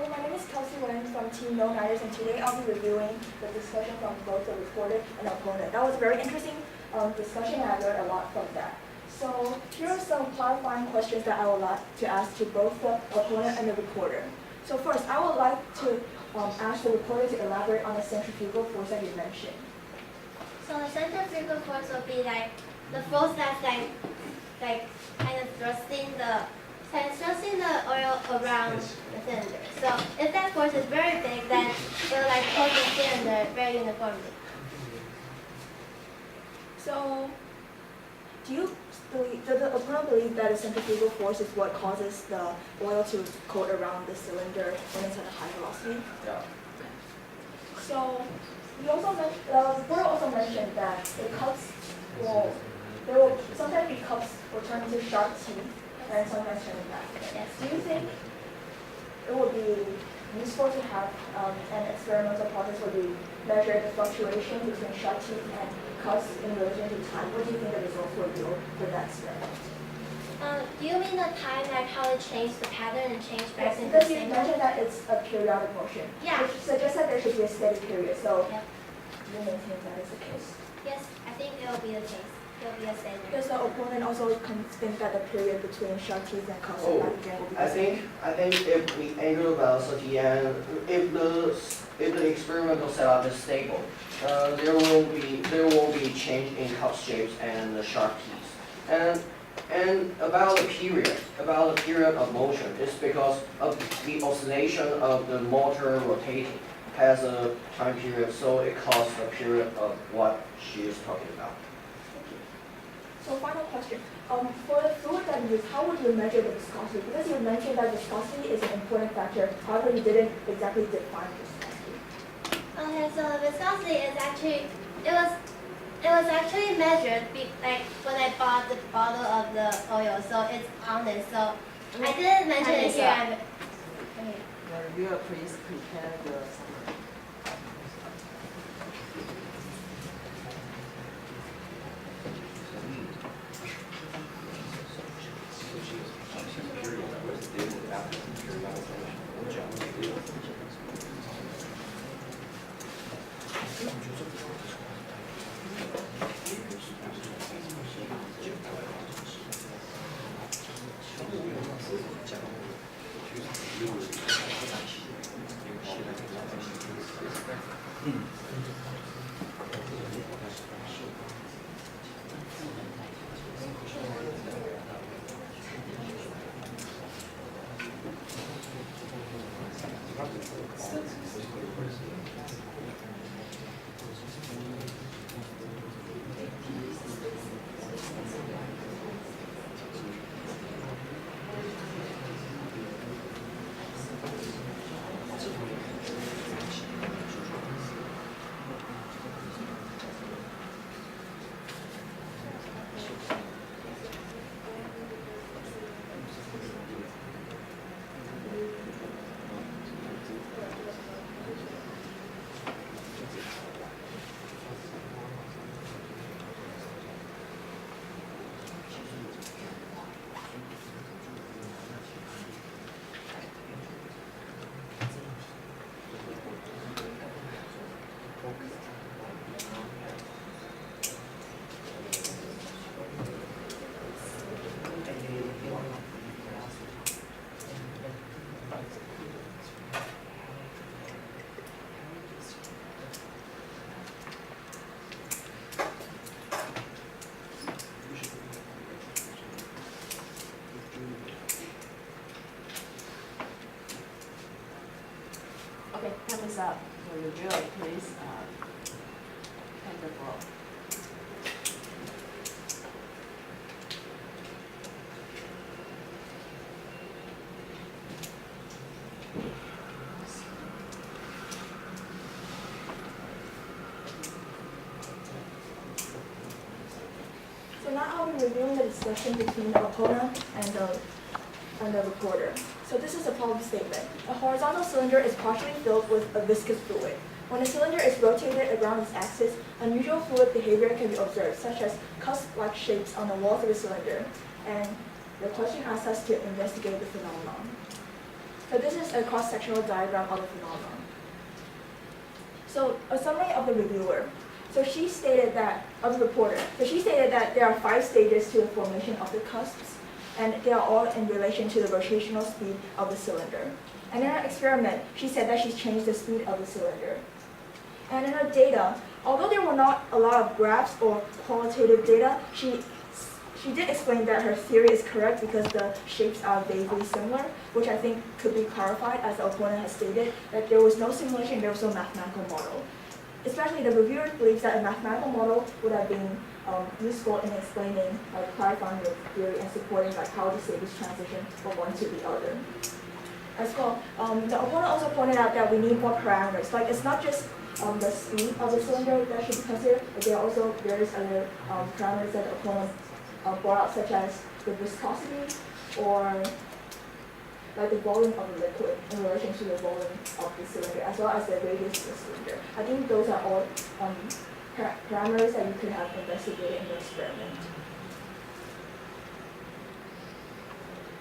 My name is Kelsey Wang from Team Niters, and today I'll be reviewing the discussion from both the reporter and opponent. That was a very interesting discussion, and I learned a lot from that. So here are some clarifying questions that I would like to ask to both the opponent and the reporter. So first, I would like to ask the reporter to elaborate on the centrifugal force that you mentioned.
So the centrifugal force will be like the force that's like kind of thrusting the oil around the cylinder. So if that force is very big, then it will like hold the cylinder very uniformly.
So does the opponent believe that the centrifugal force is what causes the oil to coat around the cylinder when it's at a high velocity?
Yeah.
So the reporter also mentioned that the cups will sometimes be cups will turn into sharp teeth and sometimes turn back.
Yes.
Do you think it would be useful to have an experimental process where we measure the fluctuation between sharp teeth and cups in relation to time? What do you think the results will be for that experiment?
Do you mean the time, like how it changed the pattern and changed back
Yes,
into
because
the
you
same
mentioned that it's a periodic motion.
Yeah.
Which suggests that there should be a steady period. So
Yep.
do you maintain that is the case?
Yes, I think it will be the case. It will be a steady.
Does the opponent also think that the period between sharp teeth and cups
Oh,
and back again will be
I
the same?
think if the angular velocity and if the experimental setup is stable, there won't be change in cup shapes and the sharp teeth. And about the period of motion is because of the oscillation of the motor rotating has a time period, so it causes a period of what she is talking about.
So final question. For the fluid that you use, how would you measure the viscosity? Because you mentioned that viscosity is an important factor, however you didn't exactly define viscosity.
Okay, so the viscosity is actually, it was actually measured like when I bought the bottle of the oil, so it's on it. So I didn't mention it here.
The reviewer, please prepare the summary.
Okay, time is up. So reviewer, please take the floor.
So now I'll be reviewing the discussion between the opponent and the reporter. So this is a problem statement. A horizontal cylinder is partially filled with a viscous fluid. When the cylinder is rotated around its axis, unusual fluid behavior can be observed, such as cusp-like shapes on the walls of the cylinder. And the question asks us to investigate the phenomenon. So this is a cross-sectional diagram of the phenomenon. So a summary of the reviewer. So she stated that, of the reporter, so she stated that there are 5 stages to the formation of the cusps, and they are all in relation to the rotational speed of the cylinder. And in her experiment, she said that she's changed the speed of the cylinder. And in her data, although there were not a lot of graphs or qualitative data, she did explain that her theory is correct because the shapes are vaguely similar, which I think could be clarified as the opponent has stated, that there was no simulation, there was no mathematical model. Especially the reviewer believes that a mathematical model would have been useful in explaining, clarifying the theory and supporting how the stages transition from one to the other. As well, the opponent also pointed out that we need more parameters. Like it's not just the speed of the cylinder that should be considered, but there are also various other parameters that the opponent brought out, such as the viscosity or like the volume of the liquid in relation to the volume of the cylinder, as well as the radius of the cylinder. I think those are all parameters that you could have investigated in the experiment.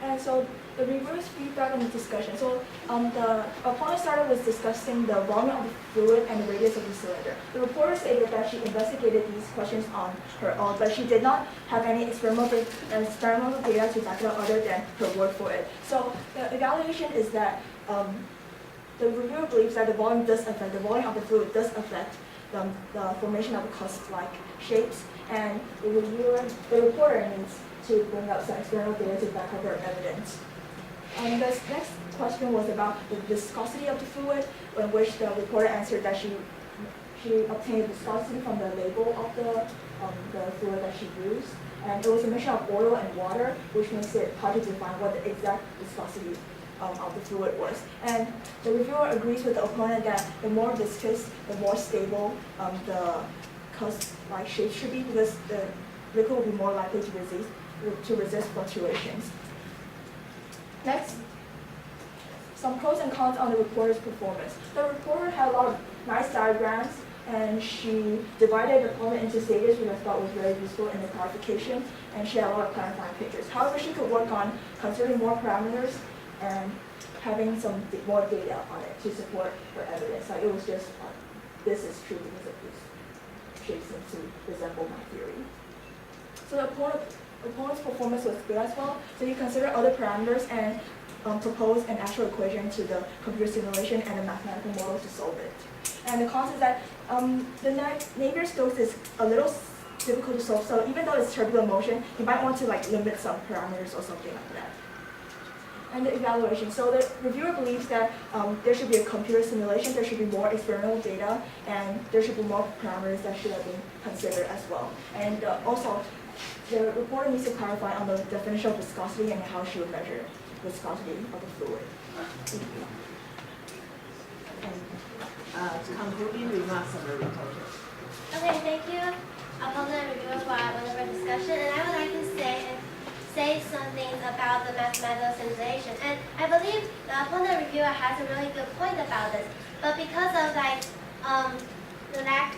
And so the reviewer's feedback on the discussion. So the opponent started with discussing the volume of the fluid and the radius of the cylinder. The reporter stated that she investigated these questions on her own, but she did not have any experimental data to back it up other than her word for it. So the evaluation is that the reviewer believes that the volume of the fluid does affect the formation of the cusp-like shapes, and the reporter needs to bring up some experimental data to back up her evidence. And this next question was about the viscosity of the fluid, in which the reporter answered that she obtained viscosity from the label of the fluid that she used. And it was a mixture of oil and water, which makes it hard to define what the exact viscosity of the fluid was. And the reviewer agrees with the opponent that the more viscous, the more stable the cusp-like shape should be, because the liquid will be more likely to resist fluctuations. Next, some pros and cons on the reporter's performance. The reporter had a lot of nice diagrams, and she divided the problem into stages, which I thought was very useful in the clarification, and she had a lot of clarifying pictures. However, she could work on considering more parameters and having some more data on it to support her evidence. Like it was just, this is true because of this shape seems to resemble my theory. So the opponent's performance was good as well. So you consider other parameters, and propose an actual equation to the computer simulation and a mathematical model to solve it. And the cause is that the Navier-Stokes is a little difficult to solve, so even though it's turbulent motion, you might want to like limit some parameters or something like that. And the evaluation. So the reviewer believes that there should be a computer simulation, there should be more experimental data, and there should be more parameters that should have been considered as well. And also, the reporter needs to clarify on the definition of viscosity and how she would measure viscosity of the fluid.
Concluding remarks on the reporter.
Okay, thank you, opponent and reviewer, for our wonderful discussion. And I would like to say some things about the mathematical simulation. And I believe the opponent reviewer has a really good point about this. But because of like the lack,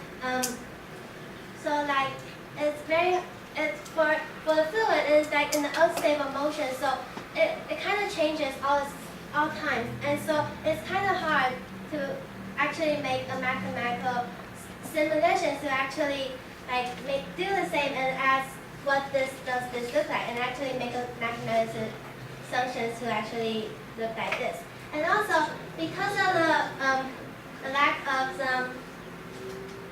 so like it's for the fluid, it's like in the unstable motion, so it kind of changes all times, and so it's kind of hard to actually make a mathematical simulation to actually like do the same and ask what does this look like, and actually make a mathematical assumptions to actually look like this. And also because of the lack of some,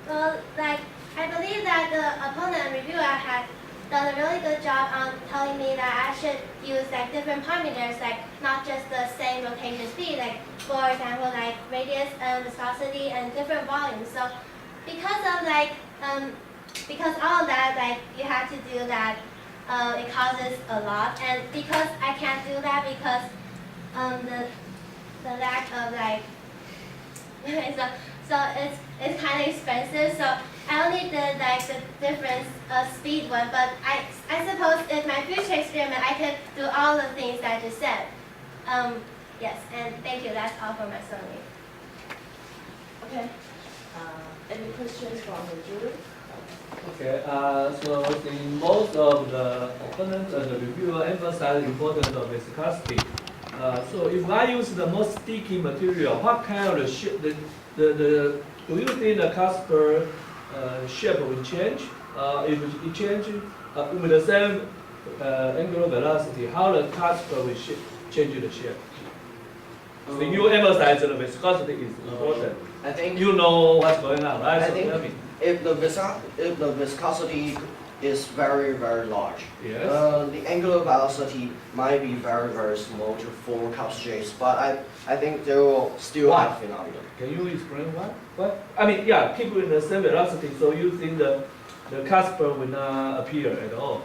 well, like I believe that the opponent and reviewer had done a really good job on telling me that I should use like different parameters, like not just the same rotation speed, like for example like radius and viscosity and different volumes. So because of like because all of that, like you have to do that, it causes a lot. And because I can't do that because the lack of like so it's kind of expensive. So I only did like the difference speed one, but I suppose in my future experiment I could do all the things that I just said. Yes, and thank you. That's all for my summary.
Okay. Any questions from the jury?
Okay, so in most of the opponents and the reviewer emphasize the importance of viscosity. So if I use the most sticky material, what kind of do you think the Casper shape will change? If it change with the same angular velocity, how the Casper will change the shape? So you emphasize the viscosity is important.
I think
you know what's going on, right?
I
so
think if the viscosity is very, very large,
yes.
The angular velocity might be very, very small to form cup shapes, but I think they will still have phenomena.
Can you explain why? What? I mean, yeah, keep with the same velocity, so you think the Casper will not appear at all?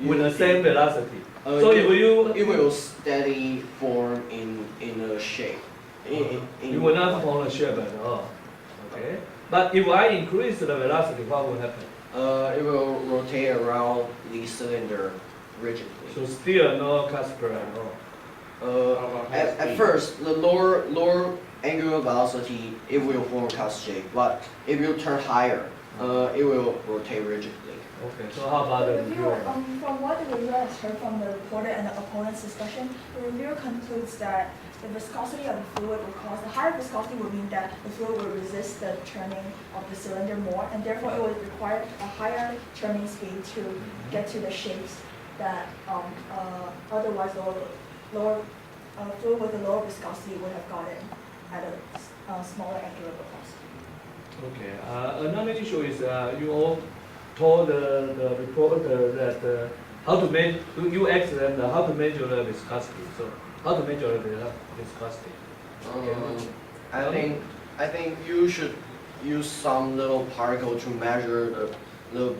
With the same velocity. So if
it will steady form in a shape.
You will not form a shape at all. Okay. But if I increase the velocity, what will happen?
It will rotate around the cylinder rigidly.
So still no Casper at all.
At first, the lower angular velocity, it will form a cusp shape. But if you turn higher, it will rotate rigidly.
Okay, so how about the reviewer?
From what the reviewer has heard from the reporter and the opponent's discussion, the reviewer concludes that the viscosity of the fluid will cause, the higher viscosity would mean that the fluid will resist the turning of the cylinder more, and therefore it would require a higher turning speed to get to the shapes that otherwise lower fluid with a lower viscosity would have gotten at a smaller angular velocity.
Okay, another issue is you all told the reporter that how to measure, you asked them how to measure the viscosity. So how to measure the viscosity?
I think you should use some little particle to measure the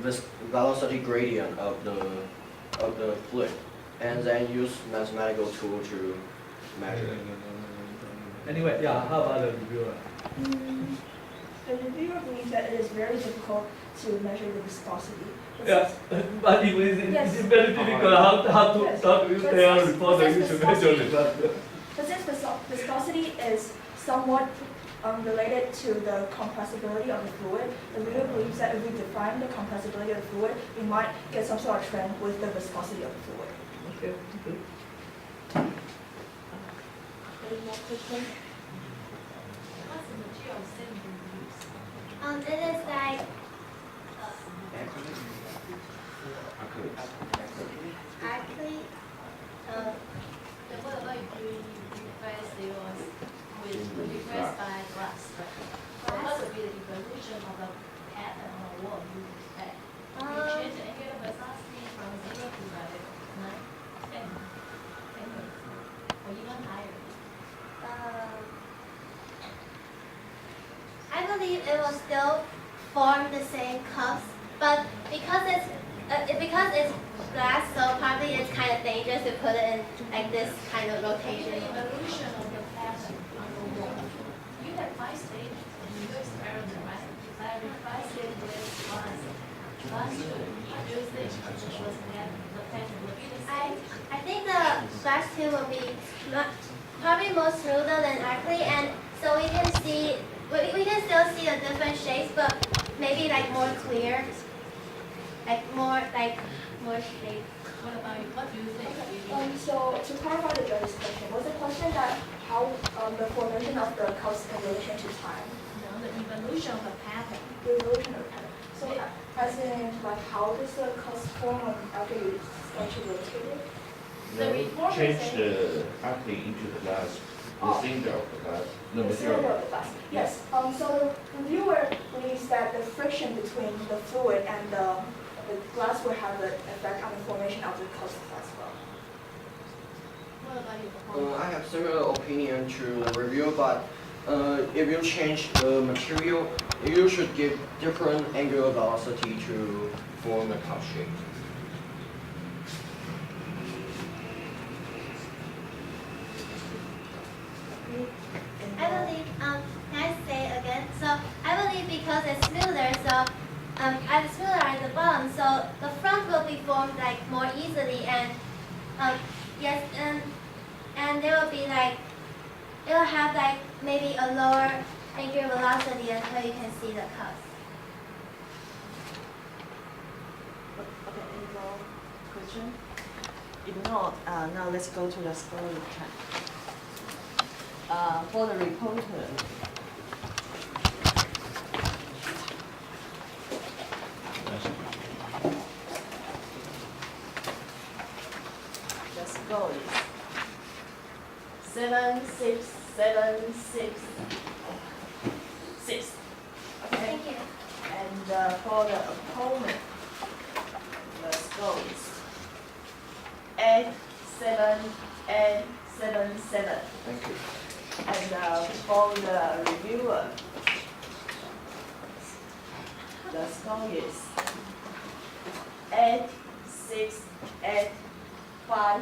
velocity gradient of the fluid, and then use mathematical tool to measure it.
Anyway, yeah, how about the reviewer?
The reviewer believes that it is very difficult to measure the viscosity.
Yeah, but it is very difficult. How to you tell a reporter you should measure the viscosity?
But since viscosity is somewhat related to the compressibility of the fluid, the reviewer believes that if we define the compressibility of the fluid, we might get some sort of trend with the viscosity of the fluid.
Okay.
Any more questions?
What's the material cylinder used? It is like acrylic.
What about if you replace yours with replaced by glass? What would be the evolution of the pattern on the wall you expect? You change the angular velocity from 0 to like 9, 10, or even higher.
I believe it will still form the same cups, but because it's glass, so probably it's kind of dangerous to put it in like this kind of rotation.
The evolution of the pattern on the wall. You have 5 stages in your experiment, right? I replace it with glass. Glass tube. Do you think the pattern will be the same?
I think the glass tube will be probably more smoother than ugly, and so we can see. We can still see the different shapes, but maybe like more clear, more shape.
What about you? What do you think?
So to clarify the judge's question, was the question that how the formation of the cups in relation to time?
No, the evolution of the pattern.
The evolution of the pattern. So as in like how does the cups form after you actually rotate it?
Change the acting into the glass. The cylinder of the glass, the material.
Cylinder of the glass. Yes. So the reviewer believes that the friction between the fluid and the glass will have an effect on the formation of the cups as well.
What about you?
I have similar opinion to the reviewer, but if you change the material, you should give different angular velocity to form the cup shape.
I believe, can I say again? So I believe because it's smoother, so it's smoother at the bottom, so the front will be formed like more easily, and yes, and there will be like, it will have like maybe a lower angular velocity until you can see the cups.
Okay, any more question? If not, now let's go to the story time. For the reporter, the score is 7-6, 7-6, 6. Okay.
Thank you.
And for the opponent, the score is 8-7, 8-7-7.
Thank you.
And for the reviewer, the score is 8-6, 8-5-8.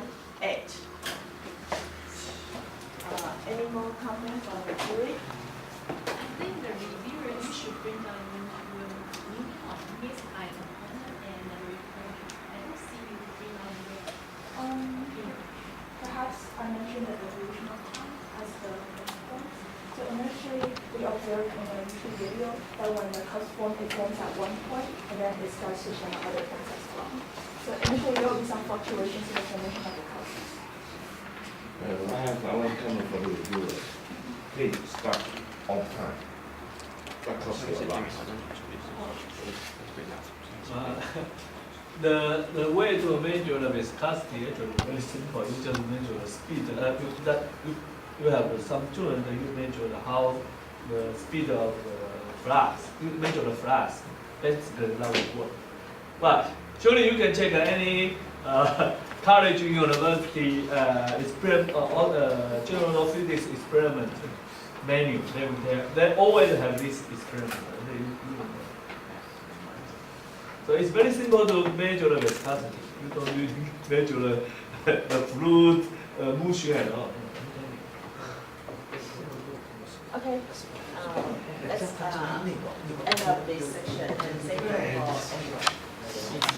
Any more comments on the jury?
I think the reviewer, you should bring down miss by opponent and the reporter. I don't see you bring down
Perhaps I mentioned the evolution of time as the point. So initially, we observed in a YouTube video that when the cups form, it forms at one point, and then it starts to form at other points as well. So initially, there will be some fluctuations in the formation of the cups.
I want to comment for the reviewer. Please start on time. That costs you a lot.
The way to measure the viscosity actually very simple. You just measure the speed. You have some students you measure how the speed of the flask. You measure the flask. Basically that will work. But surely you can check any college university experiment or general physics experiment menu. They always have this experiment. So it's very simple to measure the viscosity. You don't need to measure the fluid motion at all.
Okay, let's end up this section and say for everyone.